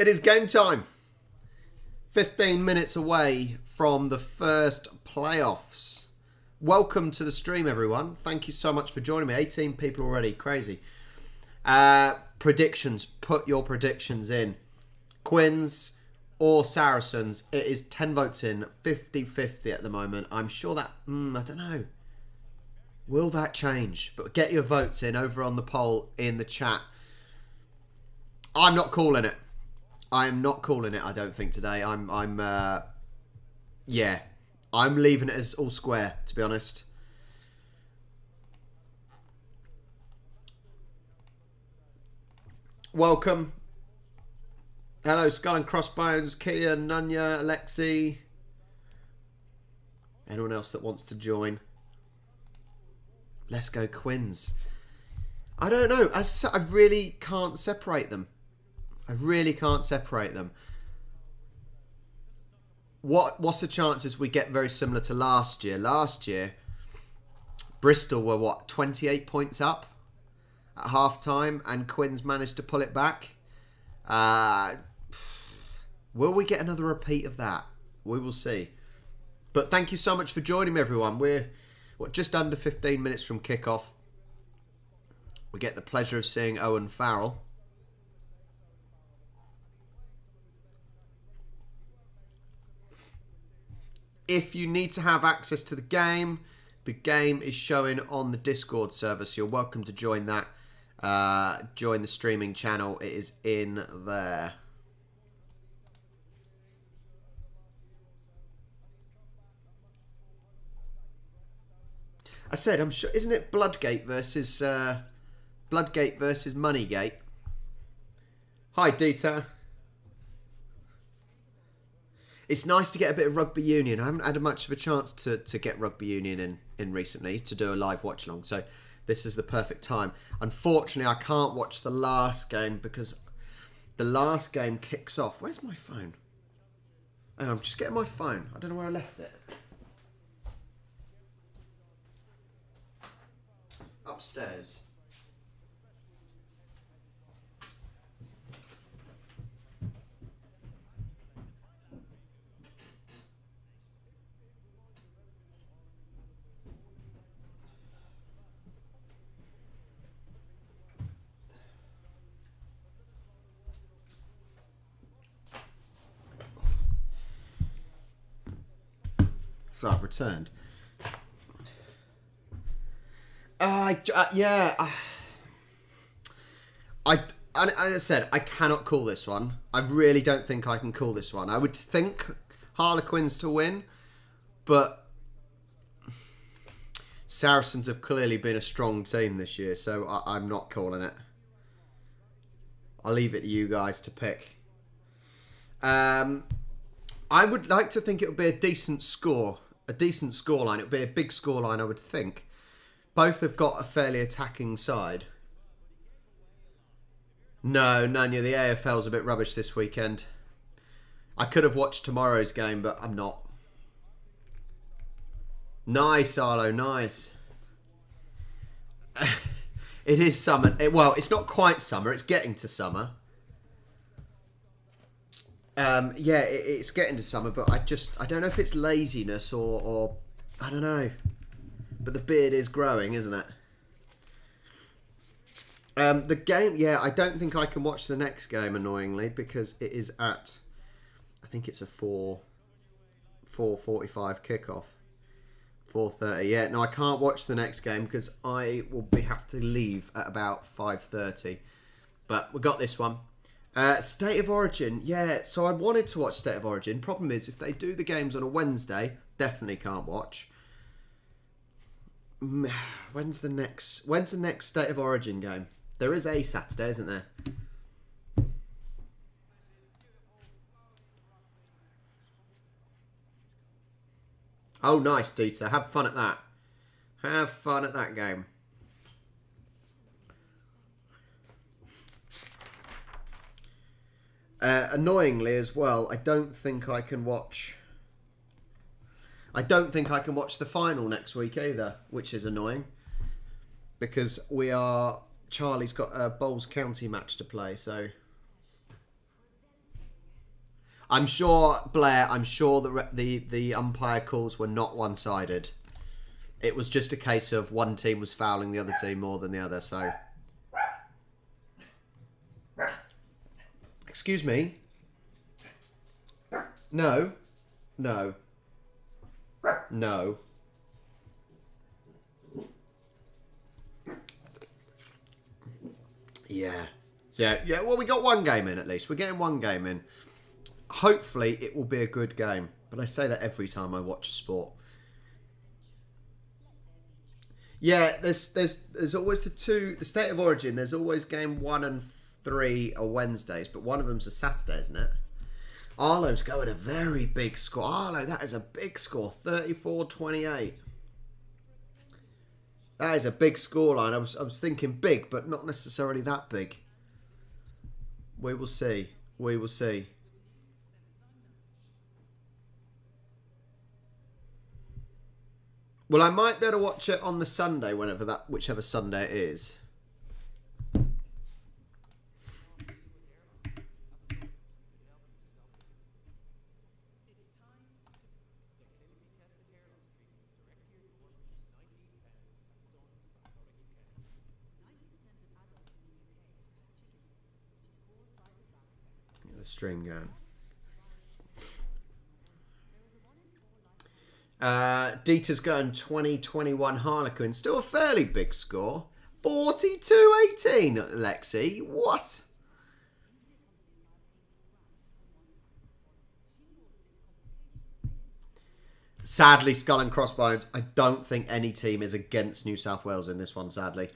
It is game time. 15 minutes away from the first playoffs. Welcome to the stream, everyone. Thank you so much for joining me. 18 people already. Crazy. Predictions. Put your predictions in. Quins or Saracens. It is 10 votes in. 50-50 at the moment. I'm sure that... I don't know. Will that change? But get your votes in over on the poll in the chat. I'm not calling it. I am not calling it, I don't think, today. I'm leaving it as all square, to be honest. Welcome. Hello, Skull and Crossbones, Kia, Nunya, Alexi. Anyone else that wants to join? Let's go Quins. I don't know. I really can't separate them. I really can't separate them. What's the chances we get very similar to last year? Last year, Bristol were, 28 points up at half-time, and Quins managed to pull it back. Will we get another repeat of that? We will see. But thank you so much for joining me, everyone. We're just under 15 minutes from kickoff. We get the pleasure of seeing Owen Farrell. If you need to have access to the game is showing on the Discord server, so you're welcome to join that. Join the streaming channel. It is in there. I said, I'm sure, isn't it Bloodgate versus Moneygate? Hi, Dieter. It's nice to get a bit of rugby union. I haven't had much of a chance to get rugby union in recently to do a live watch along, so this is the perfect time. Unfortunately, I can't watch the last game because the last game kicks off. Where's my phone? Oh, I'm just getting my phone. I don't know where I left it. Upstairs. So I've returned. As I said, I cannot call this one. I really don't think I can call this one. I would think Harlequins to win, but Saracens have clearly been a strong team this year, so I'm not calling it. I'll leave it to you guys to pick. I would like to think it would be a decent score. A decent scoreline. It would be a big scoreline, I would think. Both have got a fairly attacking side. No, Nanya, the AFL's a bit rubbish this weekend. I could have watched tomorrow's game, but I'm not. Nice, Arlo, nice. It is summer. Well, it's not quite summer. It's getting to summer. It's getting to summer, but I don't know if it's laziness or I don't know. But the beard is growing, isn't it? The game, I don't think I can watch the next game, annoyingly, because it is at, I think it's a 4:45 kickoff. 4:30, yeah. No, I can't watch the next game because I will have to leave at about 5:30. But we got this one. State of Origin, yeah. So I wanted to watch State of Origin. Problem is, if they do the games on a Wednesday, definitely can't watch. When's the next State of Origin game? There is a Saturday, isn't there? Oh, nice, Dieter. Have fun at that. Have fun at that game. Annoyingly as well, I don't think I can watch the final next week either, which is annoying. Because Charlie's got a Bowls County match to play, so I'm sure, Blair, I'm sure the umpire calls were not one-sided. It was just a case of one team was fouling the other team more than the other, so... Excuse me? No. No. No. Yeah. So, yeah, well, we got one game in at least. We're getting one game in. Hopefully, it will be a good game. But I say that every time I watch a sport. Yeah, there's always the State of Origin. There's always game 1 and 3 are Wednesdays, but one of them's a Saturday, isn't it? Arlo's going a very big score. Arlo, that is a big score. 34-28. That is a big scoreline. I was thinking big, but not necessarily that big. We will see. We will see. Well, I might be able to watch it on the Sunday, whichever Sunday it is. Get the stream going. Dieter's going 2021 Harlequins. Still a fairly big score. 42-18, Lexi. What? Sadly, Skull and Crossbones. I don't think any team is against New South Wales in this one, sadly.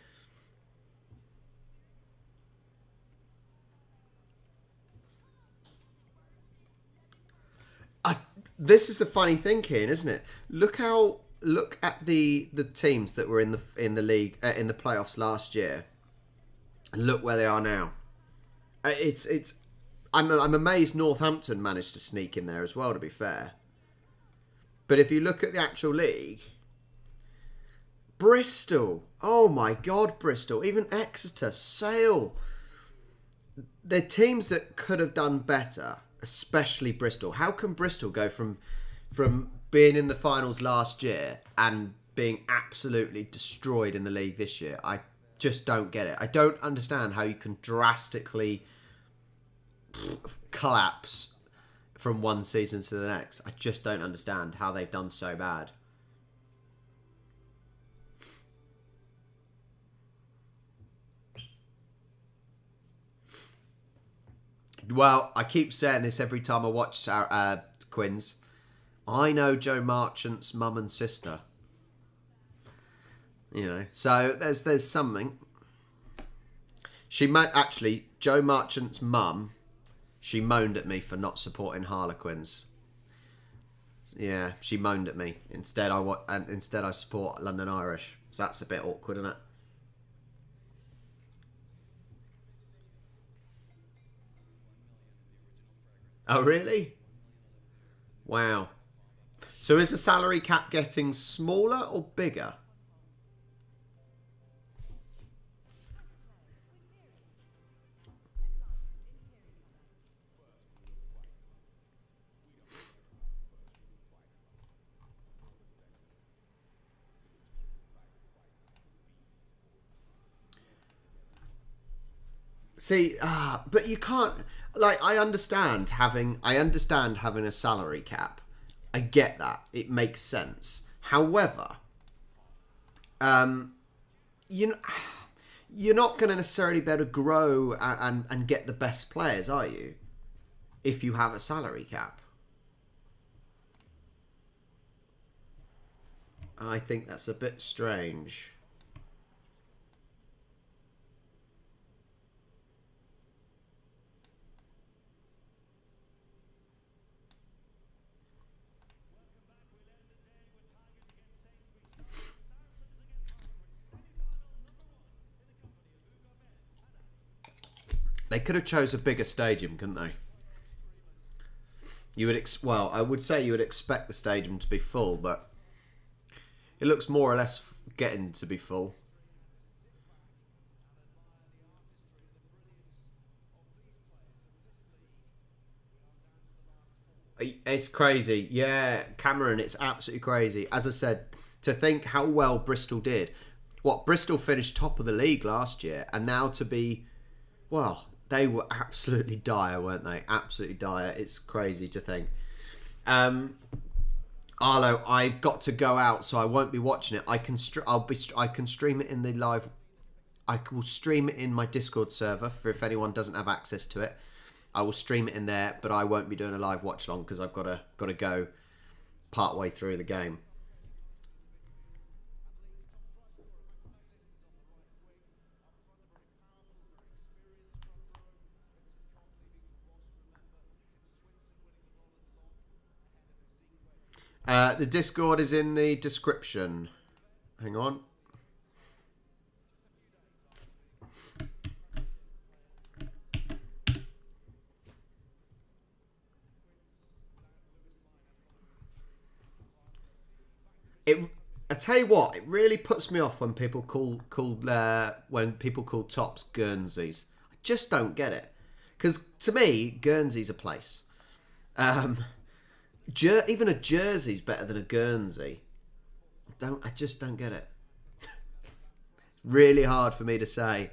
This is the funny thing here, isn't it? Look at the teams that were in the league in the playoffs last year, and look where they are now. I'm amazed Northampton managed to sneak in there as well, to be fair. But if you look at the actual league, Bristol, oh my God, Bristol, even Exeter, Sale, they're teams that could have done better. Especially Bristol. How can Bristol go from being in the finals last year and being absolutely destroyed in the league this year? I just don't get it. I don't understand how you can drastically collapse from one season to the next. I just don't understand how they've done so bad. Well, I keep saying this every time I watch Quins. I know Joe Marchant's mum and sister. You know, so there's something. She might actually, Joe Marchant's mum, she moaned at me for not supporting Harlequins. Yeah, she moaned at me. Instead I support London Irish. So that's a bit awkward, isn't it? Oh, really? Wow. So is the salary cap getting smaller or bigger? See, but you can't. Like, I understand having a salary cap. I get that. It makes sense. However, you know, you're not going to necessarily be able to grow and get the best players, are you? If you have a salary cap. I think that's a bit strange. They could have chose a bigger stadium, couldn't they? You would well, I would say you would expect the stadium to be full, but it looks more or less getting to be full. It's crazy. Yeah, Cameron, it's absolutely crazy. As I said, to think how well Bristol did. What, Bristol finished top of the league last year, and now to be, well, they were absolutely dire, weren't they? Absolutely dire. It's crazy to think. Arlo, I've got to go out, so I won't be watching it. I can stream it in the live. I will stream it in my Discord server for if anyone doesn't have access to it. I will stream it in there, but I won't be doing a live watch long because I've got to go part way through the game. The Discord is in the description. Hang on. I tell you what, it really puts me off when people call tops Guernseys. I just don't get it, because to me, Guernsey's a place. Even a Jersey's better than a Guernsey. I just don't get it. Really hard for me to say.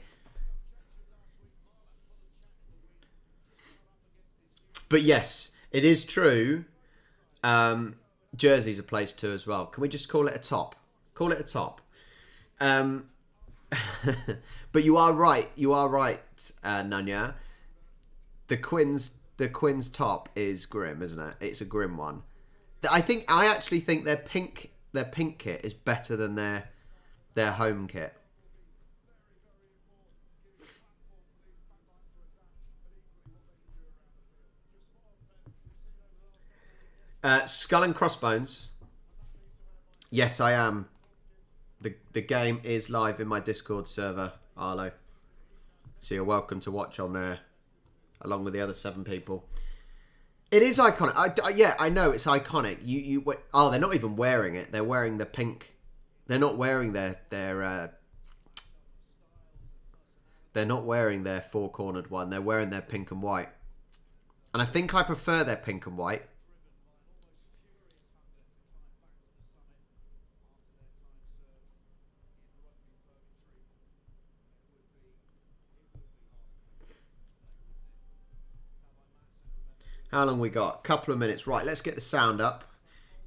But yes, it is true. Jersey's a place too as well. Can we just call it a top? Call it a top. But you are right. You are right, Nanya. The Quins top is grim, isn't it? It's a grim one. I actually think their pink kit is better than their home kit. Skull and Crossbones. Yes, I am. The game is live in my Discord server, Arlo. So you're welcome to watch on there, along with the other 7 people. It is iconic. Yeah, I know it's iconic. Oh, they're not even wearing it. They're wearing the pink. They're not wearing their They're not wearing their 4-cornered one. They're wearing their pink and white. And I think I prefer their pink and white. How long we got? Couple of minutes. Right, let's get the sound up.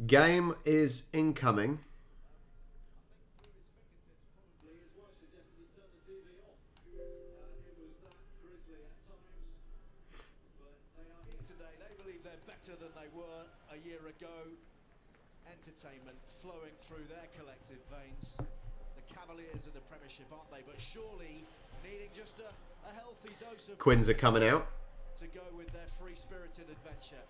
Game is incoming. They believe they're better than they were a year ago. Entertainment flowing through their collective veins. The Cavaliers in the Premiership, aren't they? But surely needing just a healthy dose of... Quins are coming out. ...to go with their free-spirited adventure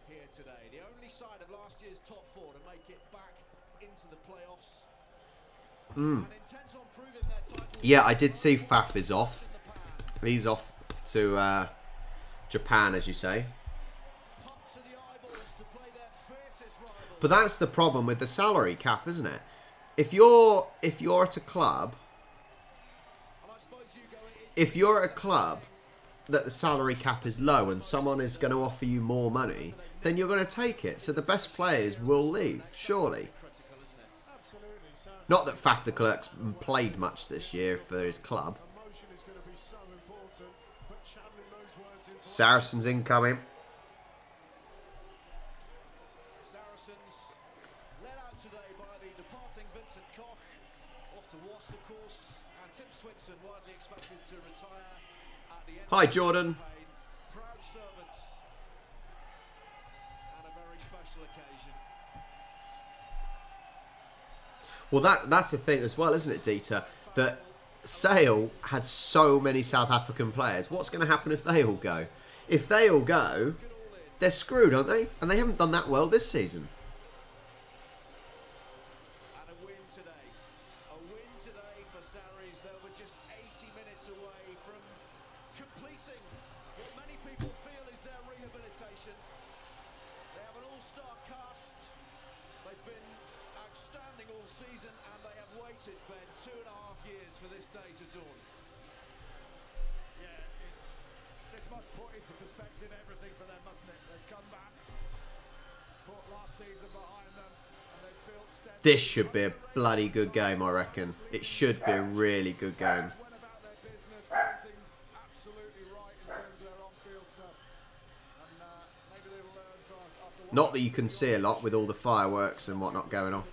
here today. The only side of last year's top 4 to make it back into the playoffs. And intent on proving their title... Yeah, I did see Faf is off. He's off to Japan, as you say. But that's the problem with the salary cap, isn't it? If you're at a club, that the salary cap is low and someone is going to offer you more money, then you're going to take it. So the best players will leave, surely. Not that Faf de Klerk's played much this year for his club. Saracens incoming. Saracens led out today by the departing Vincent Koch. Off to Wasps, of course. And Tim Swinson widely expected to retire at the end. Hi, Jordan. Proud servants. And a very special occasion. Well, that's the thing as well, isn't it, Dieter? That Sale had so many South African players. What's going to happen if they all go? If they all go, they're screwed, aren't they? And they haven't done that well this season. And a win today. A win today for Sarries. They were just 80 minutes away from completing what many people feel is their rehabilitation. They have an all-star cast. They've been outstanding all season, and they have waited, Ben, 2.5 years for this day to dawn. Yeah, this must put into perspective everything for them, mustn't it? They've come back This should be a bloody good game, I reckon. It should be a really good game. Not that you can see a lot with all the fireworks and whatnot going off.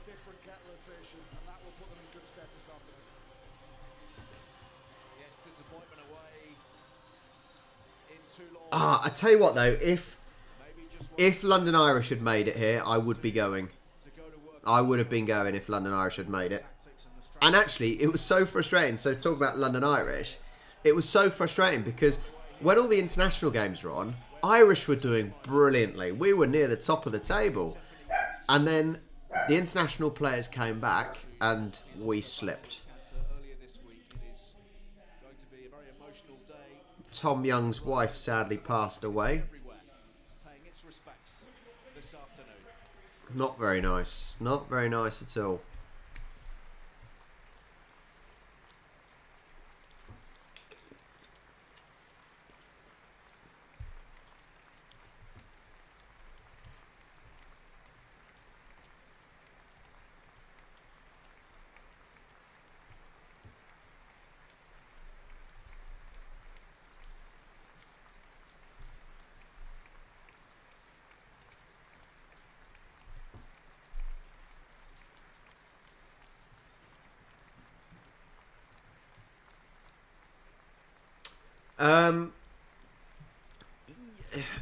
I tell you what though, if London Irish had made it here, I would be going. I would have been going if London Irish had made it. And actually, it was so frustrating. So talk about London Irish. It was so frustrating because when all the international games were on, Irish were doing brilliantly. We were near the top of the table. And then the international players came back and we slipped. Tom Young's wife sadly passed away. Not very nice. Not very nice at all.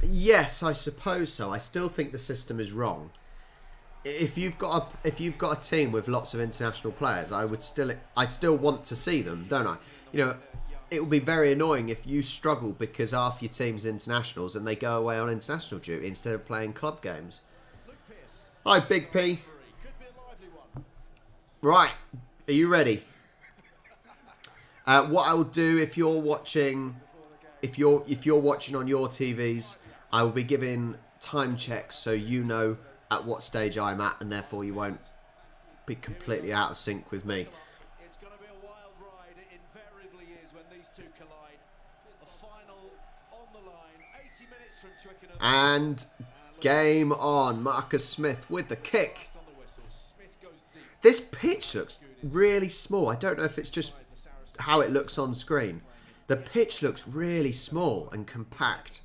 Yes, I suppose so. I still think the system is wrong. If you've got a team with lots of international players, I still want to see them, don't I? You know, it would be very annoying if you struggle because half your team's internationals and they go away on international duty instead of playing club games. Hi, Big P. Right, are you ready? What I will do if you're watching, if you're watching on your TVs, I will be giving time checks so you know at what stage I'm at, and therefore you won't be completely out of sync with me. It's going to be a wild ride. It invariably is when these two collide. A final on the line. 80 minutes from Twickenham. And game on. Marcus Smith with the kick. This pitch looks really small. I don't know if it's just how it looks on screen. The pitch looks really small and compact.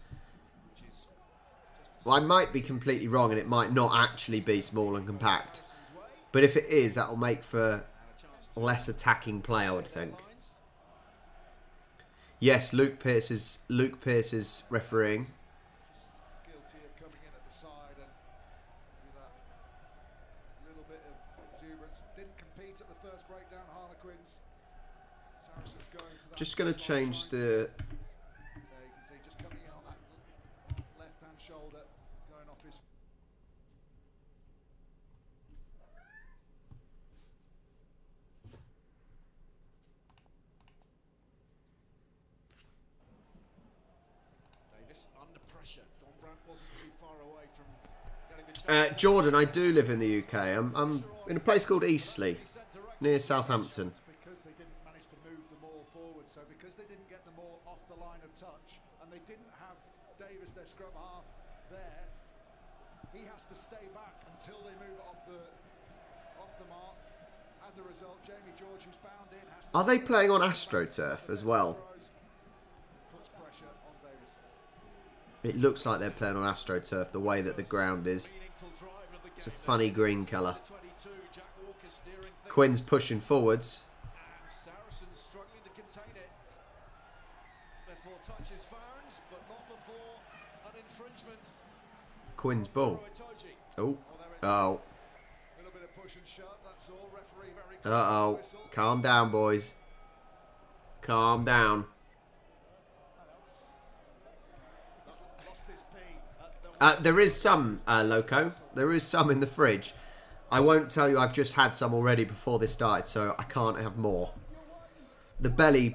Well, I might be completely wrong and it might not actually be small and compact. But if it is, that will make for less attacking play, I would think. Yes, Luke Pearce is refereeing. Guilty of coming in at the side and with that little bit of exuberance. Didn't compete at the first breakdown, Harlequins. Saracens going to that. Just going to change the... There you can see just coming in on that left-hand shoulder, going off his... Davis under pressure. Don Brandt wasn't too far away from getting the chance. Jordan, I do live in the UK. I'm in a place called Eastleigh, near Southampton. Because they didn't manage to move the ball forward, so because they didn't get the ball off the line of touch, and they didn't have Davis, their scrum half, there, he has to stay back until they move it off the mark. As a result, Jamie George, who's bound in, has to... Are they playing on AstroTurf as well? Puts pressure on Davis. It looks like they're playing on AstroTurf, the way that the ground is. It's a funny green colour. Quinn's pushing forwards. Saracens struggling to contain it. Therefore, touch is found, but not before an infringement. Quinn's ball. Oh. Oh. A little bit of push and shove, that's all. Referee very close. Uh-oh. Calm down, boys. Calm down. Lost his pee. There is some, Loco. There is some in the fridge. I won't tell you I've just had some already before this started, so I can't have more. The belly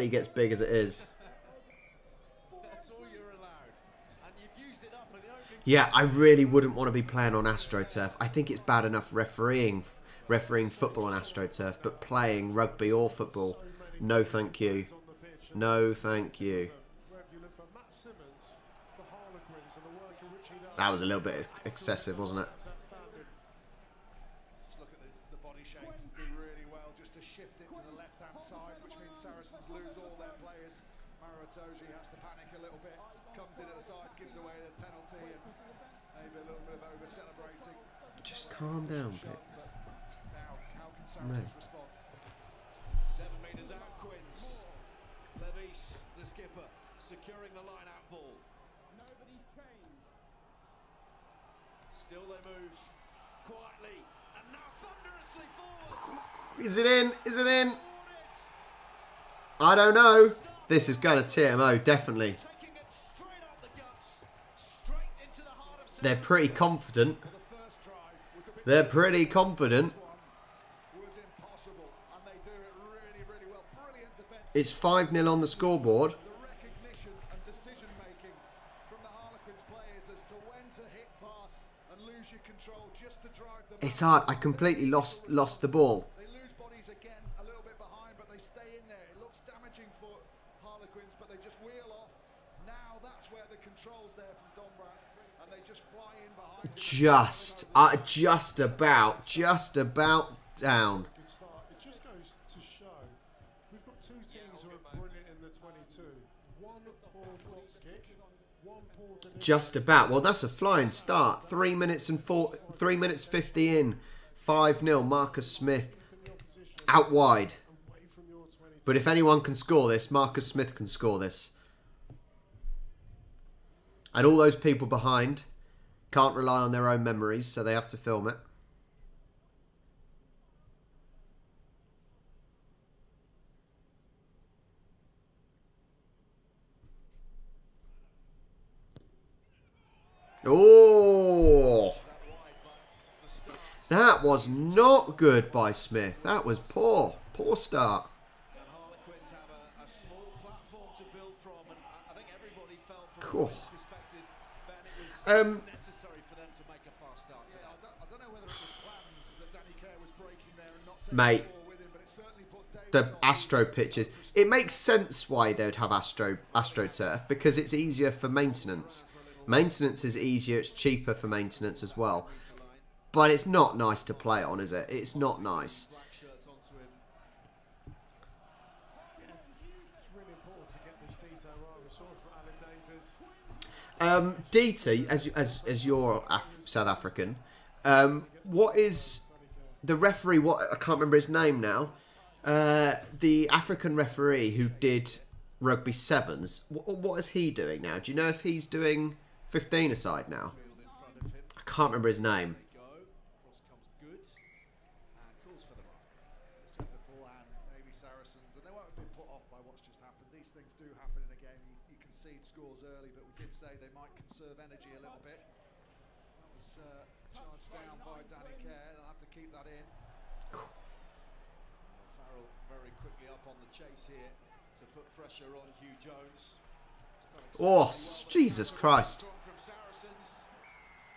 gets big as it is. That's all you're allowed. And you've used it up in the opening. Yeah, I really wouldn't want to be playing on AstroTurf. I think it's bad enough refereeing football on AstroTurf, but playing rugby or football, no thank you. No thank you. Where have you looked? But Matt Simmons, the Harlequins, and the work in which he does. That was a little bit excessive, wasn't it? That's outstanding. Just look at the body shape, do really well just to shift it to the left-hand side, which means Saracens lose all their players. Maratoji has to panic a little bit, comes in at the side, gives away the penalty, and maybe a little bit of over-celebrating. Just calm down, Pix. Now, how can Saracens respond? 7 metres out, Quins. Levis, the skipper, securing the line-out ball. Nobody's changed. Still they move quietly, and now thunderously forward. Is it in? Is it in? I don't know. This is going to TMO, definitely. Taking it straight up the guts, straight into the heart of They're pretty confident. The first try was a bit They're pretty confident. was impossible, and they do it really, really well. Brilliant defence. It's 5-0 on the scoreboard. The recognition and decision making from the Harlequins players as to when to hit fast and lose your control just to drive them. It's hard. I completely lost the ball. They lose bodies again a little bit behind, but they stay in there. It looks damaging for Harlequins, but they just wheel off. Now that's where the control's there from Dombrat, and they just fly in behind. Just about down. Good start. It just goes to show we've got two teams who are brilliant in the 22. One poor box kick, one poor delivery. Just about. Well, that's a flying start. 3 minutes 50 in. 5-0. Marcus Smith out wide. Away from your 22. But if anyone can score this, Marcus Smith can score this. And all those people behind can't rely on their own memories, so they have to film it. Oh! That was not good by Smith. That was poor. Poor start. And Harlequins have a small platform to build from, and I think everybody felt from Cool. this perspective, Ben, it was necessary for them to make a fast start today. I don't know whether it was planned that Danny Kerr was breaking there and not taking Mate, the ball with him, but it certainly put Davis the on. Astro pitches. It makes sense why they'd have AstroTurf, because it's easier for maintenance. Maintenance is easier, it's cheaper for maintenance as well. But it's not nice to play on, is it? It's not nice. Black shirts onto him. It's really important to get this detail right. We saw it for Alan Davis. DT, as you're South African, what is the referee? What I can't remember his name now. The African referee who did rugby sevens. What is he doing now? Do you know if he's doing 15-a-side now? Field in front of him. I can't remember his name. Go. Cross comes good. And calls for the mark. Said beforehand, maybe Saracens, and they won't have been put off by what's just happened. These things do happen in a game. You concede scores early, but we did say they might conserve energy a little bit. That was charged down by Danny Kerr. They'll have to keep that in. Farrell very quickly up on the chase here to put pressure on Hugh Jones. Oh, Jesus Christ. From Saracens.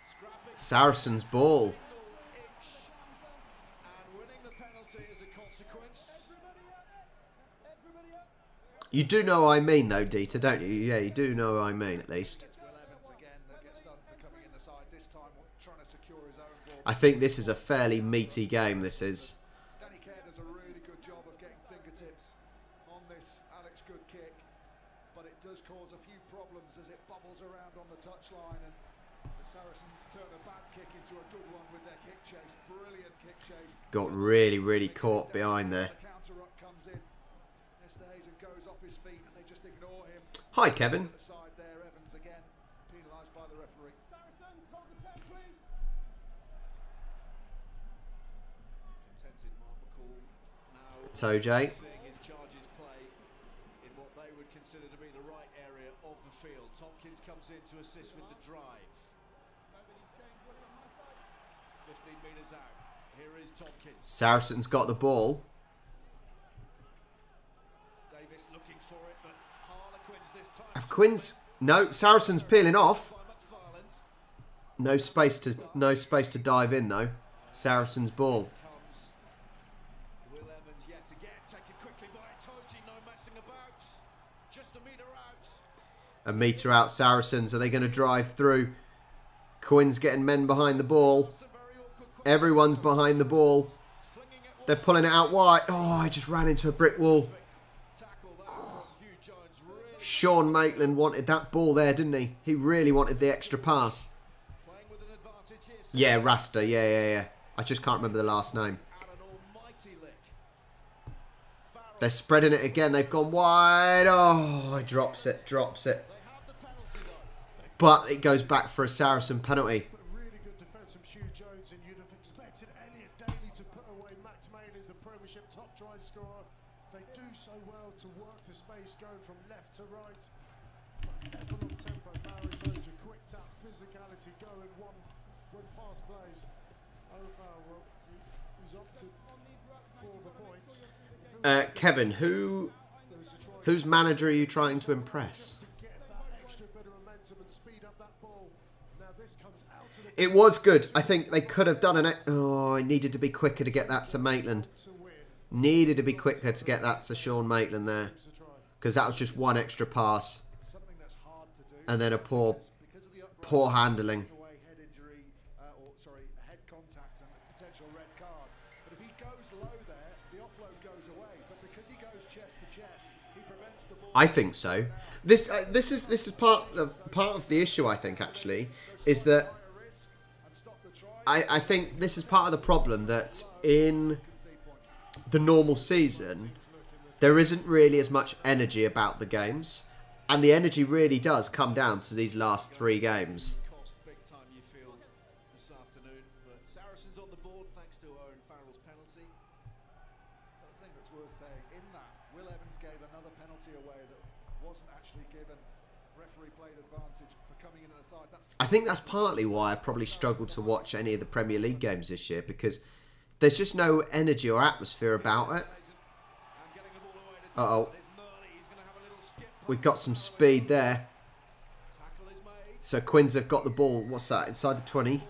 Scrapping Saracens ball. inch and winning the penalty as a consequence. You do know what I mean, though, Dieter, don't you? Yeah, you do know what I mean, at least. Will Evans again that gets done for coming in the side this time, trying to secure his own ball. I think this is a fairly meaty game, this is. Danny Kerr does a really good job of getting fingertips on this Alex Good kick, but it does cause a few problems as it bubbles around on the touchline, and the Saracens turn a bad kick into a good one with their kick chase. Brilliant kick chase. Got really, really caught behind there. The counter ruck comes in. Esterhazen goes off his feet and they just ignore him. Hi, Kevin. To the side there, Evans again penalised by the referee. Saracens, hold the 10, please. Contented Mark McCall now Tojay. seeing his charges play in what they would consider to be the right area of the field. Tompkins comes in to assist with the drive. Nobody's changed. What on my side? 15 metres out. Here is Tompkins. Saracens got the ball. Davis looking for it, but Harlequins this time. Have Quins... No, Saracens peeling off. By McFarland. No space to dive in, though. Saracens ball. Comes Will Evans yet again, taken quickly by Toji, no messing about. Just a metre A metre out, Saracens. Are they going to drive through? Quins getting men behind the ball. Everyone's behind the ball. They're pulling it out wide. Oh, I just ran into a brick wall. Sean Maitland wanted that ball there, didn't he? He really wanted the extra pass. Yeah, Rasta. Yeah. I just can't remember the last name. They're spreading it again. They've gone wide. Oh, he drops it. But it goes back for a Saracen penalty. Really good defence from Hugh Jones, and you'd have expected Elliot Daly to put away Max Main as the Premiership top try scorer. They do so well to work the space going from left to right. Level on tempo, marriage, a quick tap, physicality going one pass plays. O'Farrell, well, he's opted for the points. Kevin, whose manager are you trying to impress? It was good. I think they could have done an... Oh, I needed to be quicker to get that to Maitland. Needed to be quicker to get that to Sean Maitland there. Because that was just one extra pass. And then a poor handling. I think so. This is part of the issue. I think actually is that I think this is part of the problem that in the normal season there isn't really as much energy about the games, and the energy really does come down to these last 3 games. Big time, you feel, this afternoon, but Saracens on the board thanks to Owen Farrell's penalty. I think it's worth saying in that Will Evans gave another penalty away that wasn't actually given. Referee played advantage for coming in at the side. I think that's partly why I've probably struggled to watch any of the Premier League games this year, because there's just no energy or atmosphere about it. Uh-oh. We've got some speed there. So Quins have got the ball. What's that? Inside the 20.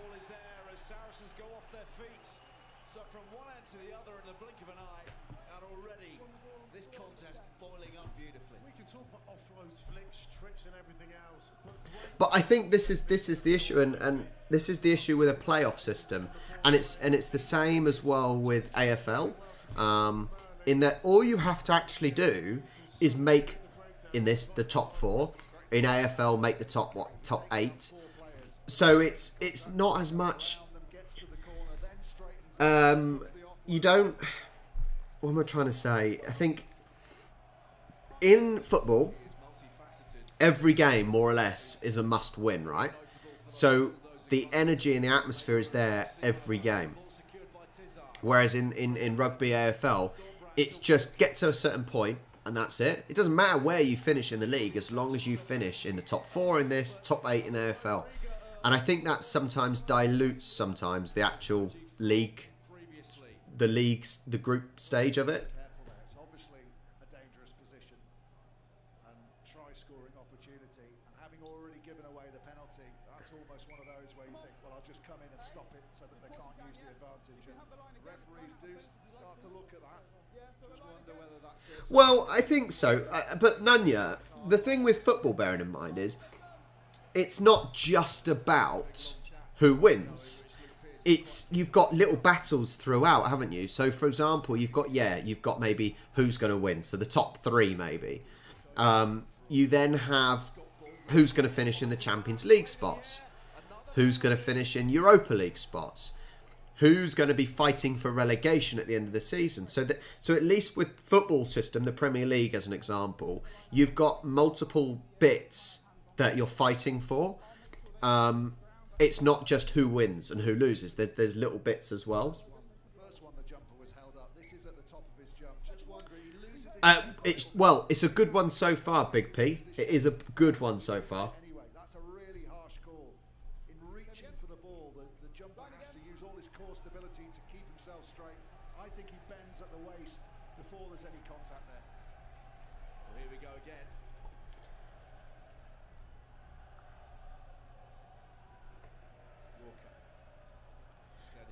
But I think this is the issue, and this is the issue with a playoff system, and it's the same as well with AFL, in that all you have to actually do is make in this the top 4, in AFL make the top 8. So it's not as much. You don't. What am I trying to say? I think in football, every game, more or less, is a must-win, right? So the energy and the atmosphere is there every game. Whereas in rugby AFL, it's just get to a certain point and that's it. It doesn't matter where you finish in the league as long as you finish in the top 4 in this, top 8 in AFL. And I think that sometimes dilutes the actual league, the group stage of it. It's obviously a dangerous position and try-scoring opportunity, and having already given away the penalty, that's almost one of those where you think, well, I'll just come in and stop it so that they can't use the advantage. And referees do start to look at that. Just wonder whether that's it. Well, I think so. But Nunya, the thing with football, bearing in mind, is it's not just about who wins. You've got little battles throughout, haven't you? So, for example, you've got maybe who's going to win. So the top 3 maybe. You then have who's going to finish in the Champions League spots, who's going to finish in Europa League spots, who's going to be fighting for relegation at the end of the season. So at least with football system, the Premier League as an example, you've got multiple bits that you're fighting for. It's not just who wins and who loses. There's little bits as well. First one, the jumper was held up. This is at the top of his jump. Just wondering, he loses it. It's a good one so far, Big P. It is a good one so far. Anyway, that's a really harsh call. In reaching for the ball, the jumper has to use all his core stability to keep himself straight. I think he bends at the waist before there's any contact there. Well, here we go again.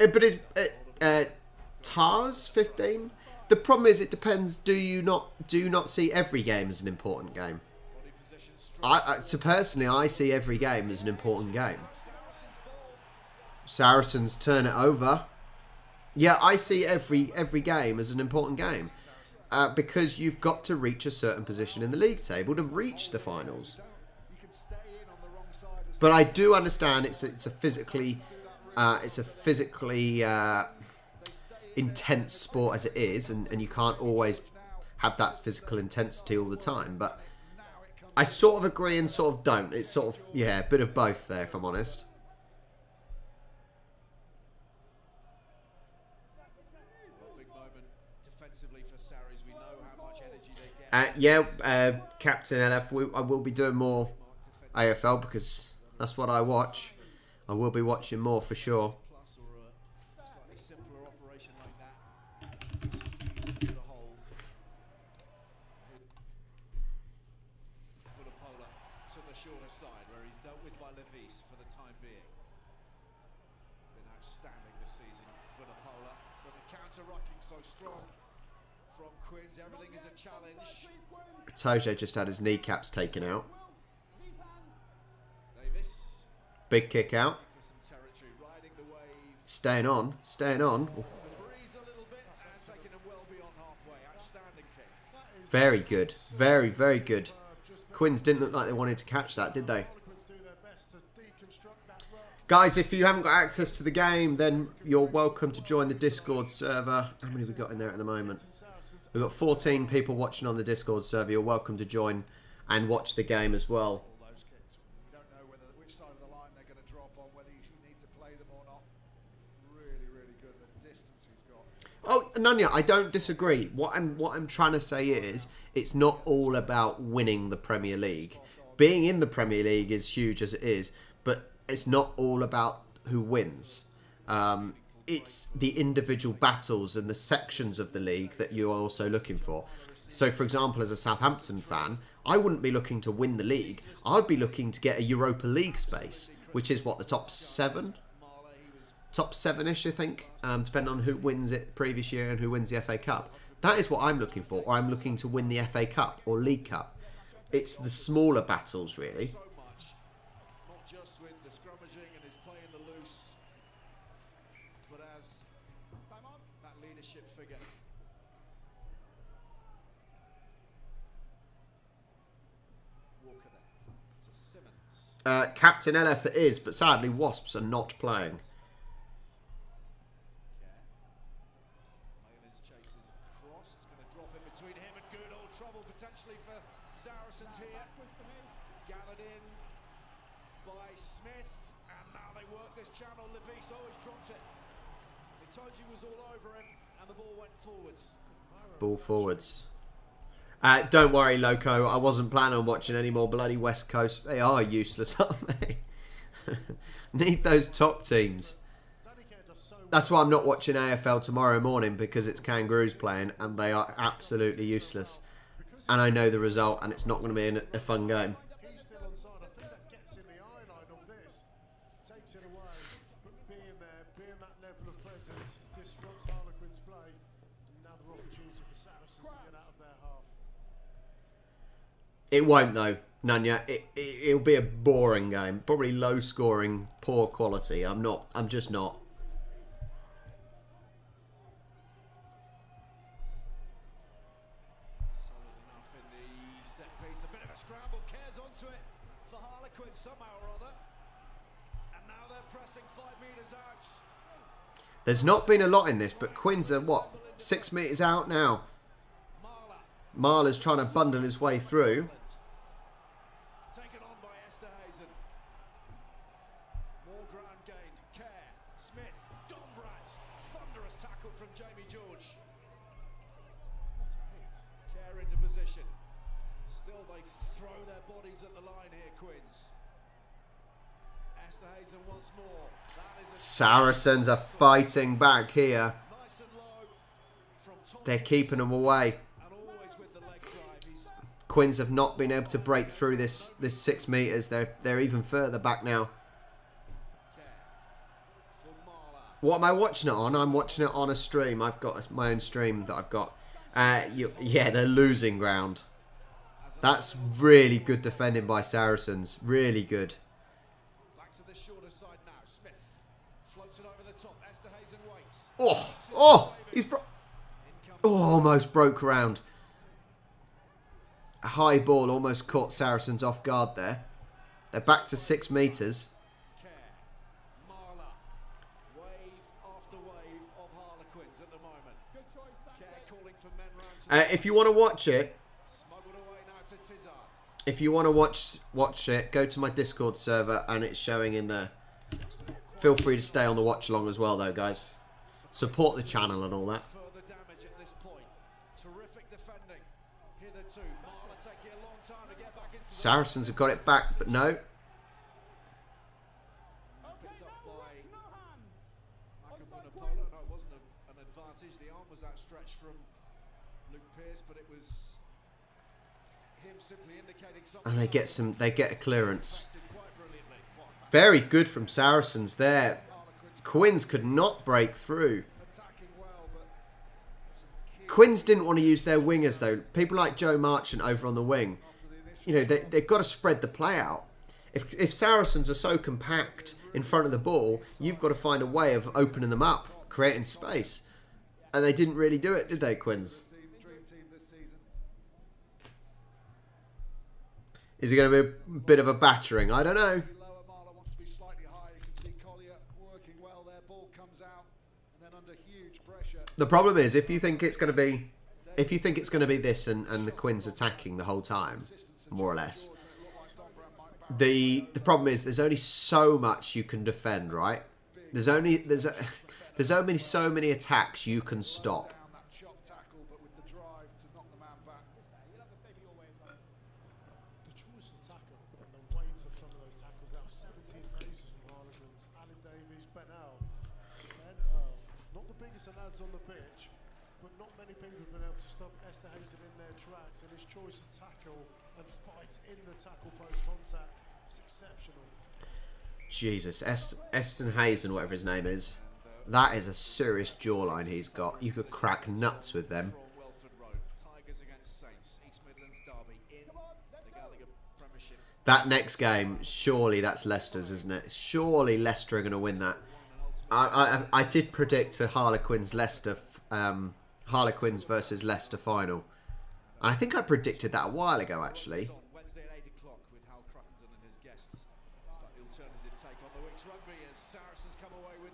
But TARS 15. The problem is, it depends. Do you not see every game as an important game? Body position So personally, I see every game as an important game. Saracens turn it over. Yeah, I see every game as an important game. Because you've got to reach a certain position in the league table to reach the finals. But I do understand it's a physically intense sport as it is, and you can't always have that physical intensity all the time. But I sort of agree and sort of don't. It's sort of, yeah, a bit of both there, if I'm honest. Captain LF, I will be doing more AFL because that's what I watch. I will be watching more for sure. Everything is a challenge. Toje just had his kneecaps taken out. Davis. Big kick out. Staying on. Staying on. Very good. Very, very good. Quins didn't look like they wanted to catch that, did they? Guys, if you haven't got access to the game, then you're welcome to join the Discord server. How many have we got in there at the moment? We've got 14 people watching on the Discord server. You're welcome to join and watch the game as well. You don't know which side of the line they're going to drop on, whether you need to play them or not. Really, really good. The distance he's got. Oh, Nunya, I don't disagree. What I'm trying to say is it's not all about winning the Premier League. Being in the Premier League is huge as it is, but it's not all about who wins. It's the individual battles and the sections of the league that you're also looking for. So, for example, as a Southampton fan, I wouldn't be looking to win the league. I'd be looking to get a Europa League space, which is what, the top 7? Top 7-ish, I think, depending on who wins it previous year and who wins the FA Cup. That is what I'm looking for, or I'm looking to win the FA Cup or League Cup. It's the smaller battles, really. Not just with the scrummaging and his play in the loose, but as that leadership figure. Walker there to Simmons. Captain LF it is, but sadly Wasps are not playing. Chases across. It's going to drop in between him and Goodall. Trouble potentially for Saracens here. Gathered in by Smith, and now they work this channel. Levis always dropped it. They told you was all over him, and the ball went forwards. Ball forwards. Don't worry, Loco. I wasn't planning on watching any more bloody West Coast. They are useless, aren't they? Need those top teams. That's why I'm not watching AFL tomorrow morning, because it's Kangaroos playing and they are absolutely useless. And I know the result, and it's not going to be a fun game. He's still on side. I think that gets in the eyeline of this. Takes it away. But being there, being that level of presence, disrupts Harlequins' play. Another opportunity for Saracens to get out of their half. It won't, though, Nunya. It'll be a boring game. Probably low scoring, poor quality. I'm just not. Scramble, cares onto it for Harlequins somehow or other. And now they're pressing 5 metres out. There's not been a lot in this, but Quins are, what, 6 metres out now? Marla's trying to bundle his way through. Taken on by Esterhazen. More ground gained. Kerr, Smith, Dombrat. Thunderous tackle from Jamie George. What a hit. Kerr into position. Still, they throw their bodies at the line here, Quins. Esterhazen once more. That is a Saracens are fighting back here. nice and low from top. They're keeping them away. And always with the leg drive. He's Quins have not been able to break through this 6 metres. They're even further back now. Kerr for Marla. What am I watching it on? I'm watching it on a stream. I've got my own stream that I've got. Yeah, they're losing ground. As That's really good defending by Saracens. Really good. Back to the shorter side now. Smith floats it over the top. Esterhazen waits. Oh, oh, almost broke around. A high ball almost caught Saracens off guard there. They're back to 6 metres. Care. Marla. Wave after wave of Harlequins at the moment. Good choice, that's Care it. calling for men round to If you want to watch it, smuggled away now to Tizard. if you want to watch it, go to my Discord server and it's showing in there. Feel free to stay on the watch along as well though, guys. Support the channel and all that. Further damage at this point. Terrific defending. Hitherto. Marla taking a long time to get back into Saracens have got it back, but no. Okay, picked up no by work, no hands. Onside Macabonapola. Quins. No, it wasn't an advantage. The arm was outstretched from Luke Pearce, but it was him simply indicating something. And they get a clearance. Quite brilliantly. Very good from Saracens there. Quins could not break through. Attacking well, but some key Quins didn't want to use their wingers though. People like Joe Marchant over on the wing, you know, they've got to spread the play out. If Saracens are so compact in front of the ball, you've got to find a way of opening them up, creating space. And they didn't really do it, did they, Quins? dream team this season. Is it going to be a bit of a battering? I don't know. Lower Marla wants to be slightly higher. You can see Collier working well there. Ball comes out and then under huge pressure. The problem is, if you think it's going to be this and the Quins attacking the whole time, more or less, the problem is there's only so much you can defend, right? There's only so many attacks you can stop. Down that chop tackle, but with the drive to knock the man back. You'll have the save it your way as well. The choice to tackle and the weight of some of those tackles. That was 17 paces from Harlequins. Alan Davies, Ben Earl. Not the biggest of lads on the pitch, but not many people have been able to stop Esterhazen in their tracks, and his choice to tackle and fight in the tackle post contact is exceptional. Jesus, Estenhazen, whatever his name is, that is a serious jawline he's got. You could crack nuts with them. From Welford Road. Tigers against Saints. East Midlands derby in the Gallagher Premiership. That next game, surely that's Leicester's, isn't it? Surely Leicester are going to win that. I did predict a Harlequins versus Leicester final. And I think I predicted that a while ago, actually. On Wednesday at 8 o'clock with Hal Cruttenden and his guests. Slightly alternative take on the Wicks Rugby as Saracens come away with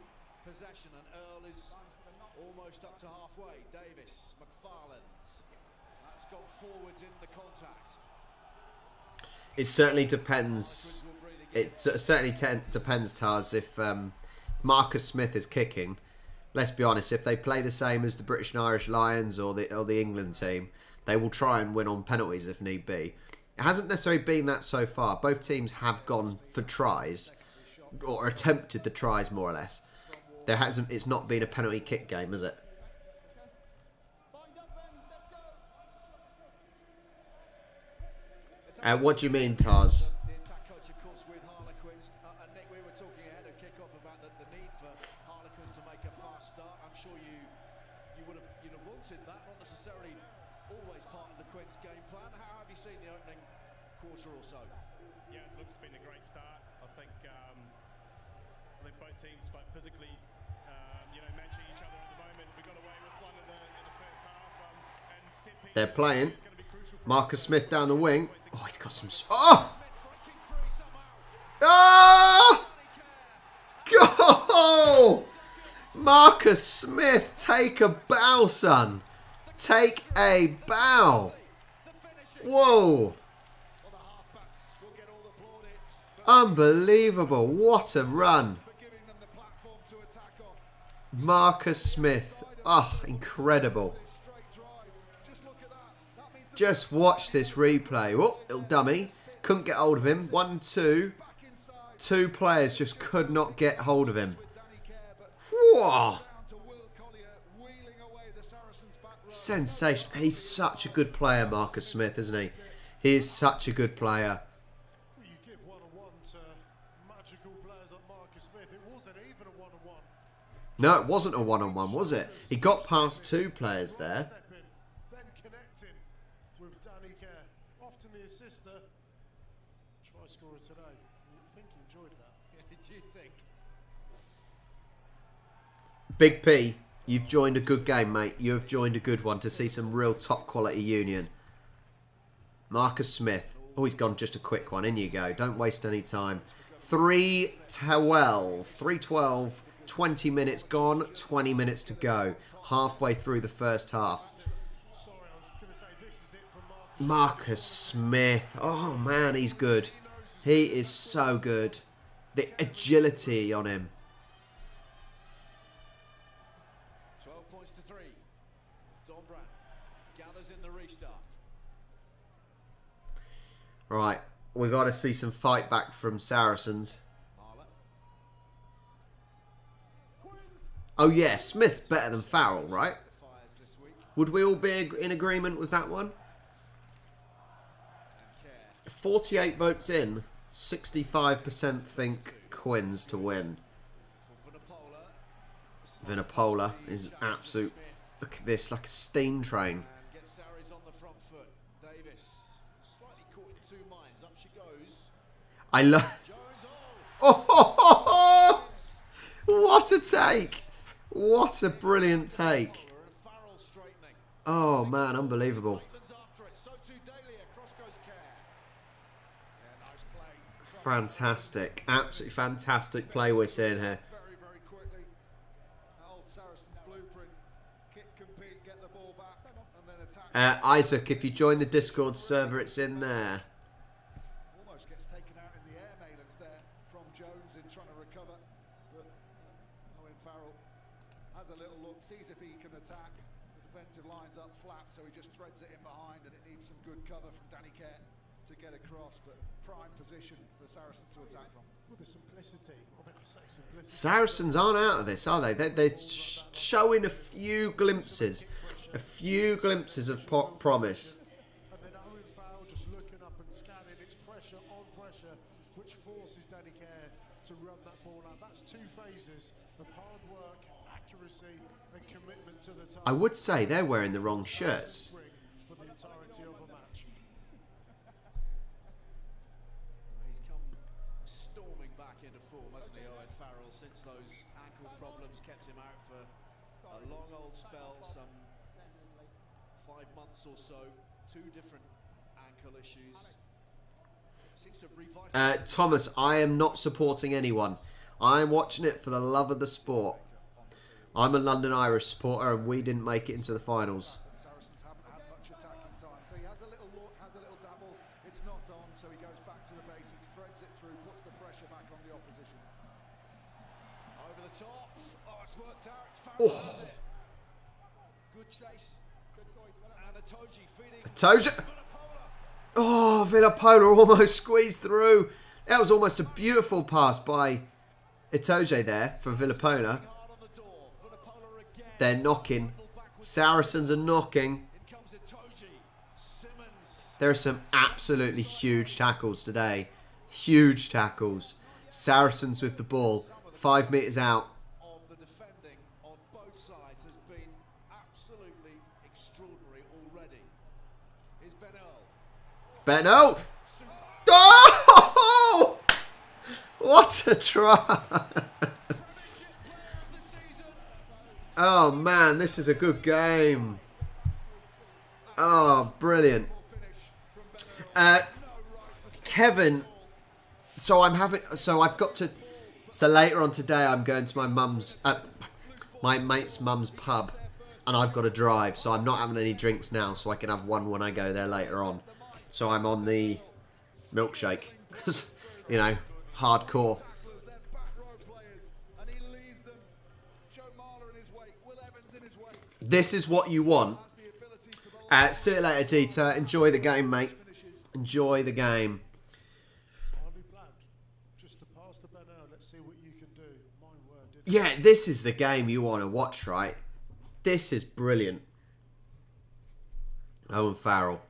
possession and Earl is almost up to halfway. Davis, McFarlane's. That's gone forwards in the contact. It certainly depends. It certainly depends, Taz, if Marcus Smith is kicking. Let's be honest, if they play the same as the British and Irish Lions or the England team, they will try and win on penalties if need be. It hasn't necessarily been that so far. Both teams have gone for tries, or attempted the tries more or less. It's not been a penalty kick game, has it? Bind up then, let's go. What do you mean, Taz? The attack coach, of course, with Harlequins. And Nick, we were talking ahead of kick-off about the need for Harlequins to make a fast start. I'm sure you'd have wanted that, not necessarily always part of the Quins game plan. How have you seen the opening quarter or so? Yeah, look, it's been a great start. I think both teams quite physically, matching each other at the moment. We got away with one in the first half. And set pieces They're playing. is gonna be crucial for Marcus us. Smith down the wing. Oh, he's got some... Oh! Breaking free somehow. Oh! Go! Marcus Smith, take a bow, son. Take a bow. Whoa. Well, the halfbacks will get all the plaudits, but Unbelievable. What a run. for giving them the platform to attack on. Marcus Smith. Oh, incredible. This straight drive. Just look at that. That means the Just watch this replay. Oh, little dummy. Couldn't get hold of him. 1-2. back inside Two players just could not get hold of him. with Danny Care, but Whoa. down to Will Collier, wheeling away the Saracens back row. Sensation. He's such a good player, Marcus Smith, isn't he? He is such a good player. Well, you give one-on-one to magical players like Marcus Smith. It wasn't even a one-on-one. No, it wasn't a one-on-one, was it? He got past two players there. Step in, then connecting with Danny Care. Often the sister, try scorer today. I think he enjoyed that. Do you think? Big P, you've joined a good game, mate. You have joined a good one to see some real top quality union. Marcus Smith. Oh, he's gone just a quick one. In you go. Don't waste any time. 3:12. 3:12. 20 minutes gone. 20 minutes to go. Halfway through the first half. Sorry, I was going to say this is it from Marcus Smith. Oh, man, he's good. He is so good. The agility on him. 12 points to 3. Don Brandt gathers in the restart. Right, we got to see some fight back from Saracens. Oh yeah, Smith's better than Farrell, right? Would we all be in agreement with that one? 48 votes in, 65% think Quins to win. Vinopola is absolute. Look at this, like a steam train. I love. Oh, what a take! What a brilliant take! Oh man, unbelievable! Fantastic, absolutely fantastic play we're seeing here. Very, very quickly. Old Saracens blueprint. Kick, compete, get the ball back, and then attack. Isaac, if you join the Discord server, it's in there. Almost gets taken out in the air, Malins there from Jones in trying to recover. But Owen Farrell has a little look, sees if he can attack. The defensive line's up flat, so he just threads it in behind, and it needs some good cover from Danny Kerr to get across. But prime position for Saracens to attack from. with the simplicity. I mean, I say simplicity. Saracens aren't out of this, are they? They're showing a few glimpses of promise. And then Owen Farrell just looking up and scanning. It's pressure on pressure, which forces Danny Kerr to run that ball out. That's two phases of hard work, accuracy, and commitment to the target. I would say they're wearing the wrong shirts. For the entirety of a match. He's come storming back into form, hasn't he, Owen Farrell, since those ankle problems kept him out for a long old spell, some 5 months or so, 2 different ankle issues. Seems to have revitalized. Thomas, I am not supporting anyone. I am watching it for the love of the sport. I'm a London Irish supporter and we didn't make it into the finals. Saracens haven't had much attacking time, so he has a little look, has a little dabble. It's not on, so he goes back to the basics, threads it through, puts the pressure back on the opposition. Over the top. Oh, it's worked out. Oh. Farrell has it. Good chase. Good choice. And Itoji feeding. Toja. Oh, Villapola almost squeezed through. That was almost a beautiful pass by Itoje there for Villapola. They're knocking. Saracens are knocking. There are some absolutely huge tackles today. Huge tackles. Saracens with the ball. 5 metres out. Of the defending on both sides has been absolutely extraordinary already. Is Ben Earl. Benno! Oh! What a try! Oh man, this is a good game. Oh, brilliant. Kevin, so I've got to, so later on today I'm going to my mum's, my mate's mum's pub, and I've got to drive, so I'm not having any drinks now, so I can have one when I go there later on. So I'm on the milkshake, because, you know, hardcore. This is what you want. See you later, Dieter. Enjoy the game, mate. Enjoy the game. Hardly planned. Just to pass the Ben Earl, let's see what you can do. My word, did Yeah, this is the game you want to watch, right? This is brilliant. Owen Farrell.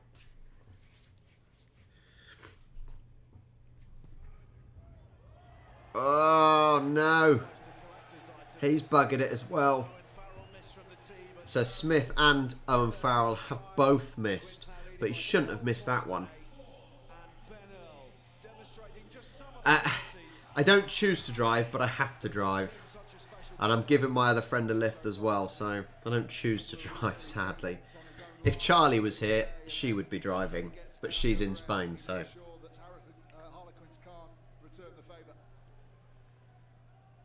Oh, no. He's buggered it as well. So Smith and Owen Farrell have both missed, but he shouldn't have missed that one. I don't choose to drive, but I have to drive. And I'm giving my other friend a lift as well, so I don't choose to drive, sadly. If Charlie was here, she would be driving, but she's in Spain, so... Sure that Harlequins can't return the favour.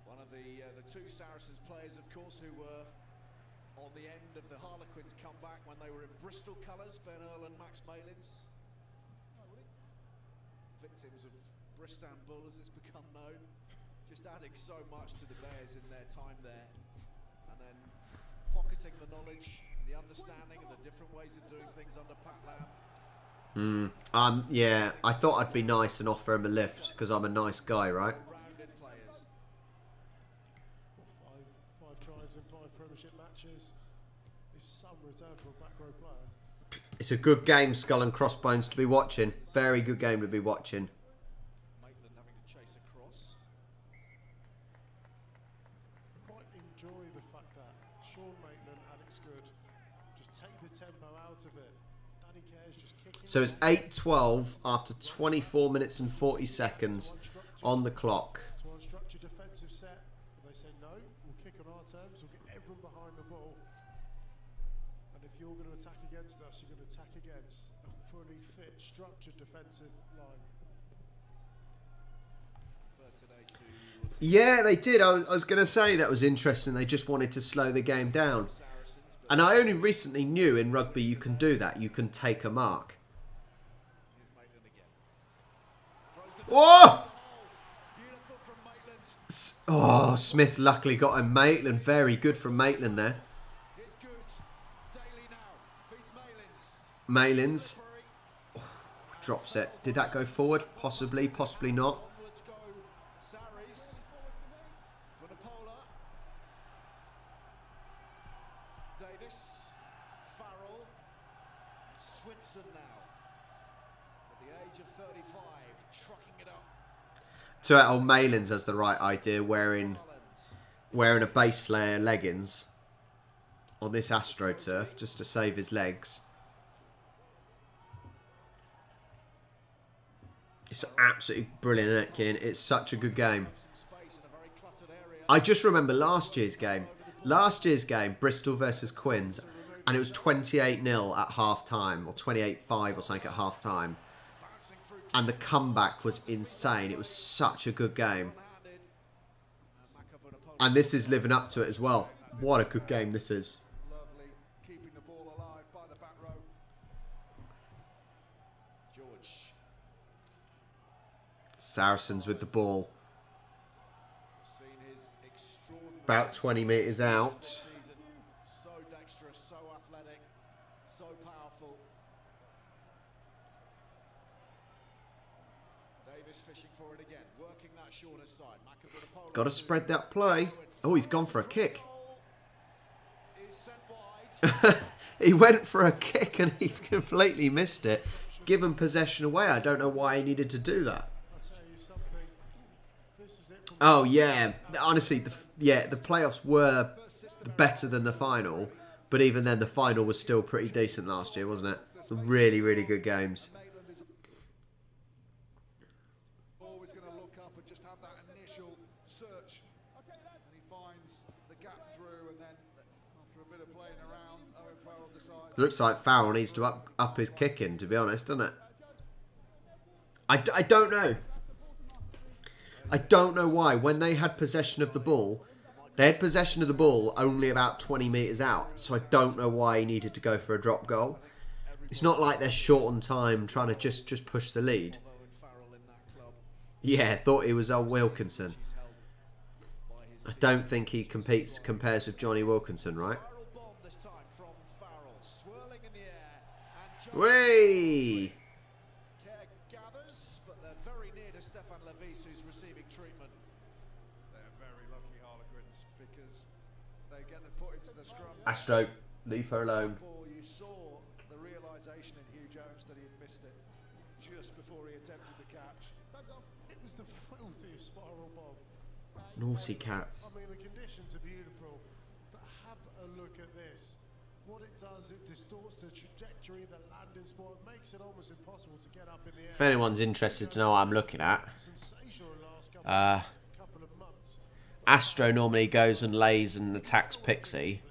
One of the two Saracens players, of course, who were on the end of the Harlequins comeback when they were in Bristol colours, Ben Earl and Max Malins. Victims of Bristol as it's become known. Just adding so much to the Bears in their time there. And then pocketing the knowledge, the understanding and the different ways of doing things under Pat Lam. Yeah, I thought I'd be nice and offer him a lift, because I'm a nice guy, right? Rounded players. Five tries in 5 Premiership matches. Is some return for a back row player. It's a good game, Skull and Crossbones, to be watching. Very good game to be watching. Maitland having to chase across. Quite enjoy the fact that Sean Maitland, Alex Good, just take the tempo out of it. Danny Care's just kicking. So it's 8:12 after 24 minutes and 40 seconds on the clock. To unstructured defensive set. And they say no, we'll kick on our terms, we'll get everyone behind the ball. And if you're going to attack against us, you're going to attack against a fully fit, structured defensive line. Yeah, they did. I was going to say that was interesting. They just wanted to slow the game down. And I only recently knew in rugby you can do that. You can take a mark. Oh! Oh, Smith luckily got him. Maitland, very good from Maitland there. Malins. Oh, drops it. Did that go forward? Possibly, possibly not. So old Malins has the right idea, wearing a base layer leggings on this AstroTurf just to save his legs. It's absolutely brilliant, isn't it, Keane? It's such a good game. I just remember last year's game. Last year's game, Bristol versus Quins, and it was 28-0 at half-time, or 28-5 or something at half-time. And the comeback was insane. It was such a good game. And this is living up to it as well. What a good game this is. Lovely, keeping the ball alive by the back row. George. Saracens with the ball. Seen his extraordinary About 20 metres out. season. So dexterous, so athletic, so powerful. Davis fishing for it again, working that shorter side. Got to spread that play. Oh, he's gone for a kick. Is sent wide. He went for a kick and he's completely missed it. Given possession away. I don't know why he needed to do that. I'll tell you something. This is it from Oh, yeah. Honestly, the playoffs were better than the final. But even then, the final was still pretty decent last year, wasn't it? Really, really good games. Always going to look up and just have that initial search. And he finds the gap through, and then after a bit of playing around, Owen Farrell decides. Looks like Farrell needs to up his kicking, to be honest, doesn't it? I don't know. I don't know why. When they had possession of the ball, they had possession of the ball only about 20 metres out. So I don't know why he needed to go for a drop goal. It's not like they're short on time trying to just push the lead. Yeah, thought he was old Wilkinson. I don't think he compares with Johnny Wilkinson, right? Whey! Gathers, but they're very near to Stefan Levis, who's receiving treatment. They're very lucky, Harlequins, because they get the put into the scrum. Astro, leave her alone. Before you saw the realisation in Hugh Jones that he had missed it just before he attempted the catch. It was the filthiest spiral bomb. Naughty cats. I mean, the conditions are beautiful, but have a look at this. what it does, it distorts the trajectory, the landing spot, makes it almost impossible to get up in the air. If anyone's interested to know what I'm looking at, Sensational last couple of months. Astro normally goes and lays and attacks Pixie,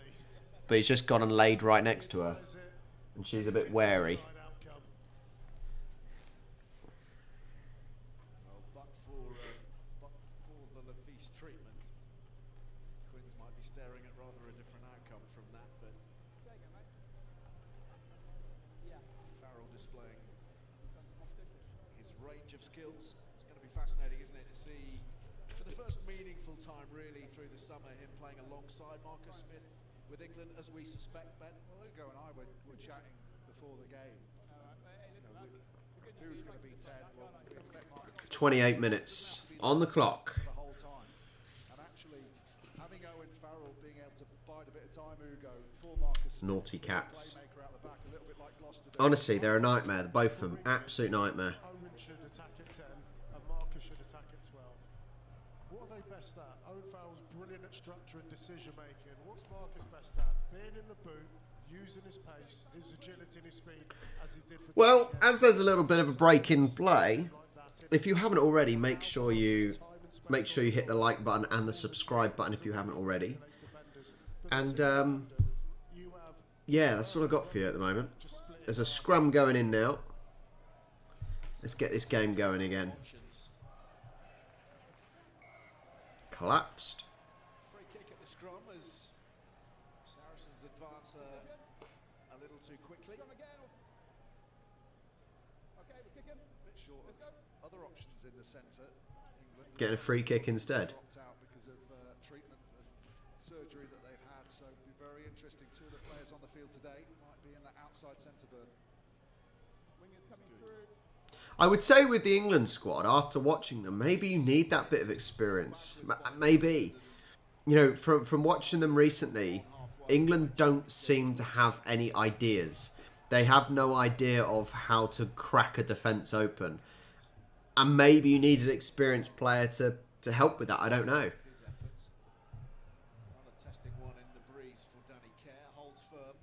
but he's just gone and laid right next to her, and she's a bit wary. Well, but for the Lafise treatment, Quins might be staring at rather a different outcome from that, but Farrell displaying his range of skills. It's going to be fascinating, isn't it, to see for the first meaningful time really through the summer him playing alongside Marcus Smith with England, as we suspect, Ben. Well, Hugo and I were chatting before the game. Who's going to be 10? Well, we expect Marcus 28 minutes on the clock. the whole time. And actually, having Owen Farrell being able to bide a bit of time, Hugo, for Marcus Smith, Naughty cats. playmaker out the back, a little bit like Gloucester. Honestly, they're a nightmare. The both of them, absolute nightmare. Owen should attack at 10 and Marcus should attack at 12. What are they best at? Owen Farrell's brilliant at structure and decision making. What's Marcus best at? Being in the boot, using his pace, his agility and his speed, as he did for Well, as there's a little bit of a break in play, if you haven't already, make sure you hit the like button and the subscribe button if you haven't already. And yeah, that's all I've got for you at the moment. There's a scrum going in now. Let's get this game going again. Collapsed. Free kick at the scrum as Saracens advance a little too quickly. bit short of other options in the centre. England Getting a free kick instead. dropped out because of treatment and surgery that they've had. So it'll be very interesting. Two of the players on the field today might be in the outside centre berth. I would say with the England squad, after watching them, maybe you need that bit of experience. Maybe. You know, from watching them recently, England don't seem to have any ideas. They have no idea of how to crack a defence open. And maybe you need an experienced player to help with that. I don't know. His efforts. Another testing one in the breeze for Danny Kerr. Holds firm.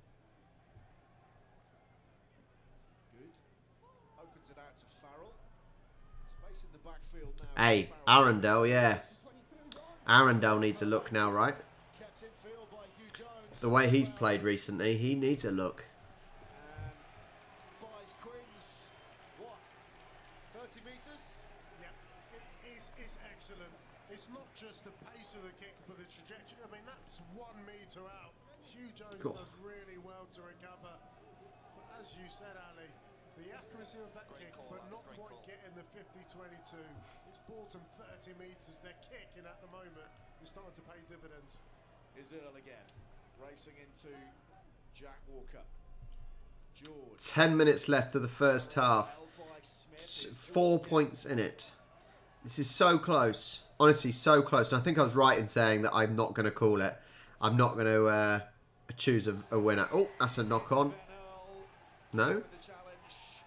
Good. Opens it out to Farrell. Space in the backfield now. Hey, Arundel, yeah. Arundel needs a look now, right? Kept in field by Hugh Jones. The way he's played recently, he needs a look. And buys Quins. What? 30 metres? Yeah, it's excellent. It's not just the pace of the kick, but the trajectory. I mean, that's 1 metre out. Hugh Jones Cool. does really well to recover. But as you said, Ali, the accuracy of that kick, but not quite getting the 50-22. It's bought them 30 metres. They're kicking at the moment. It's starting to pay dividends. Is Earl again. Racing into Jack Walker. George. 10 minutes left of the first half. Held by Smith. 4 points in it. This is so close. Honestly, so close. And I think I was right in saying that I'm not going to call it. I'm not going to choose a winner. Oh, that's a knock on. No? The challenge.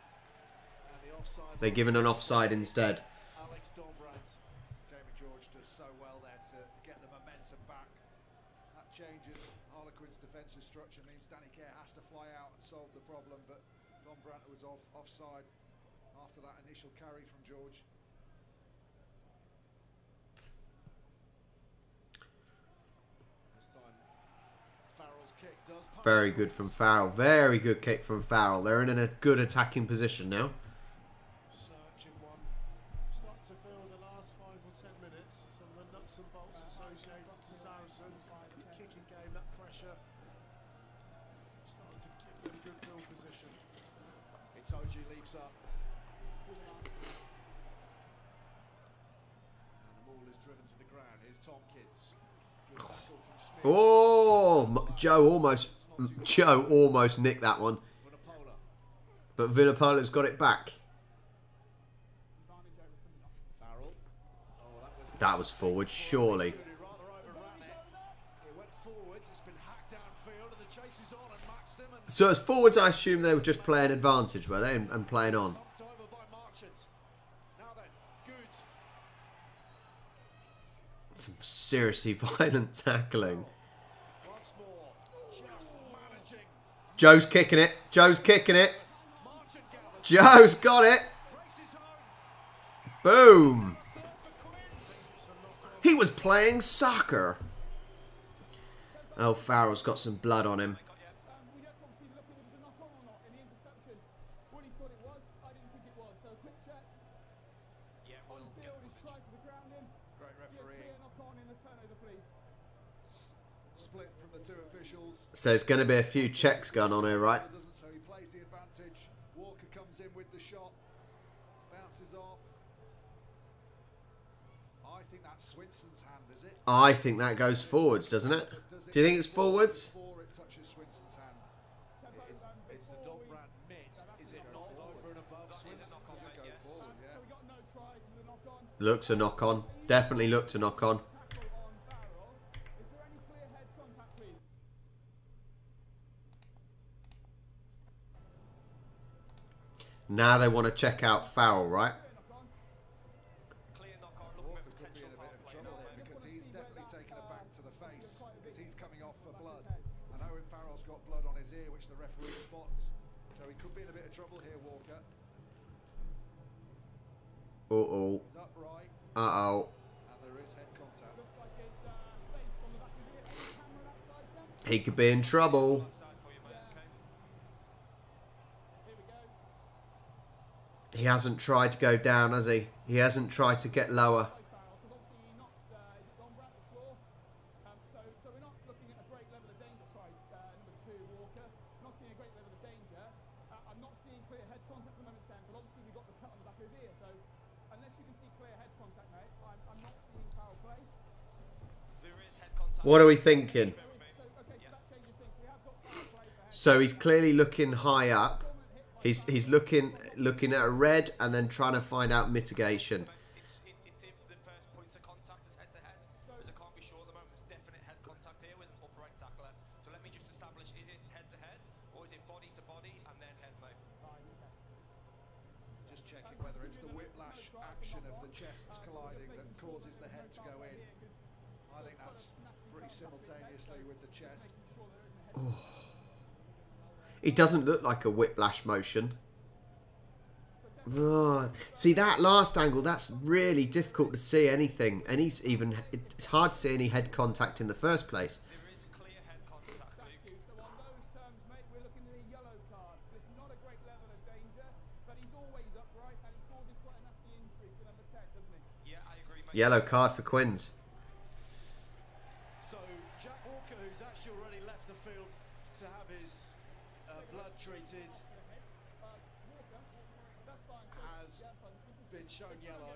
And the offside. They're given an offside instead. Alex Dombrandt. Jamie George does so well there to get the momentum back. That changes Harlequins' defensive structure, means Danny Kerr has to fly out and solve the problem, but Don Brandt was offside after that initial carry from George. This time, Farrell's kick does punish Very good from Farrell. Very good kick from Farrell. They're in a good attacking position now. Searching one. Start to feel the last 5 or 10 minutes. Some of the nuts and bolts associated to Saracens. The kicking game, that pressure. Starting to give them a good field position. Itoji leaps up. And the ball is driven to the ground. Here's Tompkins. Good tackle from Smith. Oh, Joe almost nicked that one. Vunipola. But Villapola's got it back. Farrell. Oh, That was forward, surely. He rather overran it. It went forwards. It's been hacked downfield, and the chase is on. And Matt Simmons So as forwards, I assume they were just playing advantage, were they? And playing on. knocked over by Marchant. Now then, good. Some seriously violent tackling. Once more, just managing Joe's kicking it. Joe's kicking it. Martin gathers, Joe's got it. races home. Boom. He was playing soccer. Oh, Farrell's got some blood on him. We just obviously look at it was a knock on or not in the interception. Willie thought it was. I didn't think it was. So quick check. On field, he's tried for the grounding. Great referee. Clear knock on in the turnover, please. Split from the two officials. So there's going to be a few checks going on here, right? Doesn't, so he plays the advantage. Walker comes in with the shot. Bounces off. I think that's Swinson's hand, is it? I think that goes forwards, doesn't it? Do you think it's forwards? Before it touches Swinson's hand. It's the Dombrand mitt. Is it not over and above Swinson? Go forward, yeah. So we got no try because of the knock on. Looks a knock on. Definitely looked a knock on. Tackle on Farrell. Is there any clear head contact, please? Now they want to check out Farrell, right? Walker could be in a bit of trouble here because he's definitely taken a back to the face because he's coming off for blood. And Owen Farrell's got blood on his ear, which the referee spots. So he could be in a bit of trouble here, Walker. Uh-oh. He's upright, Uh-oh. and there is head contact. Looks like it's face on the back of the ear. Camera that side, Sam. He could be in trouble. Here we go. He hasn't tried to go down, has he? He hasn't tried to get lower. Farrell, because obviously he knocks, is it Dombrand the floor? So we're not looking at a great level of danger. Sorry, number 2, Walker. Not seeing a great level of danger. I'm not seeing clear head contact at the moment, Sam, but obviously we got the cut on the back of his ear. So unless you can see clear head contact, mate, I'm not seeing Farrell play. What are we thinking? So, okay, so that changes things. So we have got Farrell play for head. So he's clearly looking high up. He's looking at a red and then trying to find out mitigation. It's if the first point of contact is head to head, because I can't be sure at the moment. There's definite head contact here with an upright tackler. So let me just establish: is it head to head, or is it body to body and then head low? Just checking whether it's the whiplash action of the chests colliding that causes the head to go in. I think that's pretty simultaneously with the chest. It doesn't look like a whiplash motion. Oh, see that last angle, that's really difficult to see anything. It's hard to see any head contact in the first place. There is a clear head contact, Luke. So on those terms, mate, we're looking at a yellow card. It's not a great level of danger, but he's always upright and he causes quite a nasty injury to number 10, doesn't he? Yeah, I agree, mate. Yellow card for Quins. So Jack Walker, who's actually already left the field to have his blood treated, has been shown yellow.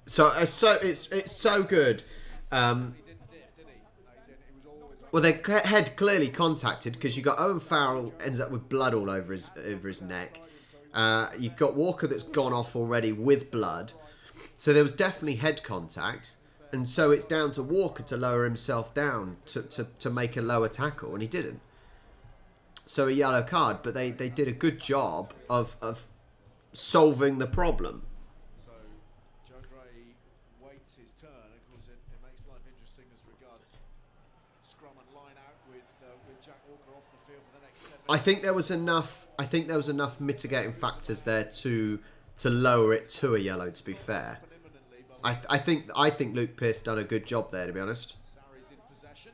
So it's so good. He didn't dip, did he? No, he didn't. He was always up. Well, their head clearly contacted because you got Owen Farrell ends up with blood all over his neck. You've got Walker that's gone off already with blood. So there was definitely head contact. And so it's down to Walker to lower himself down to make a lower tackle, and he didn't. So a yellow card, but they did a good job of solving the problem. So Joe Gray waits his turn. Of course, it makes life interesting as regards scrum and line out with Jack Walker off the field for the next 10 minutes. I think there was enough mitigating factors there to lower it to a yellow. To be fair, I think Luke Pearce done a good job there. To be honest. Sarri's in possession.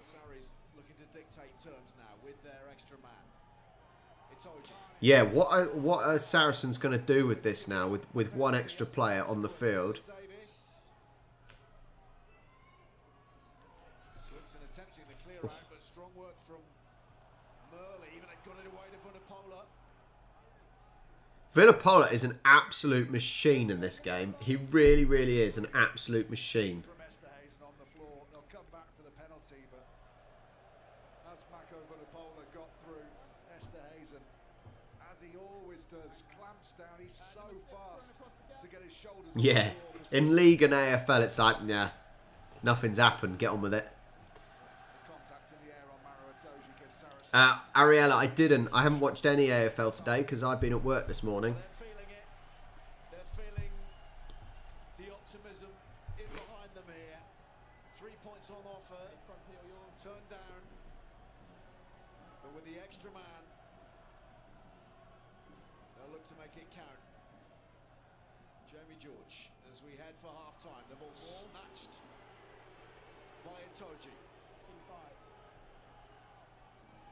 Sarri's looking to dictate terms now with their extra man. It's Oji. Yeah, what are Saracens going to do with this now with one extra player on the field? Davis. Swinson attempting the clear out, but strong work from Murley. Even had got it away to Vunipola. Vunipola is an absolute machine in this game. He really, really is an absolute machine. From Esterhazen on the floor. They'll come back for the penalty, but as Mako Vunipola got through, Esterhazen, as he always does, clamps down. He's so fast to get his shoulders on the Yeah, floor. in League and AFL, it's like, yeah, nothing's happened. Get on with it. The contact in the air on Maro Itoje gives Saracens. Ariella, I haven't watched any AFL today because I've been at work this morning. They're feeling it. They're feeling the optimism is behind them here. 3 points on offer. Turned down But with the extra man, they'll look to make it count. Jamie George, as we head for half-time, the ball snatched by Itoji. In 5.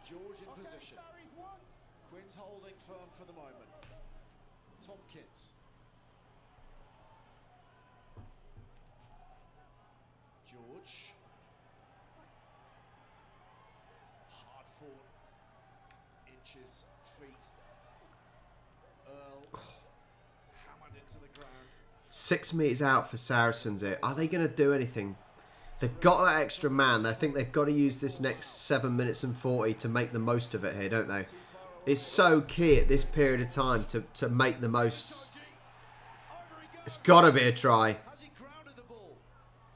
George in Okay, position. Sarries once. Quinn's holding firm for the moment. Tompkins. George. Hard fought. Inches, feet. Earl. Hammered into the ground. 6 metres out for Saracens here. Are they going to do anything? They've got that extra man. I think they've got to use this next 7 minutes and 40 to make the most of it here, don't they? It's so key at this period of time to make the most. It's got to be a try. Has he grounded the ball?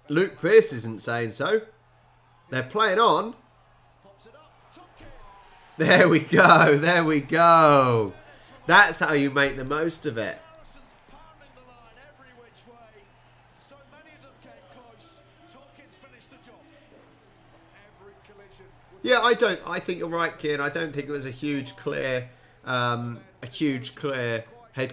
Luke Pearce isn't saying so. They're playing on. Pops it up. Tompkins. There we go. There we go. That's how you make the most of it. Saracens pounding the line every which way. So many of them came close. Tompkins finished the job. Every collision was Yeah, I think you're right, Kian. I don't think it was a huge clear head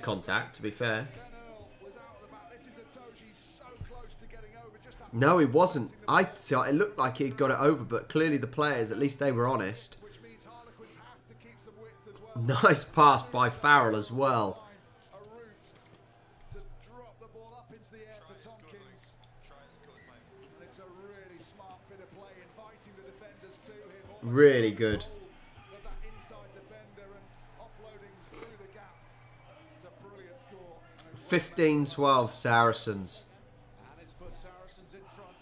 contact, to be fair. Ben Earl was out of the back. This is Itoji so close to getting over. Just that No, he wasn't. It looked like he'd got it over, but clearly the players, at least they were honest. which means Harlequins have to keep some width as well. Nice pass by Farrell as well. A route to drop the ball up into the air to Tompkins. Try is good, mate. And it's a really smart bit of play, inviting the defenders to him. Really good. But that inside defender and offloading through the gap. It's a brilliant score. 15-12 Saracens. And it's put Saracens in front.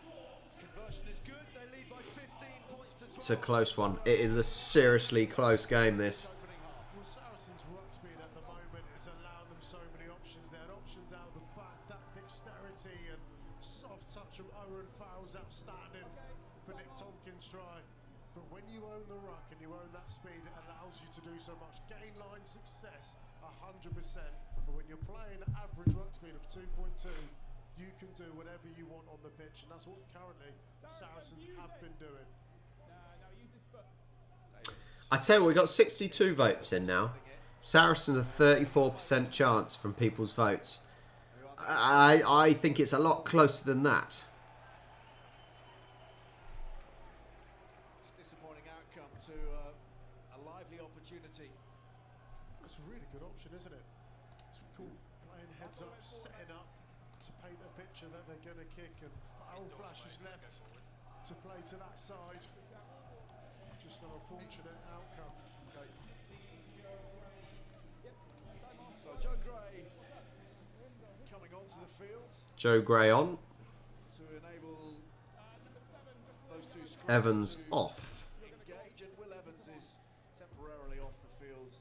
Conversion is good. They lead by 15 points to 12. It's a close one. It is a seriously close game, this. Opening half. Well, Saracens' ruck speed at the moment is allowing them so many options. They had options out of the back, that dexterity and soft touch from Owen Farrell's outstanding for Nick Tompkins' try. But when you own the ruck and you own that speed, it allows you to do so much. Gain line success, 100%. But when you're playing average ruck speed of 2.2, you can do whatever you want on the pitch, and that's what currently Saracens have been doing. No, use his foot. I tell you what, we got 62 votes in now. Saracens a 34% chance from people's votes. I think it's a lot closer than that. Disappointing outcome to a lively opportunity. It's a really good option, isn't it? It's cool playing heads up, setting up to paint a picture that they're going to kick, and Farrell flashes left to play to that side. Just an unfortunate outcome. Okay. So Joe Gray coming onto the field Joe Gray on. to enable those two screens Evans to off. engage, and Will Evans is temporarily off the field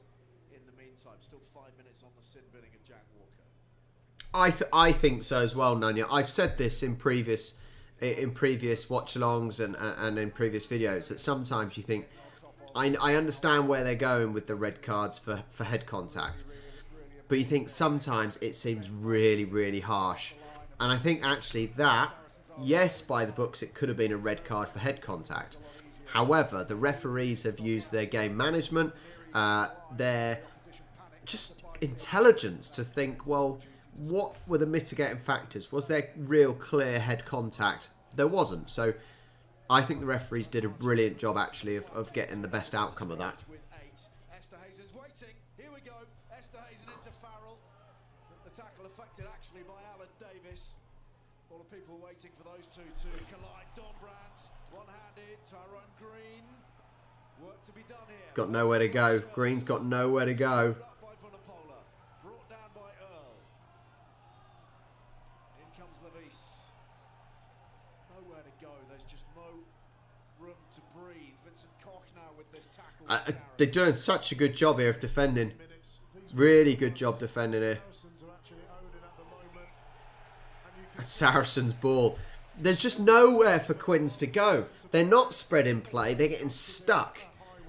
in the meantime. Still 5 minutes on the sin binning of Jack Walker. I think so as well, Nanya. I've said this in previous watch-alongs and in previous videos that sometimes you think, I understand where they're going with the red cards for head contact, but you think sometimes it seems really, really harsh. And I think actually that, yes, by the books, it could have been a red card for head contact. However, the referees have used their game management, their just intelligence to think, well, what were the mitigating factors? Was there real clear head contact? There wasn't. So I think the referees did a brilliant job actually of getting the best outcome of that. With 8. Esterhazen's waiting. Here we go. Esterhazen into Farrell. The tackle affected actually by Alan Davis. All the people waiting for those two to collide. Don Brandt, one-handed. Tyrone Green. Work to be done here. Got nowhere to go. Green's got nowhere to go. Up by Vunipola. Brought down by Earl. In comes Levis. Nowhere to go. There's just no room to breathe. Vincent Koch now with this tackle. They're doing such a good job here of defending. Really good job defending here. Saracens are actually owning at the moment, and you can That's Saracens' ball. There's just nowhere for Quins to go. They're not spreading play. They're getting stuck.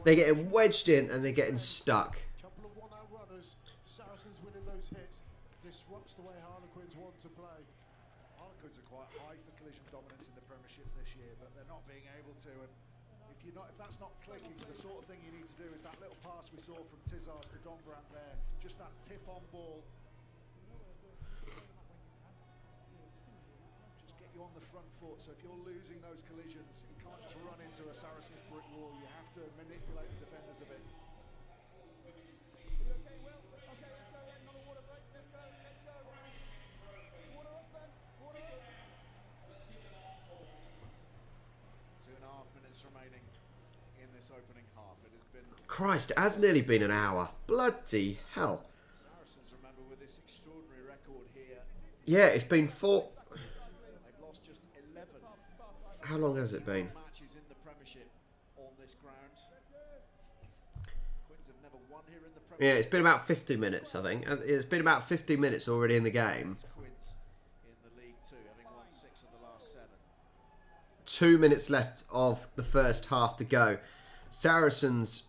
They're getting wedged in and they're getting stuck. couple of one-out runners. Saracens winning those hits disrupts the way Harlequins want to play. Harlequins are quite high for collision dominance in the Premiership this year, but they're not being able to. And If that's not clicking, the sort of thing you need to do is that little pass we saw from Tizard to Dombrandt there, just that tip on ball. Just get you on the front foot, so if you're losing those collisions, you can't just run into a Saracens brick wall, you have to manipulate the defenders a bit. Are you okay, Will? Okay, let's go then, another water break, let's go. Water off then, water off. 2.5 minutes remaining in this opening half. It has been... Christ, it has nearly been an hour. Bloody hell. Saracens, remember, with this extraordinary record here, Yeah, it's been 4... they've lost just 11 How long has it been? matches in the Premiership on this ground. Quins have never won here in the Premiership. Yeah, it's been about 50 minutes, I think. It's been about 50 minutes already in the game. Quins in the League 2, having won 6 of the last 7. 2 minutes left of the first half to go. Saracens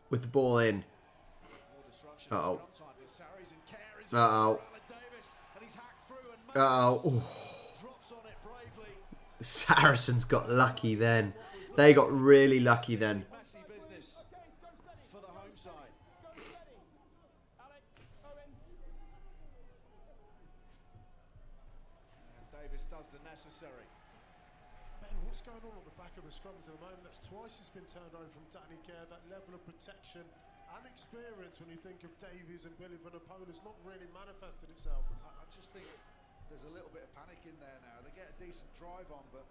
with the ball in. Uh-oh. Uh-oh. Uh-oh. Saracens got lucky then. They got really lucky then. Messy business for the home side. And Davis does the necessary. Ben, what's going on at the back of the scrums at the moment? That's twice it's been turned over from Danny Kerr. That level of protection and experience when you think of Davies and Billy Vanapola has not really manifested itself. I just think there's a little bit of panic in there now. They get a decent drive on, but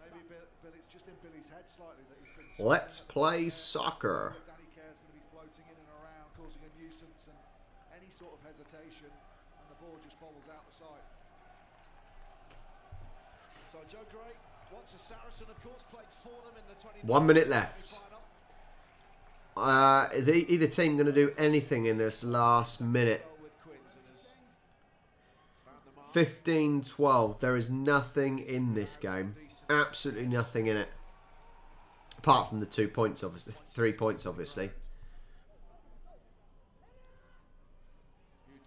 maybe it's just in Billy's head slightly that he's been... Let's play soccer. Danny Kerr's going to be floating in and around, causing a nuisance and any sort of hesitation, and the ball just bobbles out the side. So Joe Gray, once a Saracen, of course, played for them in the 20... 1 minute left. Either team going to do anything in this last minute. 15-12. There is nothing in this game. Absolutely nothing in it. Apart from the 2 points, obviously. 3 points, obviously.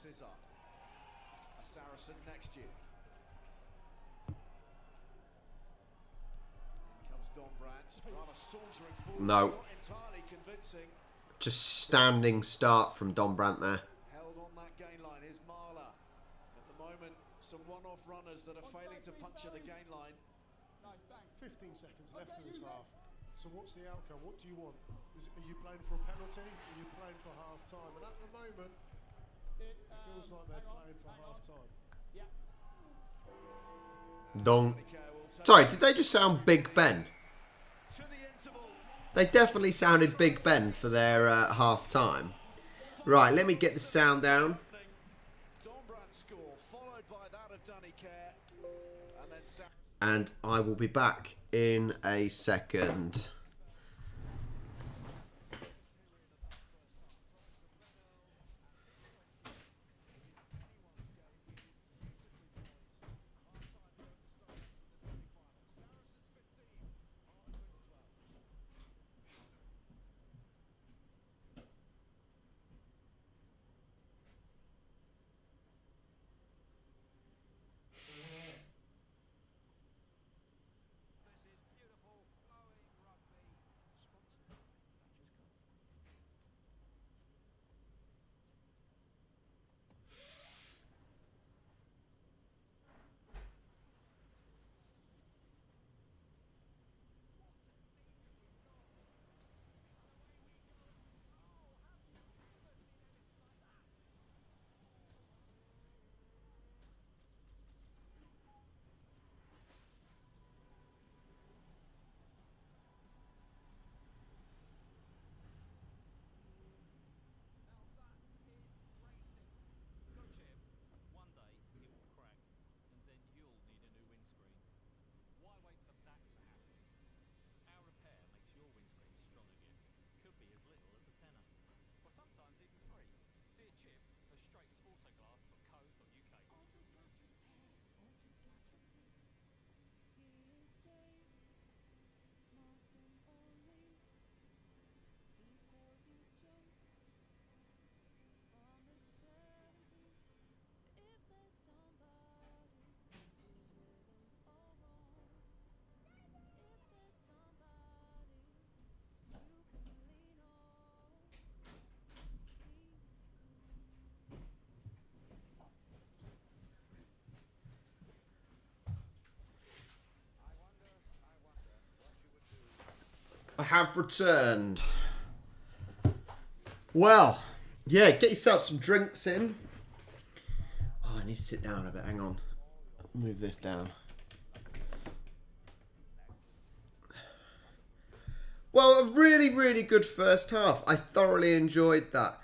A Saracen next year. In comes Dombrandt, rather sauntering forward. No. Not entirely convincing. Just standing start from Dombrandt there. Held on that gain line. Here's Marla. At the moment, some one-off runners that are failing to puncture the gain line. Nice, thanks. 15 seconds left in this half. So what's the outcome? What do you want? Are you playing for a penalty? Are you playing for half time? And at the moment, it feels like they're playing for half time. Yeah. Dong. Sorry, did they just sound Big Ben? To the interval. They definitely sounded Big Ben for their half time. Right, let me get the sound down. Dombrandt's score, followed by that of Danny Kerr. And then And I will be back in a second. have returned. Well, yeah, get yourself some drinks in. Oh, I need to sit down a bit. Hang on. Move this down. Well, a really, really good first half. I thoroughly enjoyed that.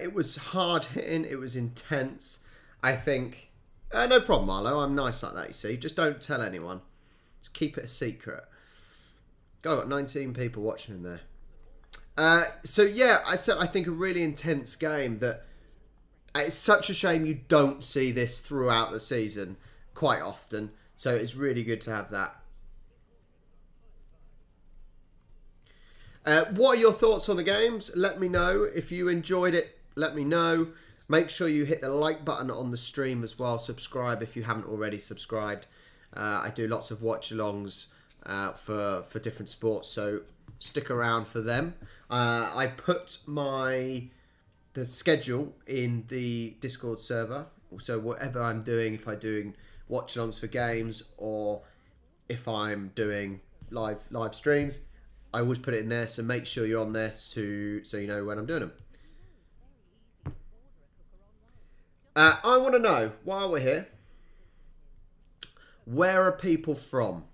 It was hard hitting. It was intense. I think... no problem, Marlo. I'm nice like that, you see. Just don't tell anyone. Just keep it a secret. Oh, got 19 people watching in there. So, yeah, I think a really intense game that... It's such a shame you don't see this throughout the season quite often. So it's really good to have that. What are your thoughts on the games? Let me know. If you enjoyed it, let me know. Make sure you hit the like button on the stream as well. Subscribe if you haven't already subscribed. I do lots of watch-alongs for different sports, so stick around for them. I put the schedule in the Discord server. So whatever I'm doing, if I'm doing watch-alongs for games or if I'm doing live streams, I always put it in there, so make sure you're on there so you know when I'm doing them. I want to know, while we're here, where are people from?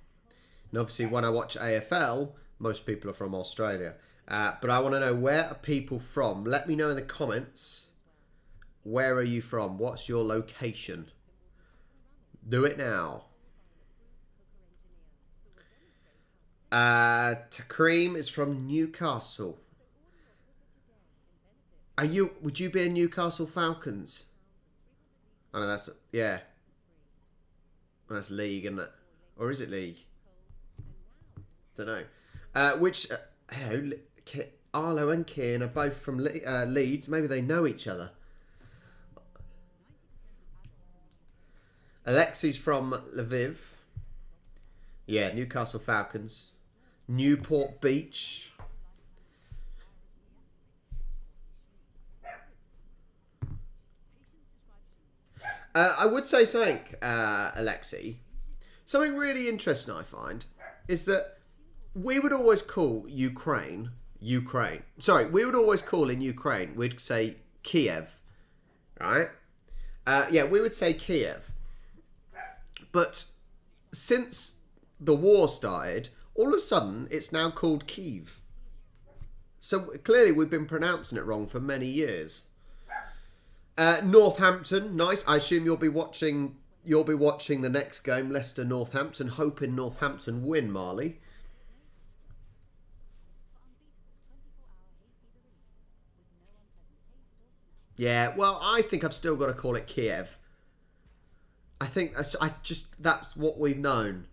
And obviously, when I watch AFL, most people are from Australia. But I want to know, where are people from? Let me know in the comments. Where are you from? What's your location? Do it now. Takreem is from Newcastle. Would you be a Newcastle Falcons? I know that's, yeah. That's league, isn't it? Or is it league? Don't know. Hello, Arlo and Kieran are both from Leeds. Maybe they know each other. Alexi's from Lviv. Yeah, Newcastle Falcons. Newport Beach. I would say something, Alexi. Something really interesting I find is that we would always call Ukraine. Sorry, we would always call in Ukraine, we'd say Kiev, right? Yeah, we would say Kiev. But since the war started, all of a sudden it's now called Kyiv. So clearly we've been pronouncing it wrong for many years. Northampton, nice. I assume you'll be watching the next game, Leicester Northampton, hoping Northampton win, Marley. Yeah, well, I think I've still got to call it Kiev. I think that's what we've known.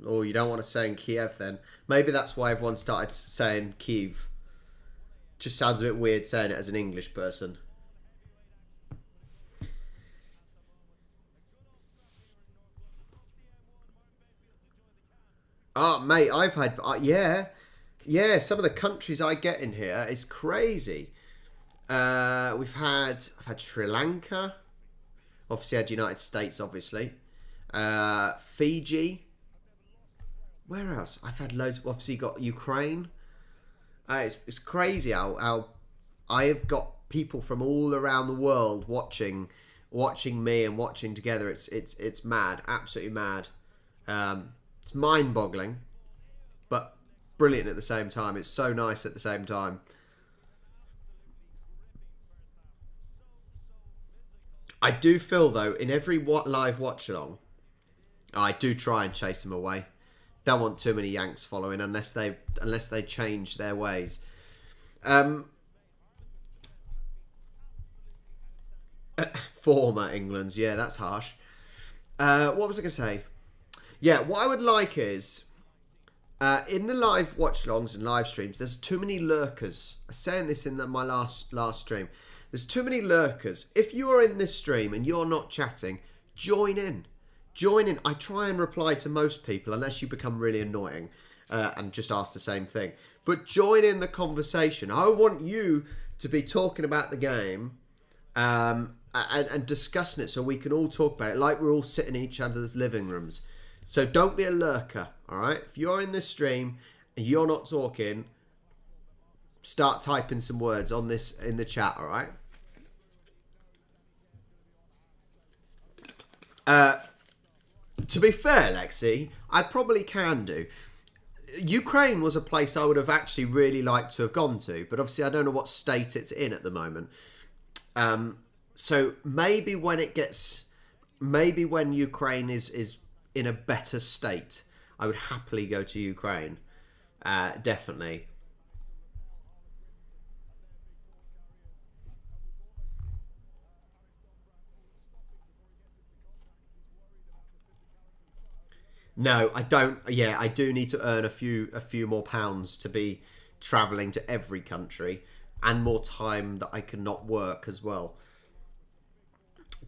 Oh, you don't want to say in Kiev then. Maybe that's why everyone started saying Kyiv. Just sounds a bit weird saying it as an English person. Oh, mate, I've had... yeah, some of the countries I get in here is crazy. I've had Sri Lanka. Obviously, I had United States, obviously. Fiji. Where else? I've had loads. Obviously, got Ukraine. It's crazy how I have got people from all around the world watching me and watching together. It's mad, absolutely mad. It's mind-boggling, but brilliant at the same time. It's so nice at the same time. I do feel though, in every live watch-along, I do try and chase them away. Don't want too many Yanks following unless they change their ways. Former England's, yeah, that's harsh. What was I going to say? Yeah, what I would like is In the live watch-alongs and live streams, there's too many lurkers. I was saying this in my last stream. There's too many lurkers. If you are in this stream and you're not chatting, join in. Join in. I try and reply to most people, unless you become really annoying and just ask the same thing. But join in the conversation. I want you to be talking about the game and discussing it so we can all talk about it like we're all sitting in each other's living rooms. So don't be a lurker, all right? If you're in this stream and you're not talking, start typing some words on this in the chat, all right? To be fair, Lexi, I probably can do. Ukraine was a place I would have actually really liked to have gone to, but obviously I don't know what state it's in at the moment. So maybe when Ukraine is in a better state, I would happily go to Ukraine. Definitely. No, I don't. Yeah, I do need to earn a few more pounds to be travelling to every country, and more time that I can not work as well.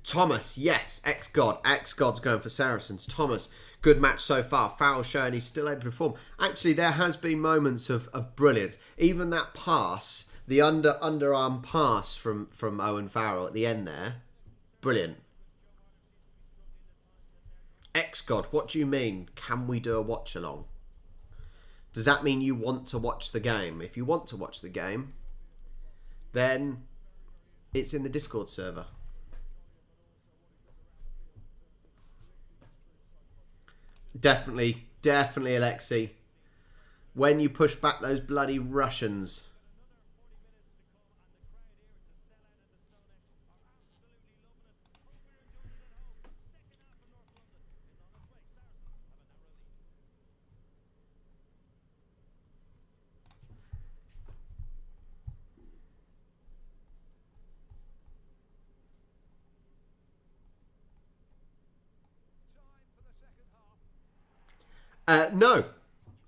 Thomas, yes, X-God's going for Saracens. Thomas, good match so far. Farrell showing he's still able to perform. Actually, there has been moments of brilliance. Even that pass, the underarm pass from Owen Farrell at the end there, brilliant. X-God, what do you mean? Can we do a watch along? Does that mean you want to watch the game? If you want to watch the game, then it's in the Discord server. Definitely, Alexei. When you push back those bloody Russians.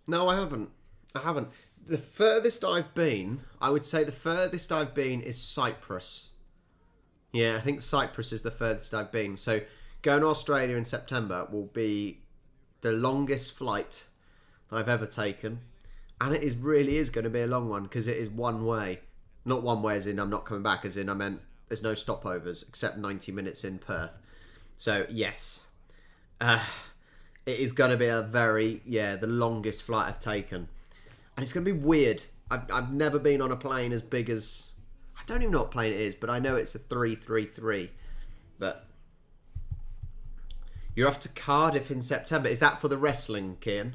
No, I haven't. The furthest I've been, I would say the furthest I've been is Cyprus. Yeah, I think Cyprus is the furthest I've been. So going to Australia in September will be the longest flight that I've ever taken. And it really is going to be a long one because it is one way. Not one way as in I'm not coming back, as in I meant there's no stopovers except 90 minutes in Perth. So, yes. It is going to be the longest flight I've taken. And it's going to be weird. I've never been on a plane as big as... I don't even know what plane it is, but I know it's a 333. But you're off to Cardiff in September. Is that for the wrestling, Kian?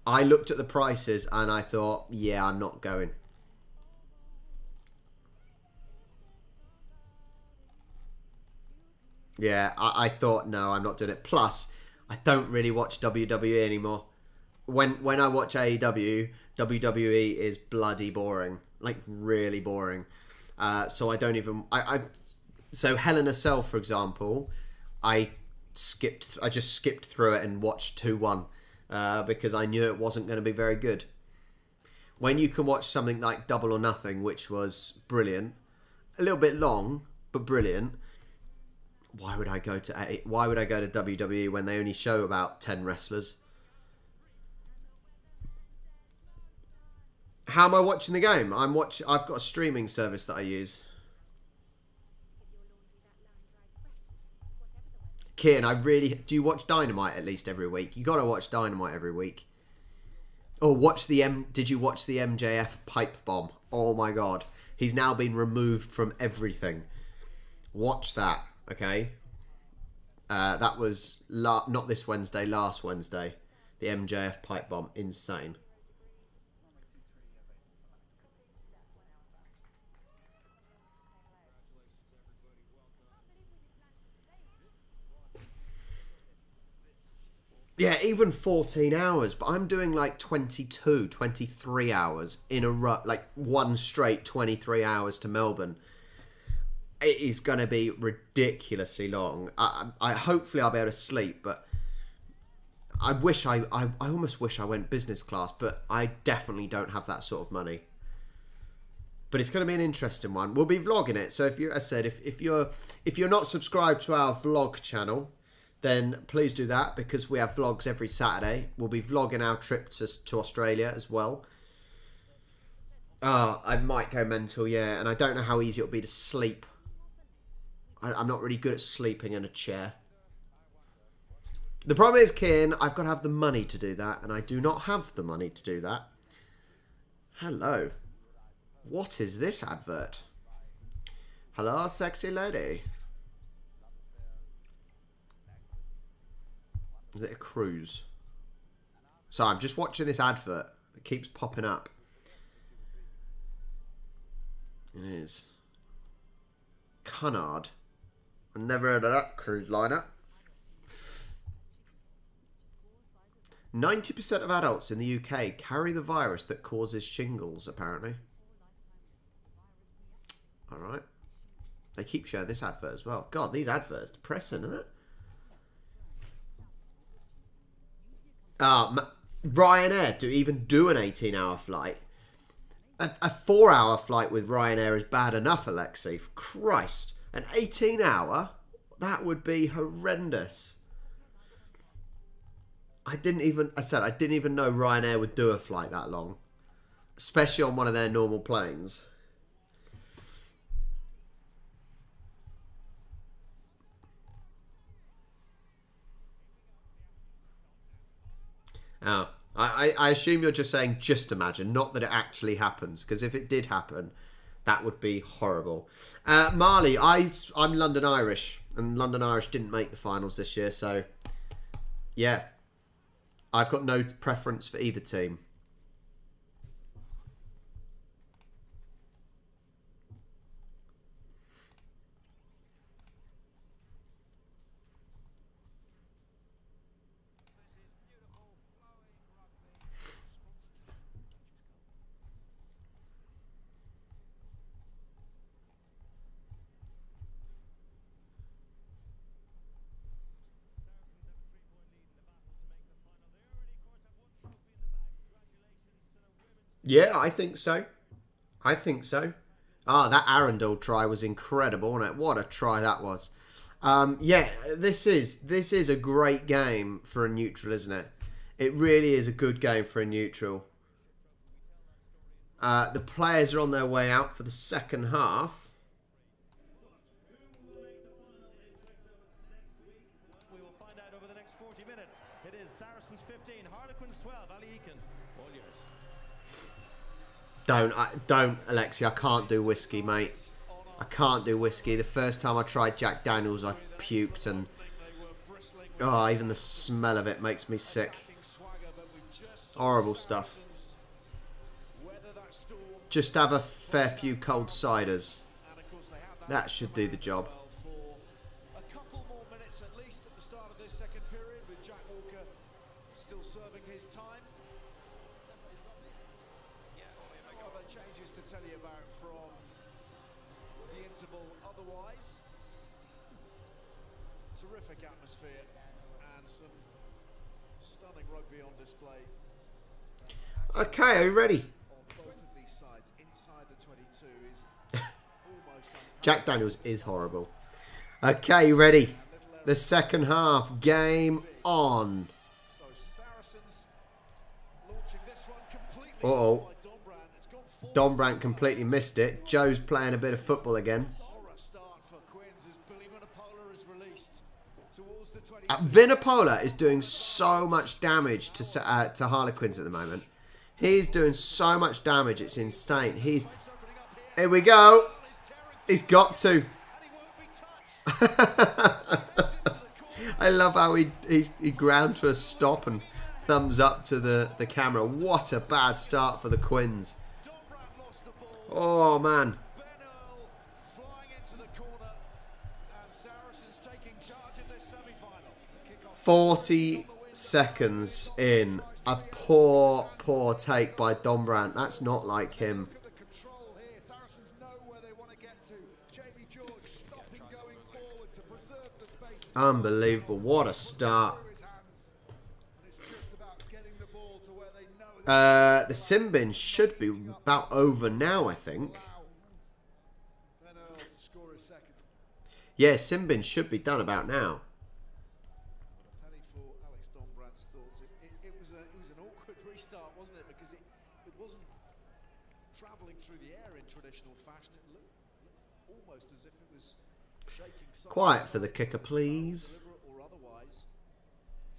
I looked at the prices and I thought, yeah, I'm not going. Yeah, I thought, no, I'm not doing it. Plus, I don't really watch WWE anymore. When I watch AEW, WWE is bloody boring. Like, really boring. So I don't even... So Hell in a Cell, for example, I just skipped through it and watched 2-1 because I knew it wasn't going to be very good. When you can watch something like Double or Nothing, which was brilliant, a little bit long, but brilliant... Why would I go to WWE when they only show about 10 wrestlers? How am I watching the game? I've got a streaming service that I use. Kian, do you watch Dynamite at least every week? You got to watch Dynamite every week. Oh, did you watch the MJF pipe bomb? Oh my god. He's now been removed from everything. Watch that. Okay, that was not this Wednesday, last Wednesday. The MJF pipe bomb, insane. Yeah, even 14 hours, but I'm doing like 22, 23 hours in a row, like one straight 23 hours to Melbourne. It is going to be ridiculously long. Hopefully I'll be able to sleep, but I almost wish I went business class, but I definitely don't have that sort of money. But it's going to be an interesting one. We'll be vlogging it. So if you, as I said, if you're not subscribed to our vlog channel, then please do that, because we have vlogs every Saturday. We'll be vlogging our trip to Australia as well. Oh, I might go mental, yeah. And I don't know how easy it'll be to sleep. I'm not really good at sleeping in a chair. The problem is, Kian, I've got to have the money to do that, and I do not have the money to do that. Hello. What is this advert? Hello, sexy lady. Is it a cruise? So I'm just watching this advert. It keeps popping up. It is. Cunard. I've never heard of that cruise liner. 90% of adults in the UK carry the virus that causes shingles, apparently. Alright. They keep showing this advert as well. God, these adverts are depressing, isn't it? Ryanair even do an 18-hour flight. A 4-hour flight with Ryanair is bad enough, Alexei. For Christ. An 18-hour? That would be horrendous. I didn't even know Ryanair would do a flight that long. Especially on one of their normal planes. Oh, I assume you're just saying just imagine, not that it actually happens. Because if it did happen, that would be horrible. Marley, I'm London Irish. And London Irish didn't make the finals this year. So, yeah. I've got no preference for either team. Yeah, I think so. I think so. Ah, that Arundel try was incredible, wasn't it? What a try that was. Yeah, this is a great game for a neutral, isn't it? It really is a good game for a neutral. The players are on their way out for the second half. We will find out over the next 40 minutes. It is Saracens 15, Harlequins 12, HARLEQUINS. All yours. Don't, Alexi. I can't do whiskey, mate. I can't do whiskey. The first time I tried Jack Daniels, I puked, and oh, even the smell of it makes me sick. Horrible stuff. Just have a fair few cold ciders. That should do the job. A couple more minutes at least at the start of this second period, with Jack Walker still serving his time. Other changes to tell you about from the interval otherwise. Terrific atmosphere and some stunning rugby on display. Okay, are you ready? On both of these sides, inside the 22 is almost Jack Daniels is horrible. Okay, you ready? The second half, game on. so Saracens launching this one completely Uh-oh. by Dombrand. It's gone forward. Dombrand completely missed it. Joe's playing a bit of football again. Horror start for Quins as Billy Vunipola is released towards the 22. Vunipola is doing so much damage to Harlequins at the moment. He's doing so much damage, it's insane. Here we go. He's got to. I love how he ground to a stop and thumbs up to the camera. What a bad start for the Quins. Oh, man. Flying into the corner, and Saracens taking charge in this semi-final. 40 seconds in. A poor take by Dombrand. That's not like him. The control here. Saracens know where they want to get to. Jamie George stopping going forward to preserve the space. Unbelievable. What a start. Through his hands. And it's The sin bin should be about over now, I think. Yeah, sin bin should be done about now. It was an awkward restart, wasn't it? Because it wasn't travelling through the air in traditional fashion. It looked almost as if it was shaking. Quiet for the kicker, please. Or otherwise,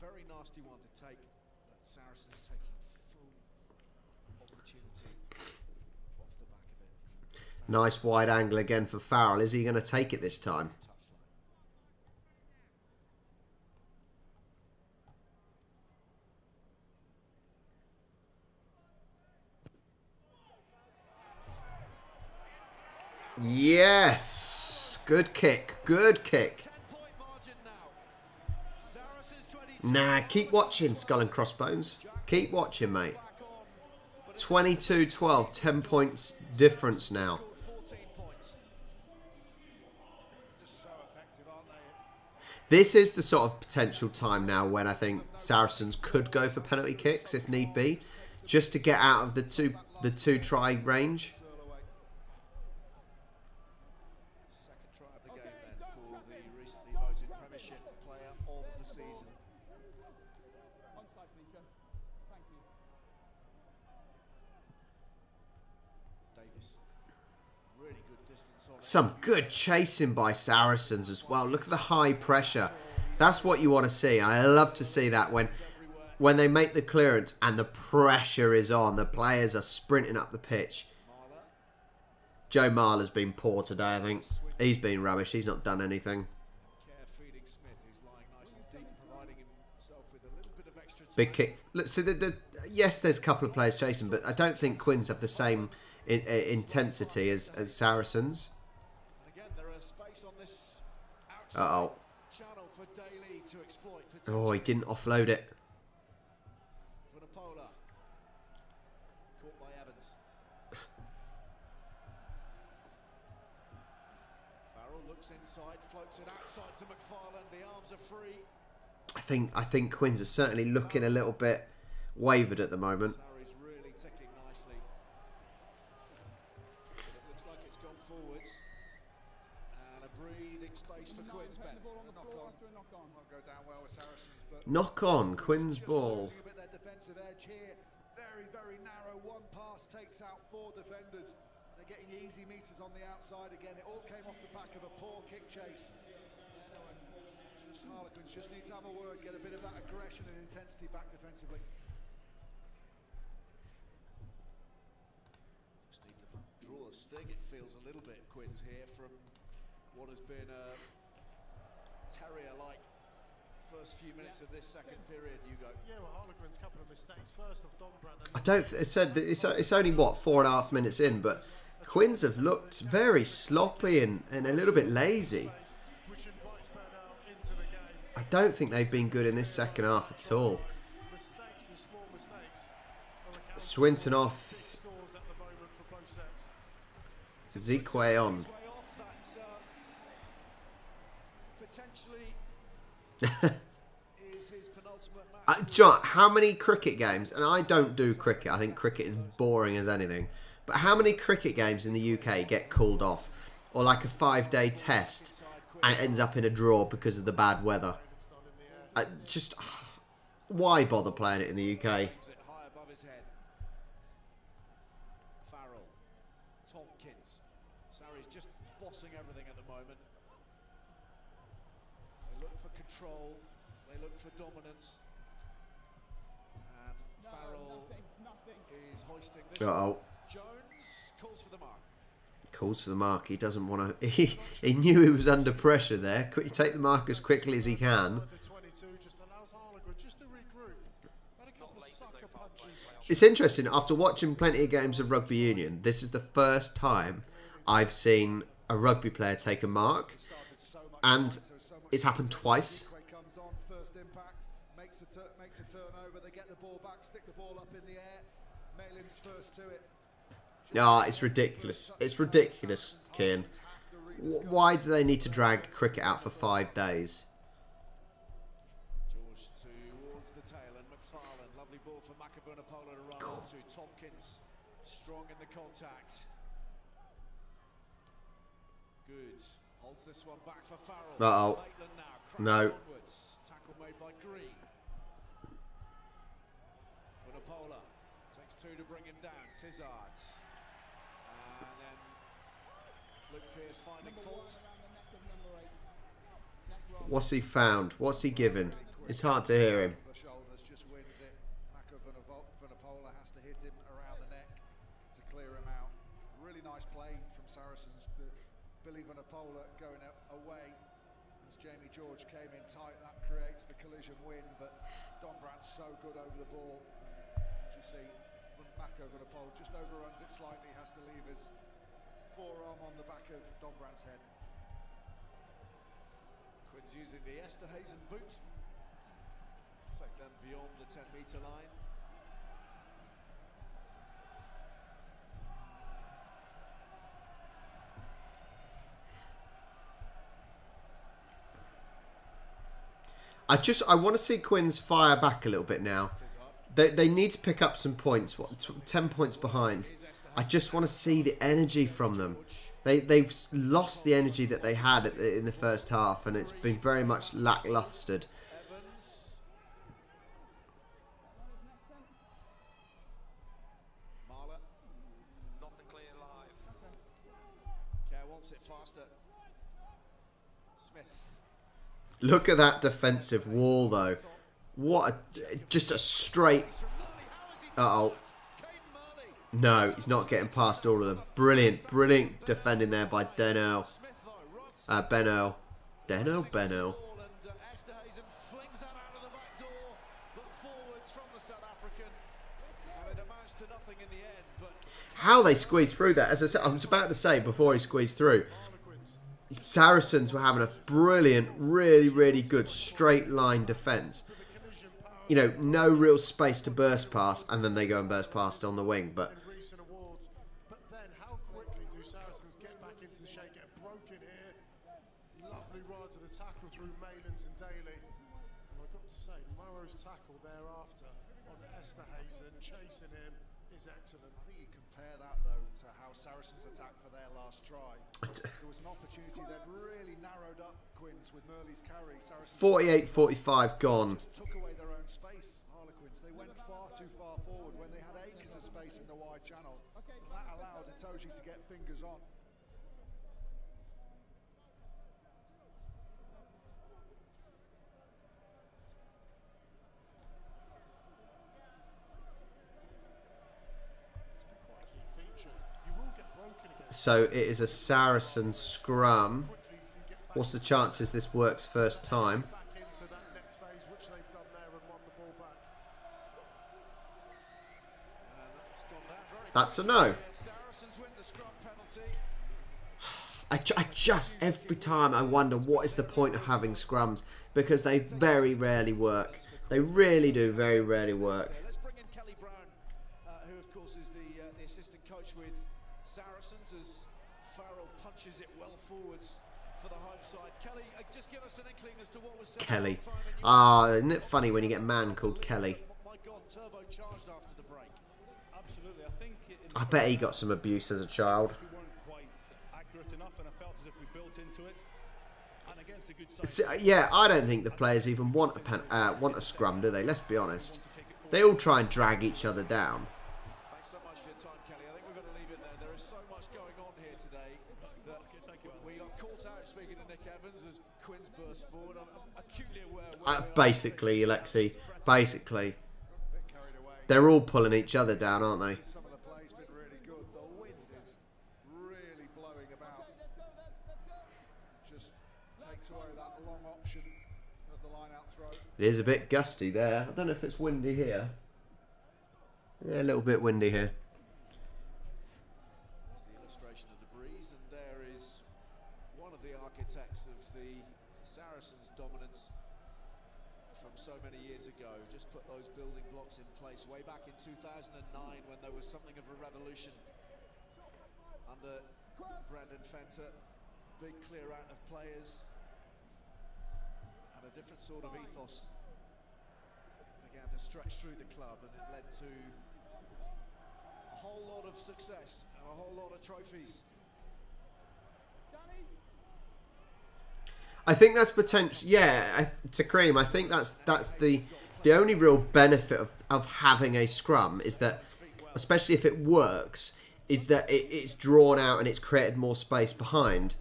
very nasty one to take. But Saracens taking full opportunity off the back of it. Nice wide angle again for Farrell. Is he going to take it this time? Yes! Good kick. Good kick. Nah, keep watching, Skull and Crossbones. Keep watching, mate. 22-12. 10 points difference now. This is the sort of potential time now when I think Saracens could go for penalty kicks if need be, just to get out of the two try range. Premiership player of the season. Onside, Felicia. Thank you. Davis. Really good distance on it. Some good chasing by Saracens as well. Look at the high pressure. That's what you want to see. And I love to see that when they make the clearance and the pressure is on. The players are sprinting up the pitch. Joe Marler's been poor today, I think. He's been rubbish. He's not done anything. Big kick. Look, so yes, there's a couple of players chasing, but I don't think Quins have the same intensity as Saracens. Uh-oh. Oh, he didn't offload it. Caught by Evans. Farrell looks inside, floats it outside to McFarlane. The arms are free. I think Quins are certainly looking a little bit wavered at the moment. Sarri's really ticking nicely. It looks like it's gone forwards. And a breathing space for Quins. Ben. Knock on. Won't go down well with Saracens, but Knock on, Quins ball. a bit their defensive edge here. Very, very narrow. One pass takes out 4 defenders. They're getting easy meters on the outside again. It all came off the back of a poor kick chase. Harlequins just need to have a word, get a bit of that aggression and intensity back defensively. Just need to draw a sting, it feels a little bit, Quins, here from what has been a terrier-like first few minutes of this second period, Hugo. Yeah, well, Harlequins, couple of mistakes. First of Donbrand. I don't. It's only what 4.5 minutes in, but Quins have looked very sloppy and a little bit lazy. I don't think they've been good in this second half at all. Swinton off. Zikwe on. John, how many cricket games, and I don't do cricket, I think cricket is boring as anything, but how many cricket games in the UK get called off? Or like a 5-day test and it ends up in a draw because of the bad weather? Just, why bother playing it in the UK? High above his head. Farrell, Tompkins. Sarri's just bossing everything at the moment. They look for control. They look for dominance. And Farrell is hoisting this. Uh-oh. Jones calls for the mark. Calls for the mark. He doesn't want to. He knew he was under pressure there. Quickly take the mark as quickly as he can. It's interesting, after watching plenty of games of rugby union, this is the first time I've seen a rugby player take a mark, and it's happened twice. Comes on, first impact, makes a turnover, they get the ball back, stick the ball up in the air. Malin's first to it. Ah, it's ridiculous. It's ridiculous, Kian. Why do they need to drag cricket out for 5 days? George towards the tail and McFarlane, lovely ball for Macabuna Polar to run onto Tompkins, strong in the contact. Good. Holds this one back for Farrell. Uh-oh. Maitland now, No. onwards. Tackle made by Green. Vunipola takes two to bring him down. Tizards. And then Luke Pearce finding fault. What's he found? What's he given? It's hard to hear him. The shoulders just wins it. Mako Vunipola has to hit him around the neck to clear him out. Really nice play from Saracens. Billy Vunipola going away as Jamie George came in tight. That creates the collision win, but Dombrandt's so good over the ball. And as you see, Mako Vunipola just overruns it slightly, has to leave his forearm on the back of Dombrandt's head. Quinn's using the Esterhazen boot. Take them beyond the 10-metre line. I want to see Quinn's fire back a little bit now. They need to pick up some points. 10 points behind. I just want to see the energy from them. They've lost the energy that they had in the first half, and it's been very much lacklustered. Evans. Marler. Nothing clear live. Kerr wants it faster. Smith. Look at that defensive wall, though. What just a straight... Uh-oh. No, he's not getting past all of them. Brilliant, brilliant defending there by Ben Earl. Ben Earl. Ben Earl. Esterhazen flings that out of the back door, but forwards from the South African, and it amounts to nothing in the end. But How they squeezed through that. As I said, I was about to say before he squeezed through, Saracens were having a brilliant, really, really good straight line defence. You know, no real space to burst past, and then they go and burst past on the wing. But recent awards. But then how quickly do Saracens get back into shape, get broken here? Lovely ride to the tackle through Maylands and Daly. And I've got to say, Murrow's tackle thereafter on Esterhazen, chasing him, is excellent. I think you compare that though to how Saracens attacked for their last try. There was an opportunity that really narrowed up Quins with Murley's carry. 48-45 gone. Just took away their own space. Harlequins, they went far too far forward when they had acres of space in the wide channel. That allowed Itoje to get fingers on. So it is a Saracen scrum. What's the chances this works first time? That's a no. I just, every time I wonder what is the point of having scrums, because they very rarely work. They really do very rarely work. let's bring in Kelly Brown, who of course is the assistant coach with Saracens, as Farrell punches it well forwards for the home side. Kelly, just give us an inkling as to what was said. Kelly. Ah, isn't it funny when you get a man called Kelly? My God, turbocharged after the break. Absolutely, I think I bet he got some abuse as a child. we weren't quite accurate enough, and I felt as if we built into it. And against a good side, Yeah, I don't think the players even want a scrum, do they? Let's be honest. They all try and drag each other down. Thanks so much for your time, Kelly. I think we've got to leave it there. There is so much going on here today that we got caught out, speaking to Nick Evans, as Quins burst forward. I'm acutely aware Basically, Alexi, basically. They're all pulling each other down, aren't they? Some of the play's been really good. The wind is really blowing about. Just takes away that long option at the line-out throw. It is a bit gusty there. I don't know if it's windy here. Yeah, a little bit windy here. There's the illustration of the breeze, and there is one of the architects of the Saracens' dominance from so many years ago. Just put those building blocks in place way back in 2009, when there was something of a revolution under Brendan Fenter. Big clear out of players, and a different sort of ethos began to stretch through the club, and it led to whole lot of success and a whole lot of trophies. I think that's potential. Yeah, to Cream, I think that's the only real benefit of having a scrum is that, especially if it works, is that it's drawn out and it's created more space behind.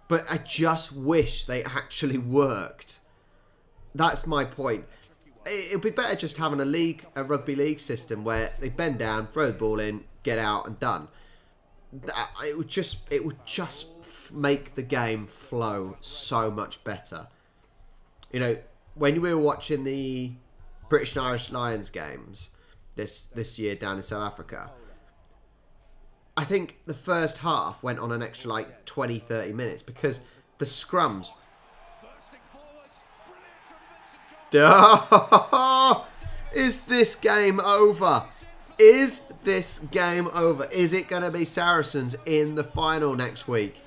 But I just wish they actually worked. That's my point. It would be better just having a rugby league system where they bend down, throw the ball in, get out, and done. It would just make the game flow so much better. You know, when we were watching the British and Irish Lions games this year down in South Africa, I think the first half went on an extra like 20-30 minutes because the scrums. Is this game over? Is this game over? Is it going to be Saracens in the final next week?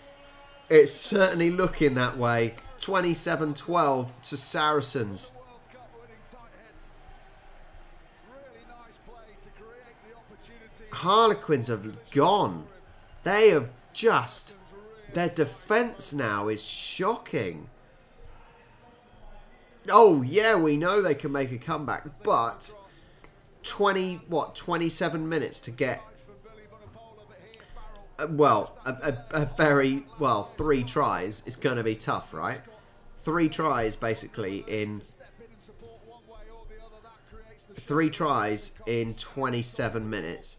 It's certainly looking that way. 27-12 to Saracens. Harlequins have gone. They have just... Their defence now is shocking. Oh, yeah, we know they can make a comeback, but 27 minutes to get... three tries is going to be tough, right? 3 tries, basically, in 27 minutes.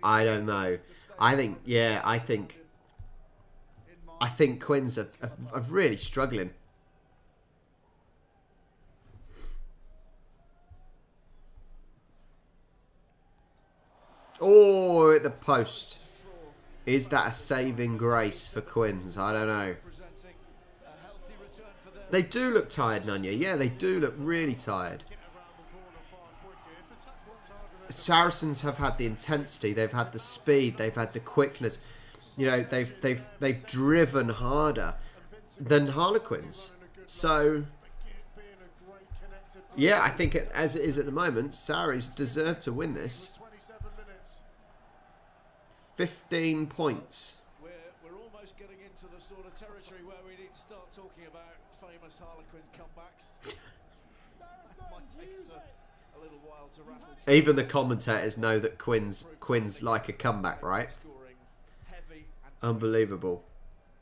I don't know. I think Quins are really struggling. Oh, at the post. Is that a saving grace for Quins? I don't know. They do look tired, Nunya. Yeah, they do look really tired. Saracens have had the intensity, they've had the speed, they've had the quickness. You know, they've driven harder than Harlequins. So, yeah, I think as it is at the moment, Saris deserve to win this. 15 points. We're almost getting into the sort of territory where we need to start talking about famous Harlequins comebacks. Might take us a little while to rattle. Even the commentators know that Quins like a comeback, right? Unbelievable.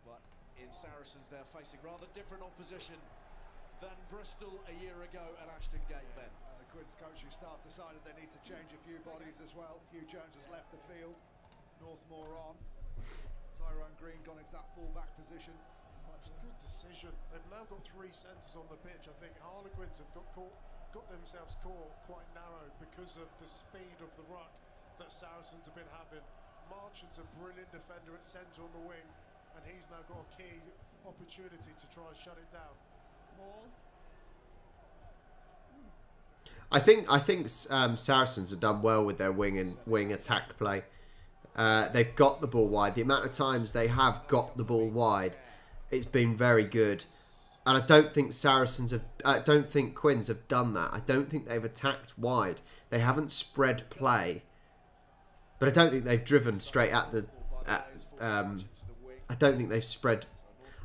But in Saracens, they're facing rather different opposition than Bristol a year ago at Ashton Gate, Ben. The Quins coaching staff decided they need to change a few bodies as well. Hugh Jones has left the field. Northmore on. Tyrone Green gone into that full-back position. It's a good decision. They've now got 3 centres on the pitch. I think Harlequins have got themselves caught quite narrow because of the speed of the ruck that Saracens have been having. Marchant's a brilliant defender at centre on the wing, and he's now got a key opportunity to try and shut it down. I think Saracens have done well with their wing attack play. They've got the ball wide. The amount of times they have got the ball wide, it's been very good. And I don't think Quins have done that. I don't think they've attacked wide. They haven't spread play. But I don't think they've driven straight at the... I don't think they've spread...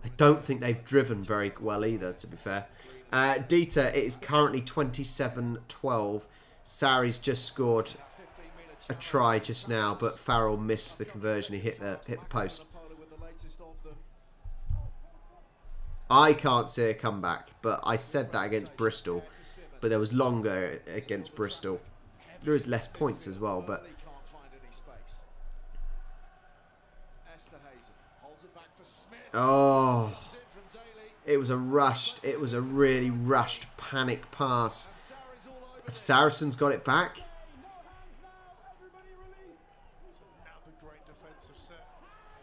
I don't think they've driven very well either, to be fair. Dieter, it is currently 27-12. Sarri's just scored a try just now, but Farrell missed the conversion. He hit the post. I can't see a comeback, but I said that against Bristol. But there was longer against Bristol. There is less points as well, but... Oh, it was a really rushed panic pass. Have Saracens got it back?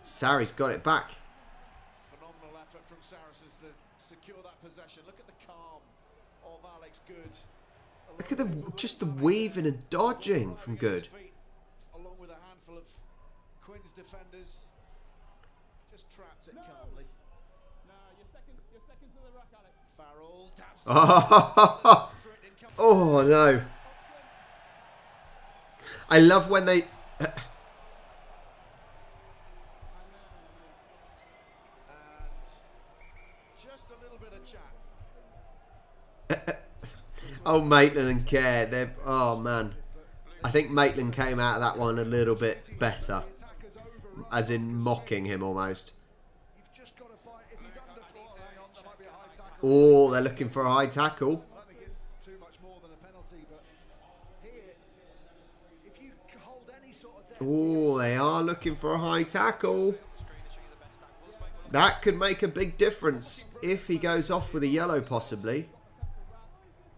Sarri's got it back. Phenomenal effort from Saracens to secure that possession. Look at the calm of Alex Good. Look at just the weaving and dodging from Good. Along with a handful of Quins defenders. Just trapped it calmly. No, you're second to the ruck, Alex. Farrell taps. Oh no. I love when they... And just a little bit of chat. Oh, Maitland and Kerr. They've... Oh, man. I think Maitland came out of that one a little bit better. As in mocking him almost. You've just got to bite. If he's under, hang on, there might be a high tackle. Oh, they're looking for a high tackle. I don't think it's too much more than a penalty, but here, if you hold any sort of depth, Oh, they are looking for a high tackle. That could make a big difference if he goes off with a yellow, possibly.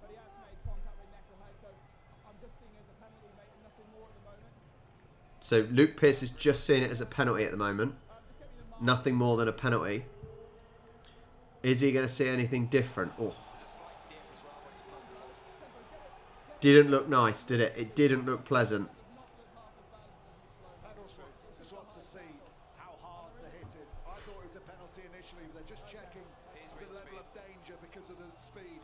But he has made contact with Neckelhead, so I'm just seeing it as a penalty, mate, and nothing more at the moment. So Luke Pearce is just seeing it as a penalty at the moment. Nothing more than a penalty. Is he going to see anything different? Oh. Didn't look nice, did it? It didn't look pleasant. Penalty. Just wants to see how hard the hit is. I thought it was a penalty initially, but they're just checking the level of danger because of the speed.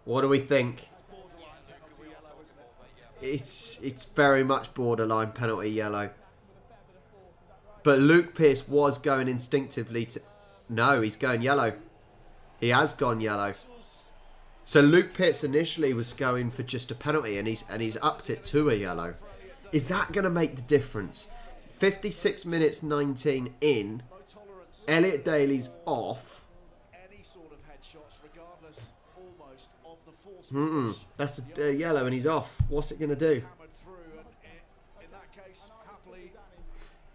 What do we think? Borderline penalty yellow, isn't it? It's very much borderline penalty yellow. But Luke Pearce was going instinctively to... No, he's going yellow. He has gone yellow. So Luke Pearce initially was going for just a penalty, and he's upped it to a yellow. Is that going to make the difference? 56 minutes 19 in. Elliot Daly's off. Any sort of headshots, regardless almost of the force. That's a yellow, and he's off. What's it going to do? Hammered through, and in that case, happily,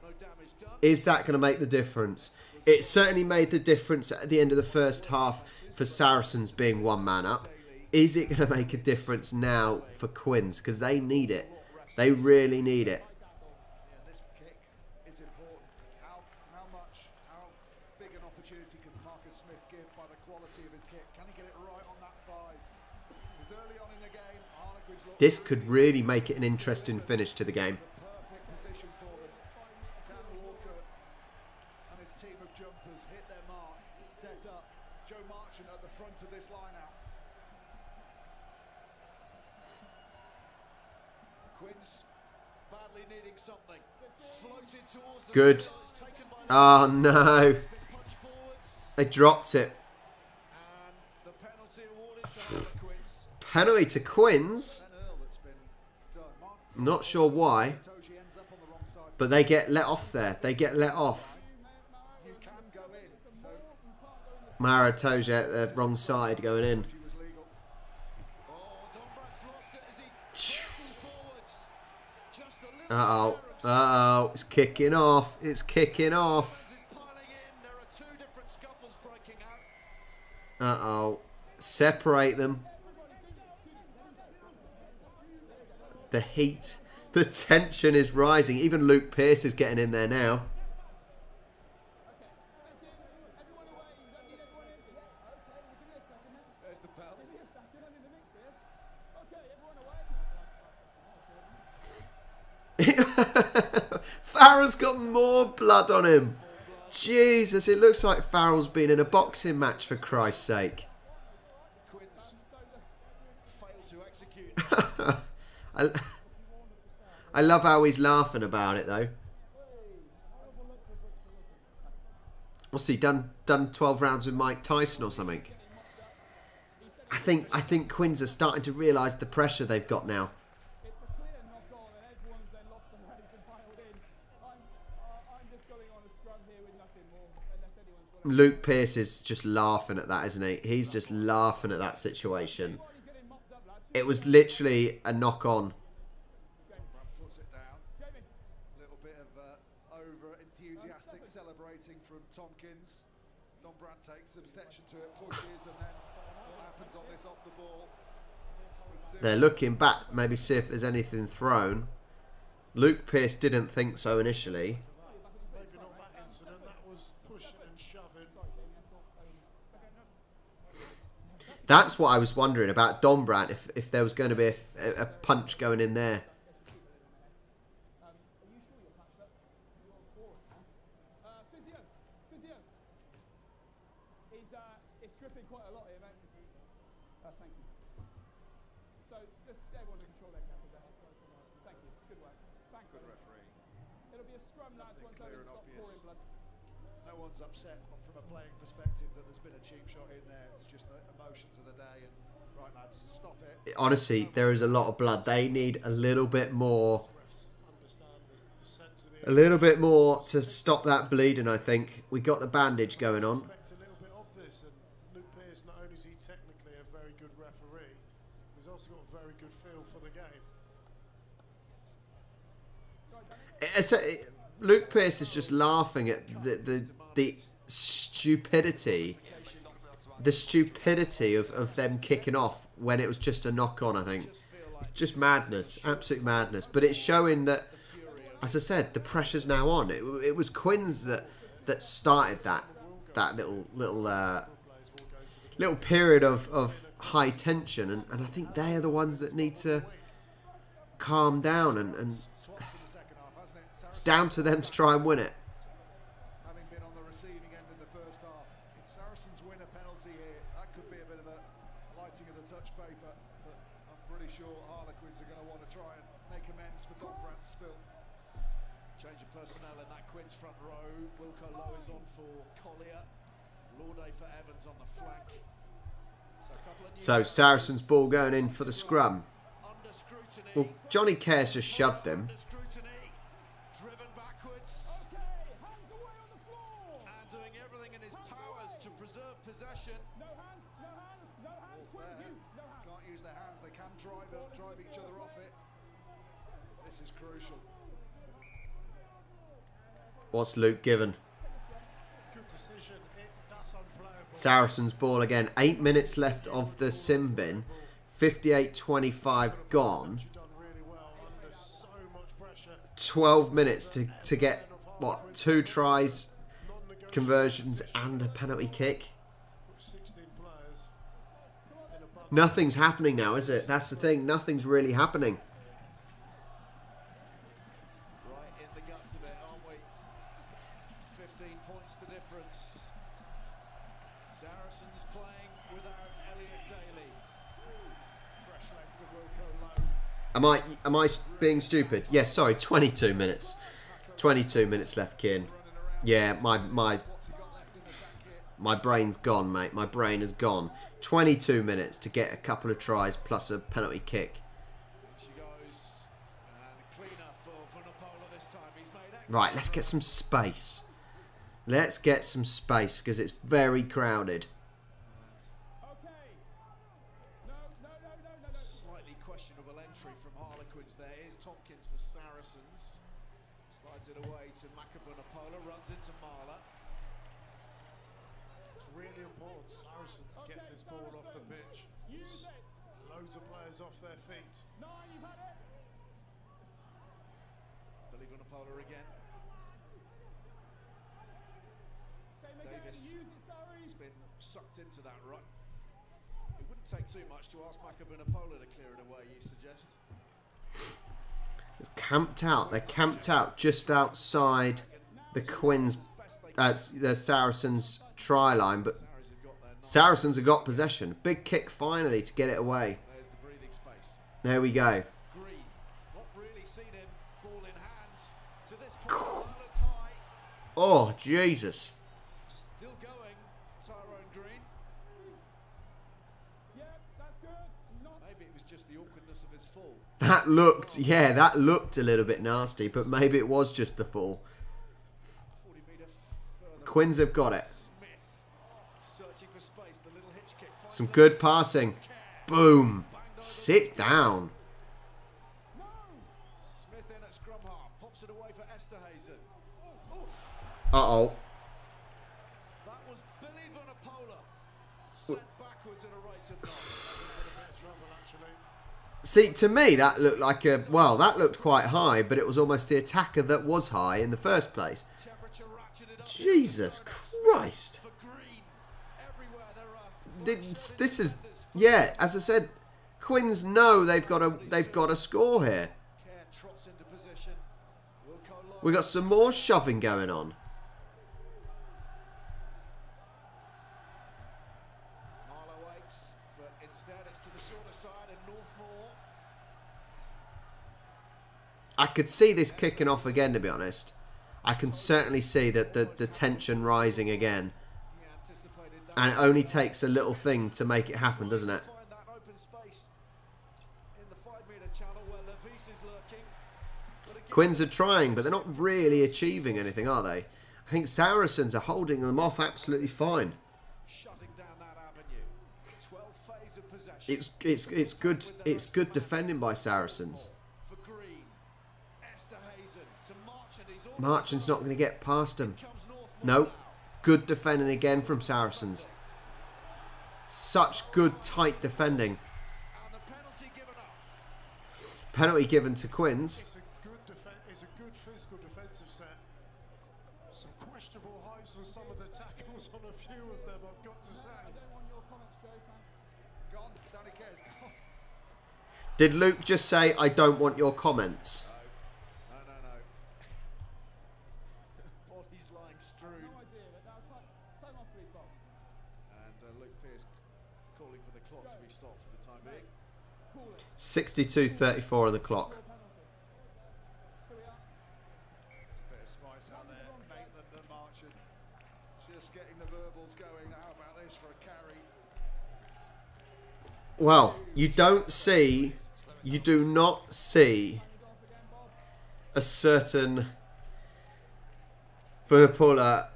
no damage done. Is that going to make the difference? It certainly made the difference at the end of the first half for Saracens being one man up. Is it going to make a difference now for Quins? Because they need it. They really need it. Yeah, this kick is important. How big an opportunity can Marcus Smith give by the quality of his kick? Can he get it right on that thigh? Because early on in the game, Harlequins looked This could really make it an interesting finish to the game. perfect position for them. Can Walker and his team of jumpers hit their mark, set up? Joe Marchant at the front of this line-out. Quins badly needing something. Floated towards the Good. goal, it's taken by Oh no. It's been punched forwards, They dropped it. and the penalty awarded to HARLEQUINS. Penalty to Quins. Ben Earl that's been done. Mark Not sure why. Toji ends up on the wrong side. But they get let off there. They get let off. You can go in, so Mara Toja at the wrong side going in. she was legal. Oh, Dombrat's lost it as he pushes forwards. Just a little Uh-oh. Uh-oh. It's kicking off. It's kicking off. is piling in. There are two different scuffles breaking out. Uh-oh. Separate them. The heat. The tension is rising. Even Luke Pearce is getting in there now. There's the bell. Farrell's got more blood on him. Jesus, it looks like Farrell's been in a boxing match, for Christ's sake. Quins failed to execute. I love how he's laughing about it, though. What's he done? Done 12 rounds with Mike Tyson or something? I think Quins are starting to realise the pressure they've got now. It's a clear knock-on, and everyone's then lost their heads and piled in. I'm just going on a scrum here with nothing more, unless anyone's got a... Luke Pearce is just laughing at that, isn't he? He's just laughing at that situation. He's getting mopped up, lads. It was literally a knock-on. Puts it down. A little bit of over-enthusiastic celebrating from Tompkins. Dombrat takes some section to it, pushes, and then what happens on this off the ball? They're looking back, maybe see if there's anything thrown. Luke Pearce didn't think so initially. Maybe not that incident, that was pushing and shoving. That's what I was wondering about Dombrat, if there was going to be a punch going in there. Physio. He's dripping quite a lot here, mate. Thank you. So just everyone to control their tempers there. Thank you. Good work. Thanks, Good Ollie. referee. It'll be a scrum, lads, once Clear Owen and stops obvious. pouring blood. No one's upset from a playing perspective that there's been a cheap shot in there. It's just the emotions of the day. And right, lads, stop it. Honestly, there is a lot of blood. They need a little bit more. A little bit more to stop that bleeding, I think. We got the bandage going on. Expect a little bit of this, and Luke Pearce, not only is he technically a very good referee, he's also got a very good feel for the game. Luke Pearce is just laughing at the stupidity of them kicking off when it was just a knock on. I think it's just madness, absolute madness. But it's showing that, as I said, the pressure's now on. It was Quins that started that little period of high tension, and I think they are the ones that need to calm down, and it's down to them to try and win it. Having been on the receiving end in the first half, if Saracens win a penalty here, that could be a bit of a lighting of the touch paper, but I'm pretty sure Harlequins are going to want to try and make amends for Don Brad's spill. Change of personnel in that Quins front row. Wilco Lowe is on for Collier. Lorde for Evans on the flank. So Saracens ball going in for the scrum. Well, Johnny Cares just shoved them. Driven backwards. Hands away on the floor. And doing everything in his powers to preserve possession. No hands, no hands, no hands. Their Quins, hands. no hands. Can't use their hands. They can drive each other off it. This is crucial. What's Luke given? Good decision. That's unplayable. Saracens ball again. 8 minutes left of the sim bin. 58-25 gone. You've done really well under so much pressure. 12 minutes to get, what, 2 tries, conversions and a penalty kick. 16 players in a bubble. Nothing's happening now, is it? That's the thing. Nothing's really happening. Right in the guts of it, aren't we? 15 points the difference. Saracens playing without Elliot Daly. Fresh legs of Wilco Lowe. Am I being stupid? Yes, sorry, 22 minutes. 22 minutes left, Kieran. Yeah, my brain's gone, mate. My brain is gone. 22 minutes to get a couple of tries plus a penalty kick. She goes and cleaner for Napola this time. He's made Right, let's get some space. Let's get some space because it's very crowded. Okay. No. slightly questionable entry from Harlequins there. Here's Tompkins for Saracens. Slides it away to Napola, runs into Marla. It's really important Saracens get this ball off the pitch. Use it. Loads of players off their feet. 9, you've had it. Billy Napola again. Same again. Davis. Use it, Sarries. He's been sucked into that rut. It wouldn't take too much to ask Napola to clear it away, you suggest? It's camped out. They're camped out just outside the Quins, the Saracens try line, but Saracens have got possession. Big kick finally to get it away. There's the breathing space. There we go. Green, not really seen him ball in hand to this point. Tie. Oh, Jesus. Still going, Tyrone Green. Yeah, that's good. He's not. Maybe it was just the awkwardness of his fall. That looked a little bit nasty, but maybe it was just the fall. 40 metre further. Quins have got it. Smith searching for space. The little hitch kick. Some good passing. Boom. Sit down. No. Smith in at scrum half. Pops it away for Esterhazen. Uh-oh. That was Billy Vunipola. Sent backwards in a rate of knock. Trouble actually. See, to me, that looked like that looked quite high, but it was almost the attacker that was high in the first place. Temperature ratcheted up. Jesus Christ. For Green. Everywhere there are. This is, yeah, as I said, Quins know they've got a score here. Care trots into position. Wilco Lowe. We got some more shoving going on. Marlow waits for Instead, it's to the shorter side and Northmore. I could see this kicking off again, to be honest. I can certainly see that the tension rising again. He anticipated that. And it only takes a little thing to make it happen, doesn't it? Find that open space in the 5-metre channel where Levis is lurking. But again, Quins are trying, but they're not really achieving anything, are they? I think Saracens are holding them off absolutely fine. shutting down that avenue. 12 phase of possession. It's good defending by Saracens. For Green. Esterhazen to Marchand. He's all Marchand's not going to get past him. comes Northmore No. now. Good defending again from Saracens. Such good tight defending. And the penalty given up. Penalty given to Quins. It's a good physical defensive set. Some questionable heights for some of the tackles on a few of them, I've got to say. I don't want your comments, Joe, thanks. Gone. Danny cares. Did Luke just say, I don't want your comments? No. Body's lying strewn. No idea, but now time off, please, Bob. And Luke Pearce calling for the clock to be stopped for the time being. Cool it. 62:34 on the clock. Penalty. Here we are. Bit of spice out there. Maitland and Marchand just getting the verbals going. How about this for a carry? Well, you do not see a certain Vunipola,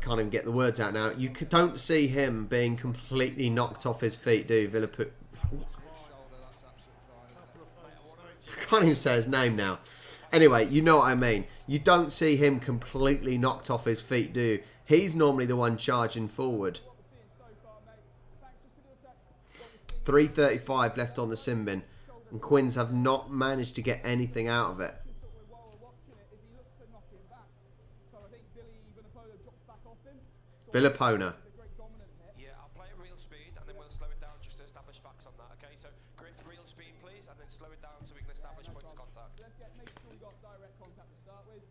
can't even get the words out now. You don't see him being completely knocked off his feet, do you, Vunipola? Shoulder, that's absolutely fine. I can't even say his name now. Anyway, you know what I mean. You don't see him completely knocked off his feet, do you? He's normally the one charging forward. What we're seeing so far, mate. Thanks, just give me a sec. What we're seeing 3:35 left on the sin bin. And Quins have not managed to get anything out of it. while we're watching it is he looks to knock him back. So I think Billy Vunipola drops back off him. Villapona. It's a great dominant hit. Yeah, I'll play at real speed and then we'll slow it down just to establish facts on that, okay? So, Griff, real speed, please, and then slow it down so we can establish points of contact. So make sure we got direct contact to start with.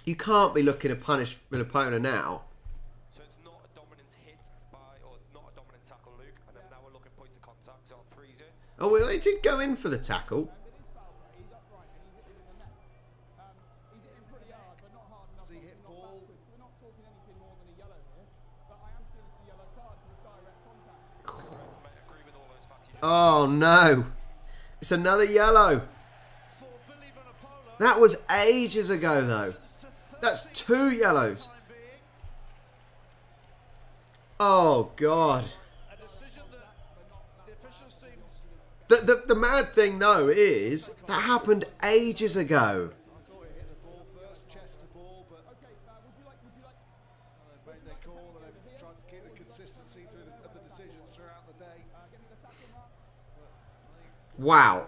You can't be looking to punish Villapona now. So it's not a dominant hit or not a dominant tackle, Luke, and then now we're looking points of contact, so I'll freeze it. Oh, well, he did go in for the tackle. And it is foul play. He's upright and he's hitting the net. He's hitting pretty hard, but not hard enough. He not to hit knock ball. backwards. So we're not talking anything more than a yellow here. But I am seeing this a yellow card for his direct contact. Mate, I agree with all those facts you did. Oh, no. It's another yellow. For Billy Vunipola. That was ages ago, though. That's 2 yellows. Time being. Oh, God. A decision that the official seems. The mad thing, though, is that happened ages ago. I thought he hit the ball first, chest to ball, but Okay, would you like they've made their call and they've tried to keep the consistency through of the decisions throughout the day. give me the tackle mark? Wow.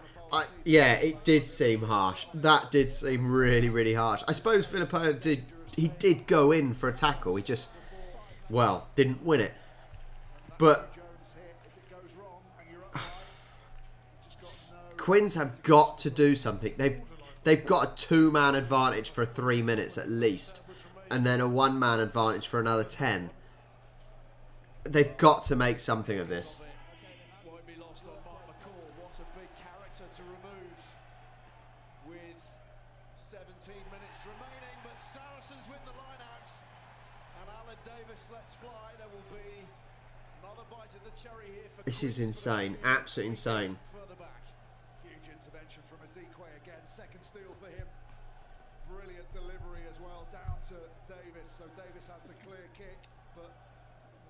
Yeah, it did seem harsh. That did seem really, really harsh. I suppose Villapona did go in for a tackle. He just, well, didn't win it. But Jones hit, if it goes wrong and you're upright, just got no. Quins have got to do something. They've got a 2-man advantage for 3 minutes at least, and then a 1-man advantage for another 10. They've got to make something of this. Won't be lost on Mark McCall. What a big character to remove with 17 minutes remaining. But Saracens win the lineouts and Alan Davis lets fly. There will be another bite of the cherry here for This is Quins, insane. but Absolutely insane. further back. Huge intervention from Ezekwe again. Second steal for him. Brilliant delivery as well down to Davis. So Davis has the clear kick, but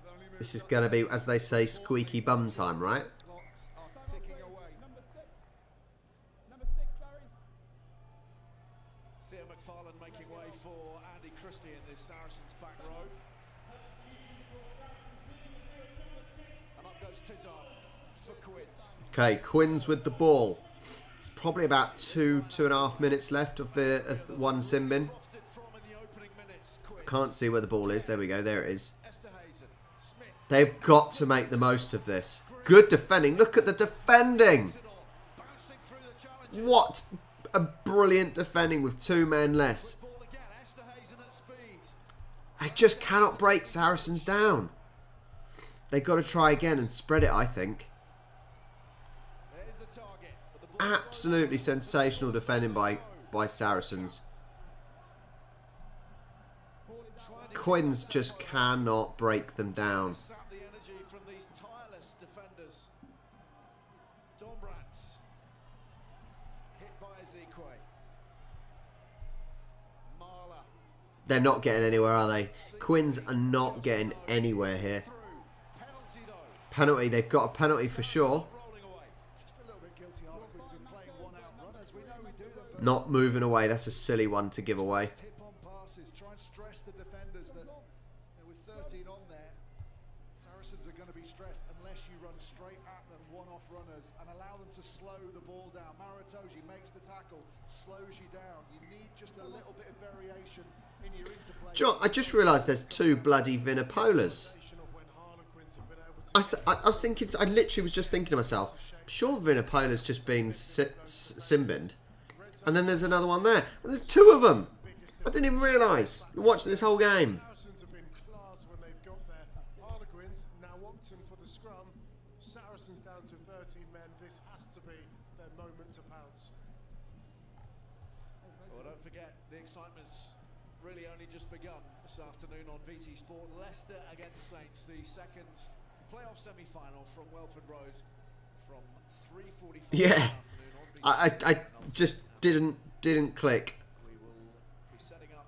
only moved This is up going to be, there. as they say, squeaky bum time, right? Clocks are ticking away. Number 6. Number 6, Saris. Theo McFarlane making way for Andy Christie in this Saracens back row. And up goes Tizard for Quins. Okay, Quins with the ball. It's probably about 2.5 minutes left of the one sin bin. Crossed it from in the opening minutes. Quins. Can't see where the ball is. There we go. There it is. Esterhazen. Smith. They've got to make the most of this. Good defending. Look at the defending. Bouncing through the challenges. What a brilliant defending with 2 men less. Ball again. Esterhazen at speed. I just cannot break Saracens down. They got to try again and spread it, I think. There's the target. But the ball's Absolutely sensational defending by Saracens. Quins just cannot break them down. sap the energy from these tireless defenders. ROBREACTS hit by Ezequiel. Marla They're not getting anywhere, are they? Quins are not getting anywhere here. through. Penalty though. Penalty, they've got a penalty for sure. Rolling away. Just a little bit guilty Harlequins in playing one-out runners. We know we do them, but Not moving away, that's a silly one to give away. tip on passes. Try and stress the defenders that with 13 on there, Saracens are going to be stressed unless you run straight at them, one-off runners, and allow them to slow the ball down. Maritoji makes the tackle, slows you down. You need just a little bit of variation in your interplay. John, I just realised there's 2 bloody Vinopolas. I was thinking, I literally was just thinking to myself, sure Vinopola's just been sin-binned. And then there's another one there. And there's 2 of them. I didn't even realise. Been watching this whole game. Saracens have been class when they've got there. Harlequins now opting for the scrum. Saracens down to 13 men. This has to be their moment to pounce. Well, don't forget, the excitement's really only just begun this afternoon on BT Sport. Leicester against Saints, the second playoff semi-final from Welford Road from 3:45 Yeah. this afternoon on BT I just didn't click. We will be setting up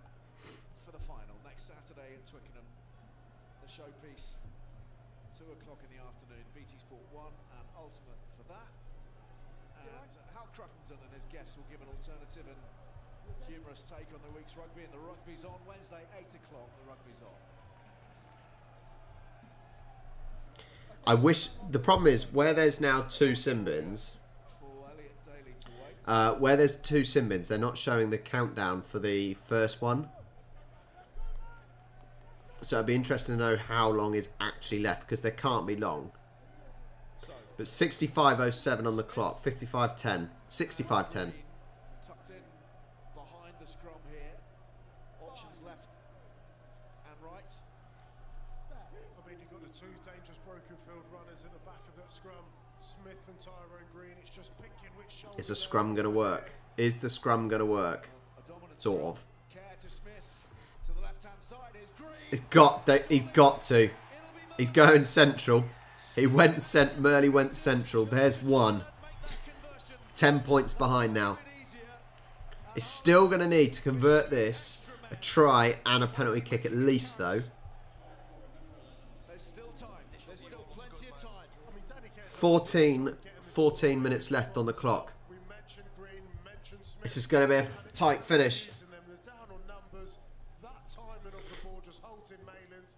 for the final next Saturday in Twickenham. The showpiece, 2 o'clock in the afternoon. BT Sport 1 and Ultimate for that. And Hal Cruttenden and his guests will give an alternative and humorous take on the week's rugby. And the rugby's on Wednesday, 8 o'clock. The rugby's on. I wish, the problem is, where there's now 2 sin-bins, For Elliot Daly to wait. where there's 2 sin-bins, they're not showing the countdown for the first one. So it'd be interesting to know how long is actually left, because there can't be long. But 65:07 on the clock, 55:10, 65:10. Tucked in behind the scrum here. Options left and right. I mean, you've got the 2 dangerous broken field runners at the back of that scrum. Smith and Tyrone Green. It's just picking which shoulder. Is the scrum going to work? Is the scrum going to work? A dominant Sort scrum. of. Care to Smith to the left-hand side. Here's Green. He's got to. He's going central. He went Murley went central. There's 1. 10 points behind now. It's still going to need to convert this. A try and a penalty kick at least, though. There's still time. There's still plenty of time. 14 minutes left on the clock. We mentioned Green, mentioned Smith. This is going to be a tight finish. They're down on numbers. That timing of the ball just holds in Mayland,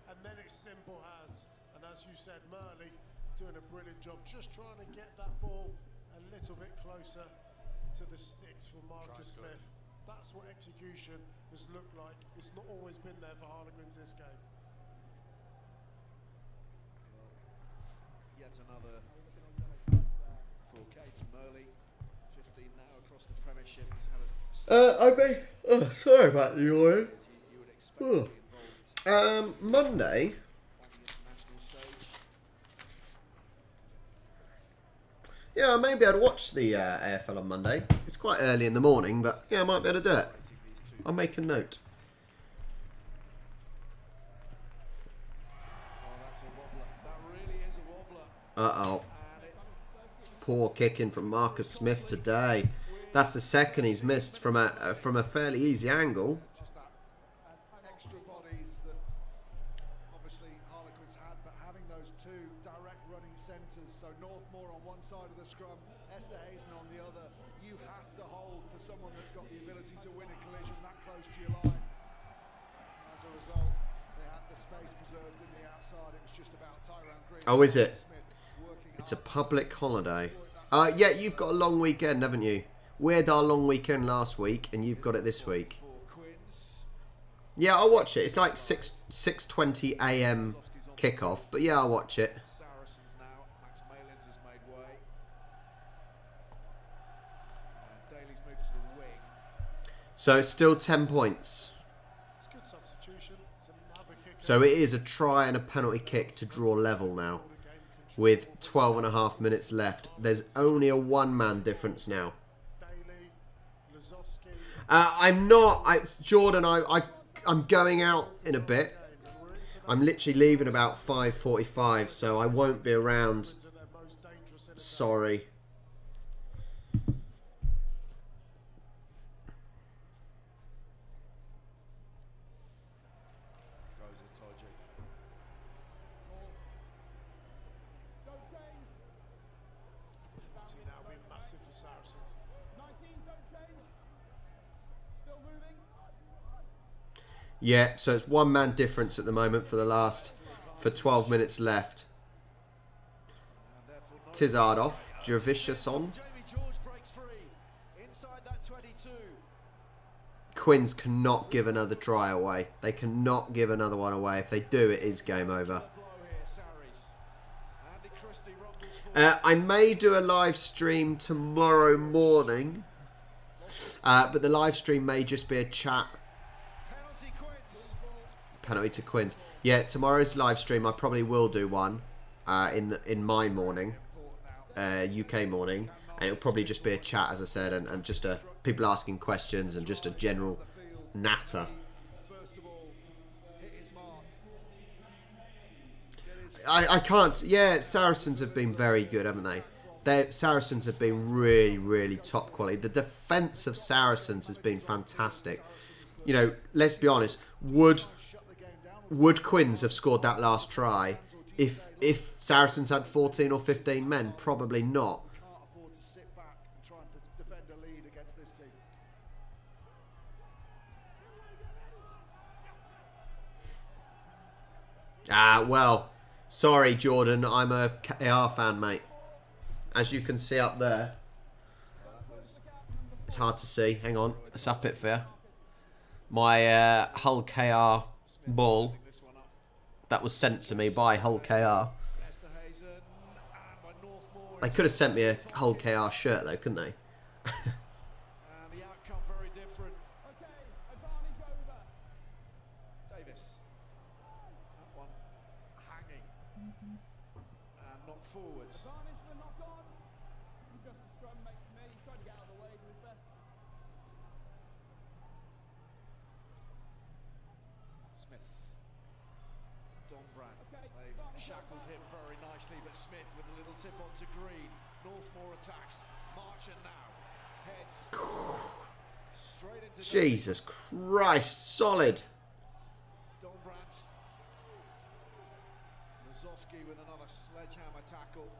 and then it's simple hands. And as you said, Murley doing a brilliant job, just trying to get that ball a little bit closer to the sticks for Marcus Smith. That's what execution has looked like. It's not always been there for Harlequins this game. Yet another 4K from Murley. 15 now across the Premiership. He's had a sorry about the as noise. you would expect to be involved Monday. on the international stage. Yeah, maybe I'd watch the AFL on Monday. It's quite early in the morning, but yeah, I might be able to do it. I'll make a note. Oh, that's a wobbler. That really is a wobbler. Uh-oh. And it Poor kicking from Marcus Smith today. That's the second he's missed from a fairly easy angle. just that extra bodies that obviously Harlequins had, but having those 2 direct running centres, so Northmore on one side of the scrum, Esther Hazen on the other, you have to hold for someone that's got the ability to win a collision that close to your line. As a result, they had the space preserved in the outside. It was just about Tyrone Green. Oh, is it? Smith working It's a hard. public holiday. Yeah, you've got a long weekend, haven't you? We had our long weekend last week, and you've got it this week. for Quins. Yeah, I'll watch it. It's like 6:20 a.m. kickoff, but yeah, I'll watch it. Saracens now. Max Maylands has made way. Daly's moved to the wing. So it's still 10 points. It's good substitution. It's another kick. So it is a try and a penalty kick to draw level now. With 12.5 minutes left. There's only a one-man difference now. I'm not... Jordan, I'm going out in a bit. I'm literally leaving about 5:45, so I won't be around. Sorry. Now being massive for Saracens. 19, don't change. Still moving. Yeah, so it's one-man difference at the moment for 12 minutes left. Tizardov, Jervishason. Quins cannot give another try away. They cannot give another one away. If they do, it is game over. I may do a live stream tomorrow morning, but the live stream may just be a chat. Penalty to Quins. Yeah, tomorrow's live stream I probably will do one in my morning, UK morning, and it'll probably just be a chat, as I said, and just people asking questions and just a general natter. I can't... Yeah, Saracens have been very good, haven't they? Saracens have been really, really top quality. The defence of Saracens has been fantastic. You know, let's be honest. Would Quins have scored that last try if Saracens had 14 or 15 men? Probably not. Well... Sorry, Jordan, I'm a KR fan, mate. As you can see up there. It's hard to see. Hang on. Let's up it for you. My Hull KR ball that was sent to me by Hull KR. They could have sent me a Hull KR shirt, though, couldn't they? Shackled him very nicely, but Smith with a little tip onto Green. Northmore attacks. Marcher now. Heads straight into Jesus Christ, solid. Donbrandt. Lazowski with another sledgehammer tackle.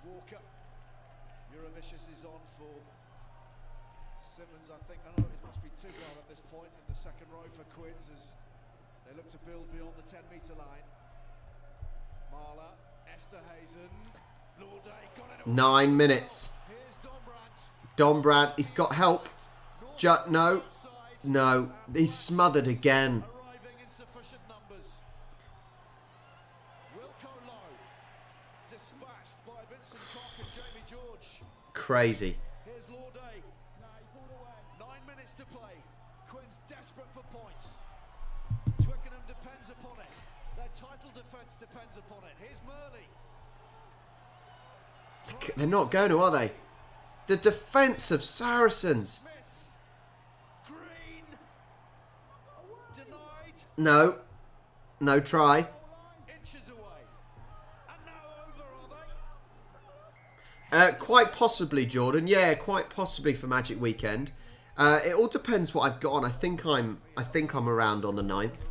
Walker. Eurovicius is on for Simmons, I think. I know it must be Tizard at this point in the second row for Quins as they look to build beyond the 10-metre line. Marler, Esterhazen, Lorday got it. 9 minutes. Donbrandt, he's got help. No, no, he's smothered again. Arriving in sufficient numbers. Wilco Lowe, dispatched by Vincent Cock and Jamie George. Crazy. Here's Lorday. 9 minutes to play. Quins desperate for points. Twickenham depends upon it. Their title defence depends upon it. Here's Murley. They're not going to, are they? The defence of Saracens. Smith. Green. Denied. No. No try. Inches away. And now over, are they? Quite possibly, Jordan. Yeah, quite possibly for Magic Weekend. It all depends what I've got on. I think I'm around on the 9th.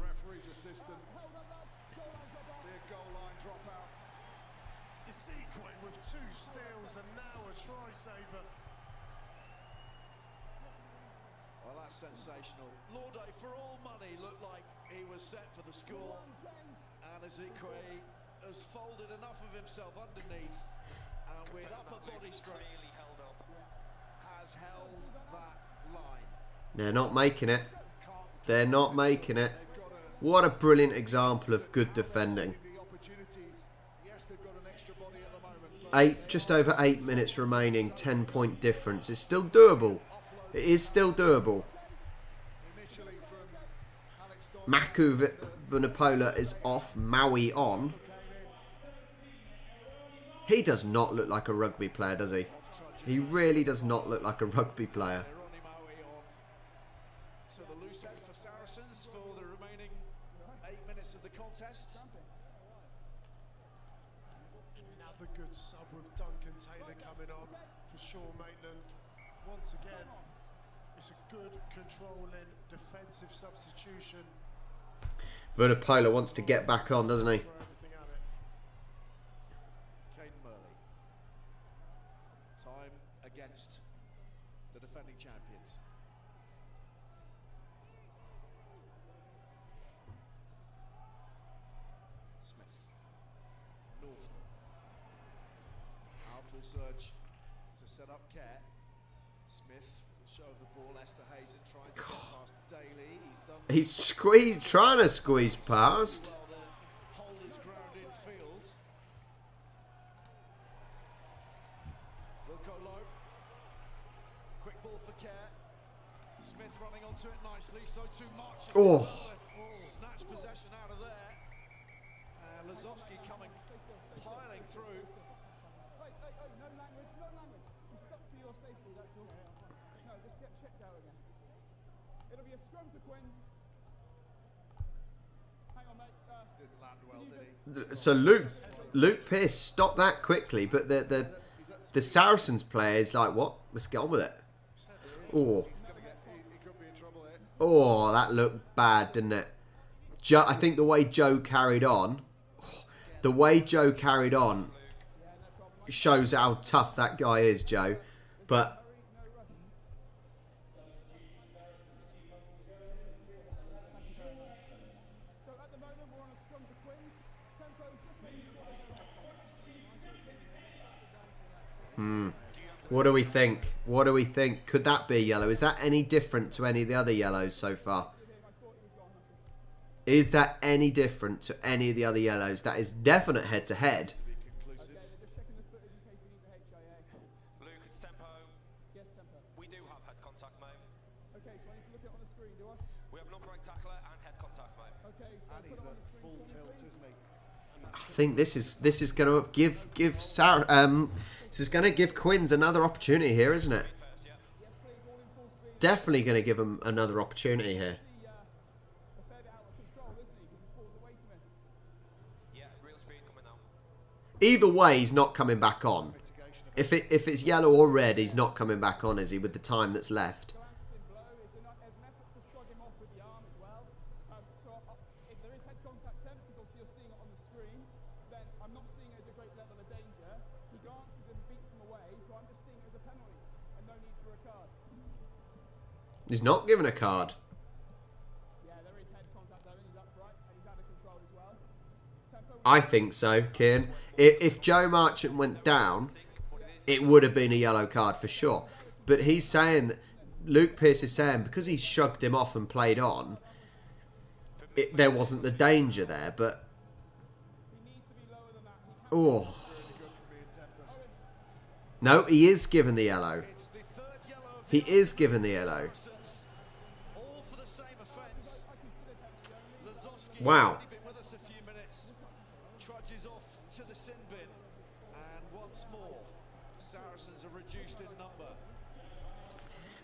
Sensational. Lorday, for all money, looked like he was set for the score. And Ezekwe has folded enough of himself underneath and with upper body strength has held that line. They're not making it. They're not making it. What a brilliant example of good defending. Just over 8 minutes remaining, 10-point difference. It's still doable. It is still doable. Maku Vunipola is off. Maui on. He does not look like a rugby player, does he? He really does not look like a rugby player. So the loose end for Saracens for the remaining 8 minutes of the contest. Another good sub with Duncan Taylor coming on for Sean Maitland. Once again, it's a good controlling defensive substitution. Vunipola wants to get back on, doesn't he? Caden Murley. Time against the defending champions. Smith. Northman. Powerful surge to set up Care. Smith will show the ball. Esther Hazen trying to get past Daly. He's squeezed, trying to squeeze past. Hold his ground in field. Will go low. Quick ball for Care. Smith running onto it nicely. So too much. Oh. Snatch possession out of there. Lazowski coming, piling through. Hey, no language, no language. You stop for your safety, that's all. No, just get checked out again. It'll be a scrum to Quins. Hang on, mate. Didn't land well, did he? So Luke Pearce stopped that quickly, but the Saracens player is like, what? Let's get on with it. Oh. He could be in trouble here. Oh, that looked bad, didn't it? I think the way Joe carried on, shows how tough that guy is, Joe. But So at the moment we're on a scrum to Quins. Tempo's just making sure what do we think? What do we think? Could that be yellow? Is that any different to any of the other yellows so far? Is that any different to any of the other yellows? That is definite head-to-head. Luke, it's tempo. Yes, tempo. We do have head contact, mate. Okay, so I need to look it on the screen, do I? We have an upright tackler and head contact, mate. Okay, so And put he's it on at the screen full for me, tilt, please. isn't he? I think this is going to give Sarah this is going to give Quins another opportunity here, isn't it? Yes, please, all in full speed. Definitely going to give him another opportunity here. A fair bit out of control, isn't he? Because he falls away from him. Yeah, real speed coming now. Either way, he's not coming back on. If it's yellow or red, he's not coming back on, is he? With the time that's left. Glancing blow is an effort to shrug him off with the arm as well. If there is head contact, Temp, because obviously you're seeing it on the screen, then I'm not seeing it as a great level of danger. He glances and beats him away, so I'm just seeing it as a penalty and no need for a card. He's not given a card. Yeah, there is head contact though, and he's upright and he's out of control as well. Tempo. I think so, Kieran. If Joe Marchant went down, it would have been a yellow card for sure. But he's saying, Luke Pearce is saying, because he shrugged him off and played on, there wasn't the danger there. But He needs to be lower than that. oh, no, he is given the yellow. It's the third yellow of He is given the yellow. Saracens, all for the same offence. Lazowski, Wow. already been with us a few minutes, trudges off to the sin bin, and once more, Saracens are reduced in number.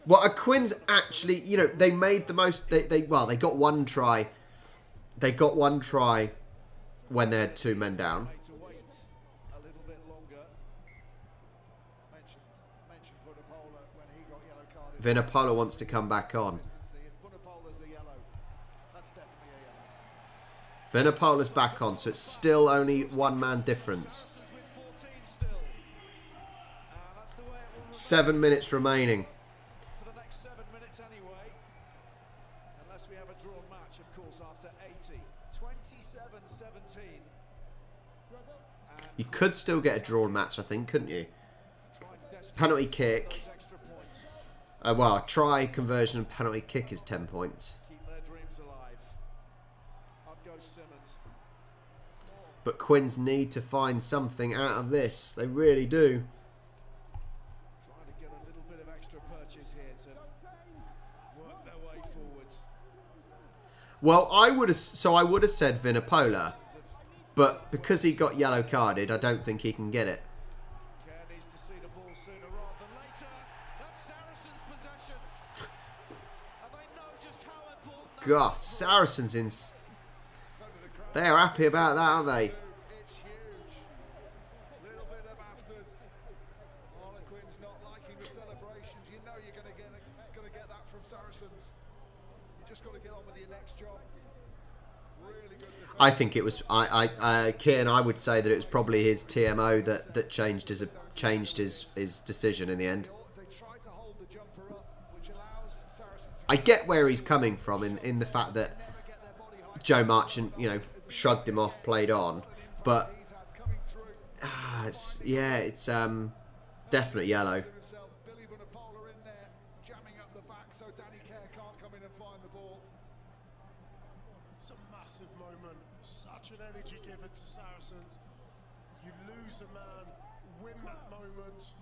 Well, a Quins actually, you know, they made the most. They got one try. They got one try when they had two men down. To wait a little bit longer. Mentioned Vunipola when he got yellow carded. Vunipola wants to come back on. If Vunipola's a yellow, that's definitely a yellow. Vunipola's back on, so it's still only one man difference. Saracens with 14 still. That's the way it will 7 minutes remaining. for the next 7 minutes anyway. Unless we have a drawn match, of course, after 80. 27-17. You could still get a drawn match, I think, couldn't you? Trying desperately Penalty for kick. those extra points. Well, try, conversion, and penalty kick is 10 points. Keep their dreams alive. Up goes Simmons. But Quins need to find something out of this. They really do. Trying to get a little bit of extra purchase here to work their way forwards. Well, I would have said Vinopola, but because he got yellow carded, I don't think he can get it. Care needs to see the ball sooner rather than later. That's Saracens' possession. And they know just how important that God, Saracens in. They're happy about that, aren't they? It's huge. Little bit of afters. Harlequins not liking the celebrations. You know you're going to get that from Saracens. You just got to get on with your next job. Really good defense. I think it was. Kian, I would say that it was probably his TMO that changed his decision in the end. They tried to hold the jumper up, which allows Saracens to I get where he's coming from in the fact that get their body high. Joe Marchant, shrugged him off, played on, but He's had coming through. it's definite yellow. Himself, Billy Vinopola in there, jamming up the back so Danny Kerr can't come in and find the ball. It's a massive moment, such an energy giver to Saracens. You lose a man, win that moment,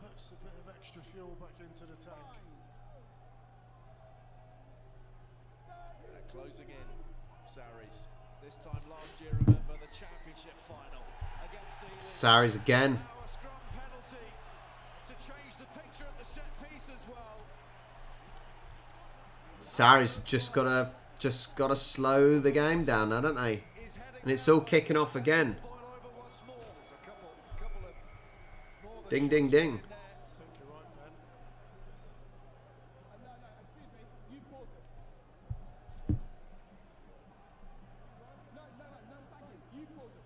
puts a bit of extra fuel back into the tank. They're closing in, Saris. This time last year, remember the championship final against the Saris again. now a scrum penalty to change the picture of the set piece as well. Saris just gotta slow the game down now, don't they? He's heading And it's all kicking off again. boil over once more. There's a couple of more than Ding, ding, ding. I think you're right, Ben. No, excuse me. You've caused this. No, thank you. You've caused this.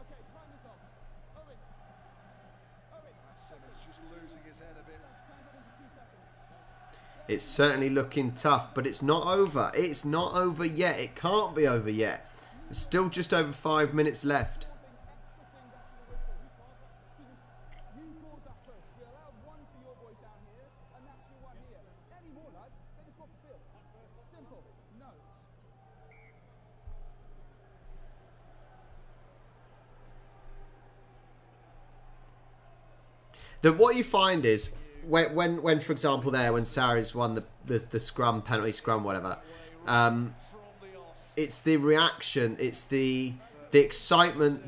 Okay, time this off. Owen. Simmons just losing his head a bit. Stands up in for 2 seconds. It's certainly looking tough, but it's not over. It's not over yet. It can't be over yet. There's still just over 5 minutes left. You caused that push. We allowed one for your boys down here, and that's your one here. Any more, lads, they just go off the field. Simple. No. What you find is when for example when Saris won the scrum, penalty scrum, whatever, it's the reaction, it's the excitement,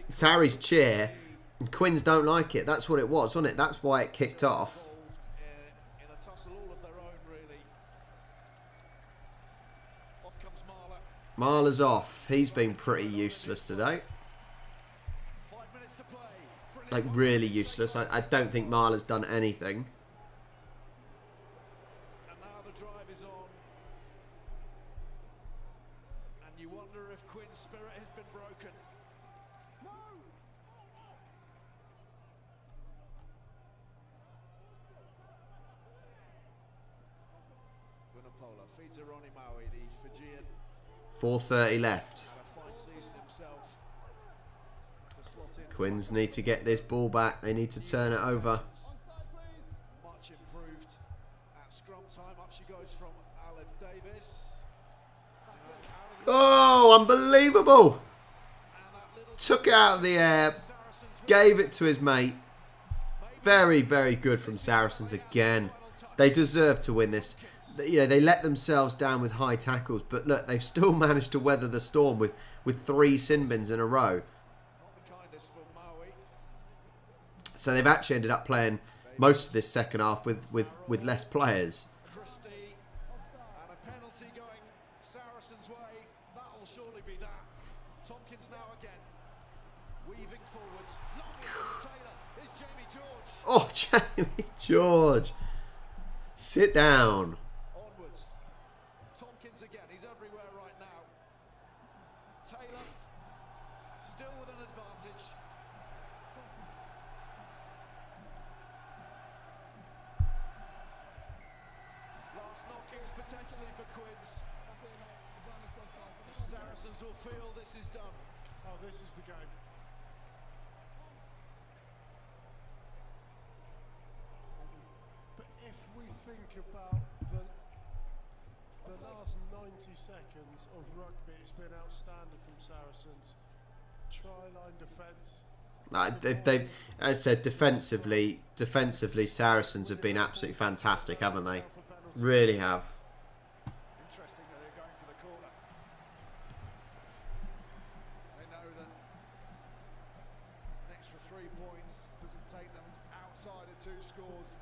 Saris cheer, and Quins don't like it. That's what it was, wasn't it? That's why it kicked off. In a tussle all of their own, really. Off comes Marler. Marler's off. He's been pretty useless today. 5 minutes to play. Brilliant. Like, really useless. I don't think Marler's done anything. And now the drive is on. And you wonder if Quinn's spirit has been broken. No! Vinopola feeds a Ronnie Maui, the Fijian, 4:30 left. had a fine season himself. To slot in Quins need to get this ball back. They need to turn it over. much improved at scrum time. Up she goes from Alan Davis. Backwards out of the Oh, unbelievable! and that little Took it out of the air, Saracens gave it to his mate. Very, very good from Saracens again. They deserve to win this. They let themselves down with high tackles, but look, they've still managed to weather the storm with 3 sin bins in a row. not the kindest for Maui. So they've actually ended up playing most of this second half with less players. Christie and a penalty going Saracens' way. That'll surely be that. Tompkins now again. Weaving forwards. Long from Taylor. Here's Jamie George. Oh, Jamie George. Sit down. Onwards. Tompkins again. He's everywhere right now. Taylor still with an advantage. Last knockings potentially for Quins. Saracens will feel this is done. Oh, this is the game. But if we think about the last 90 seconds of rugby, it's been outstanding from Saracens. Try line defence. As I said, defensively, Saracens have been absolutely fantastic, haven't they? For penalty. Really have. Interesting that they're going for the corner. They know that an extra 3 points doesn't take them outside of 2 scores.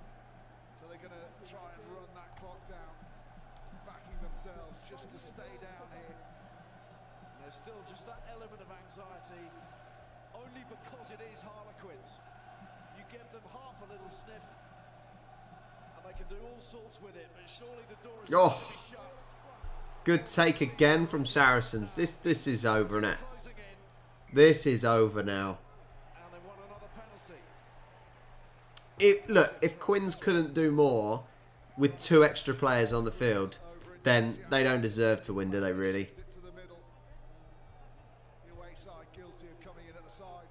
So they're going to try and run that clock down, backing themselves just to stay down here. And there's still just that element of anxiety, only because it is Harlequins. You give them half a little sniff, and they can do all sorts with it, but surely the door is going to be shut. Good take again from Saracens. This is over now. Closing in, This is over now. and they want another penalty. Look, if Quins couldn't do more with 2 extra players on the field, then they don't deserve to win, do they really? It to the middle. The away side guilty of coming in at the side.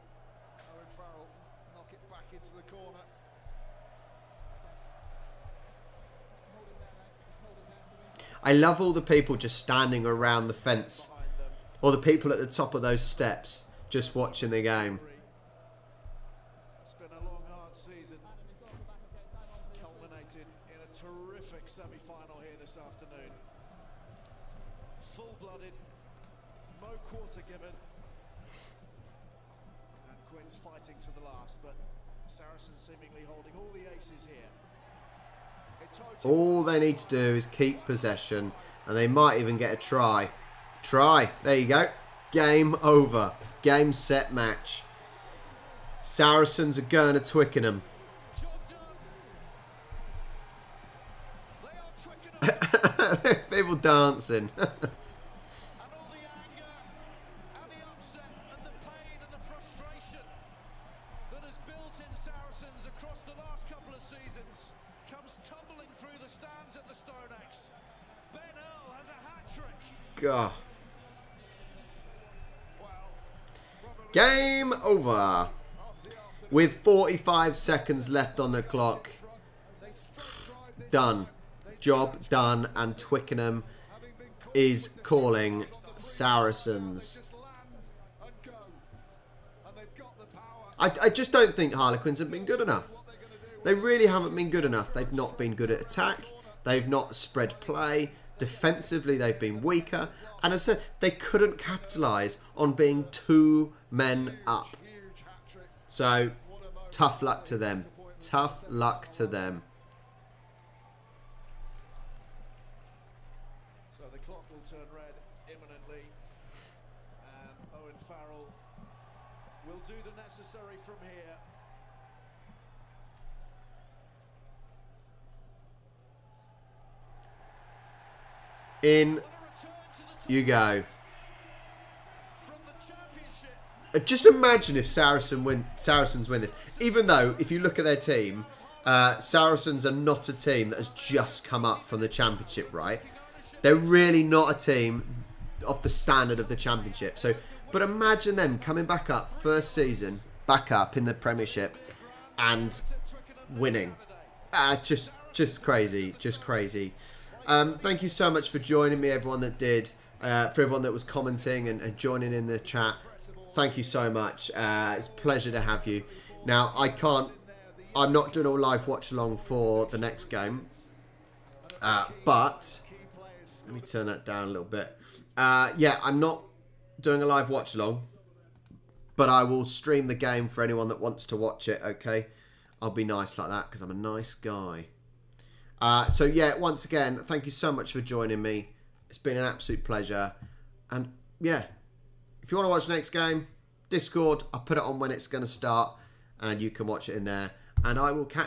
Owen Farrell knock it back into the corner. I love all the people just standing around the fence, or the people at the top of those steps just watching the game. It's been a long, hard season, culminated in a terrific semi-final here this afternoon. Full-blooded, no quarter given, and Quins fighting to the last, but Saracens seemingly holding all the aces here. All they need to do is keep possession, and they might even get a try. Try. There you go. Game over. Game, set, match. Saracens are going to Twickenham. People dancing. And all the anger and the upset and the pain and the frustration that has built in Saracens across the last couple of seasons comes tumbling through the stands at the Stonex. Ben Earl has a hat-trick. God. Game over. With 45 seconds left on the clock. Done. Job done. And Twickenham is calling Saracens. I just don't think Harlequins have been good enough. They really haven't been good enough. They've not been good at attack. They've not spread play. Defensively, they've been weaker. And as I said, they couldn't capitalise on being 2 men up. So, tough luck to them. Tough luck to them. So the clock will turn red imminently, and Owen Farrell will do the necessary from here. In you go. From the championship. Just imagine if Saracens win this. Even though, if you look at their team, Saracens are not a team that has just come up from the championship, right? They're really not a team of the standard of the championship. So, but imagine them coming back up first season, back up in the Premiership, and winning. Just crazy, just crazy. Thank you so much for joining me, everyone that did. For everyone that was commenting and joining in the chat, thank you so much. It's a pleasure to have you. Now, I'm not doing a live watch along for the next game, but let me turn that down a little bit. Yeah, I'm not doing a live watch along, but I will stream the game for anyone that wants to watch it, okay? I'll be nice like that because I'm a nice guy. So yeah, once again, thank you so much for joining me. It's been an absolute pleasure. And yeah, if you want to watch the next game, Discord, I'll put it on when it's going to start, and you can watch it in there. And I will catch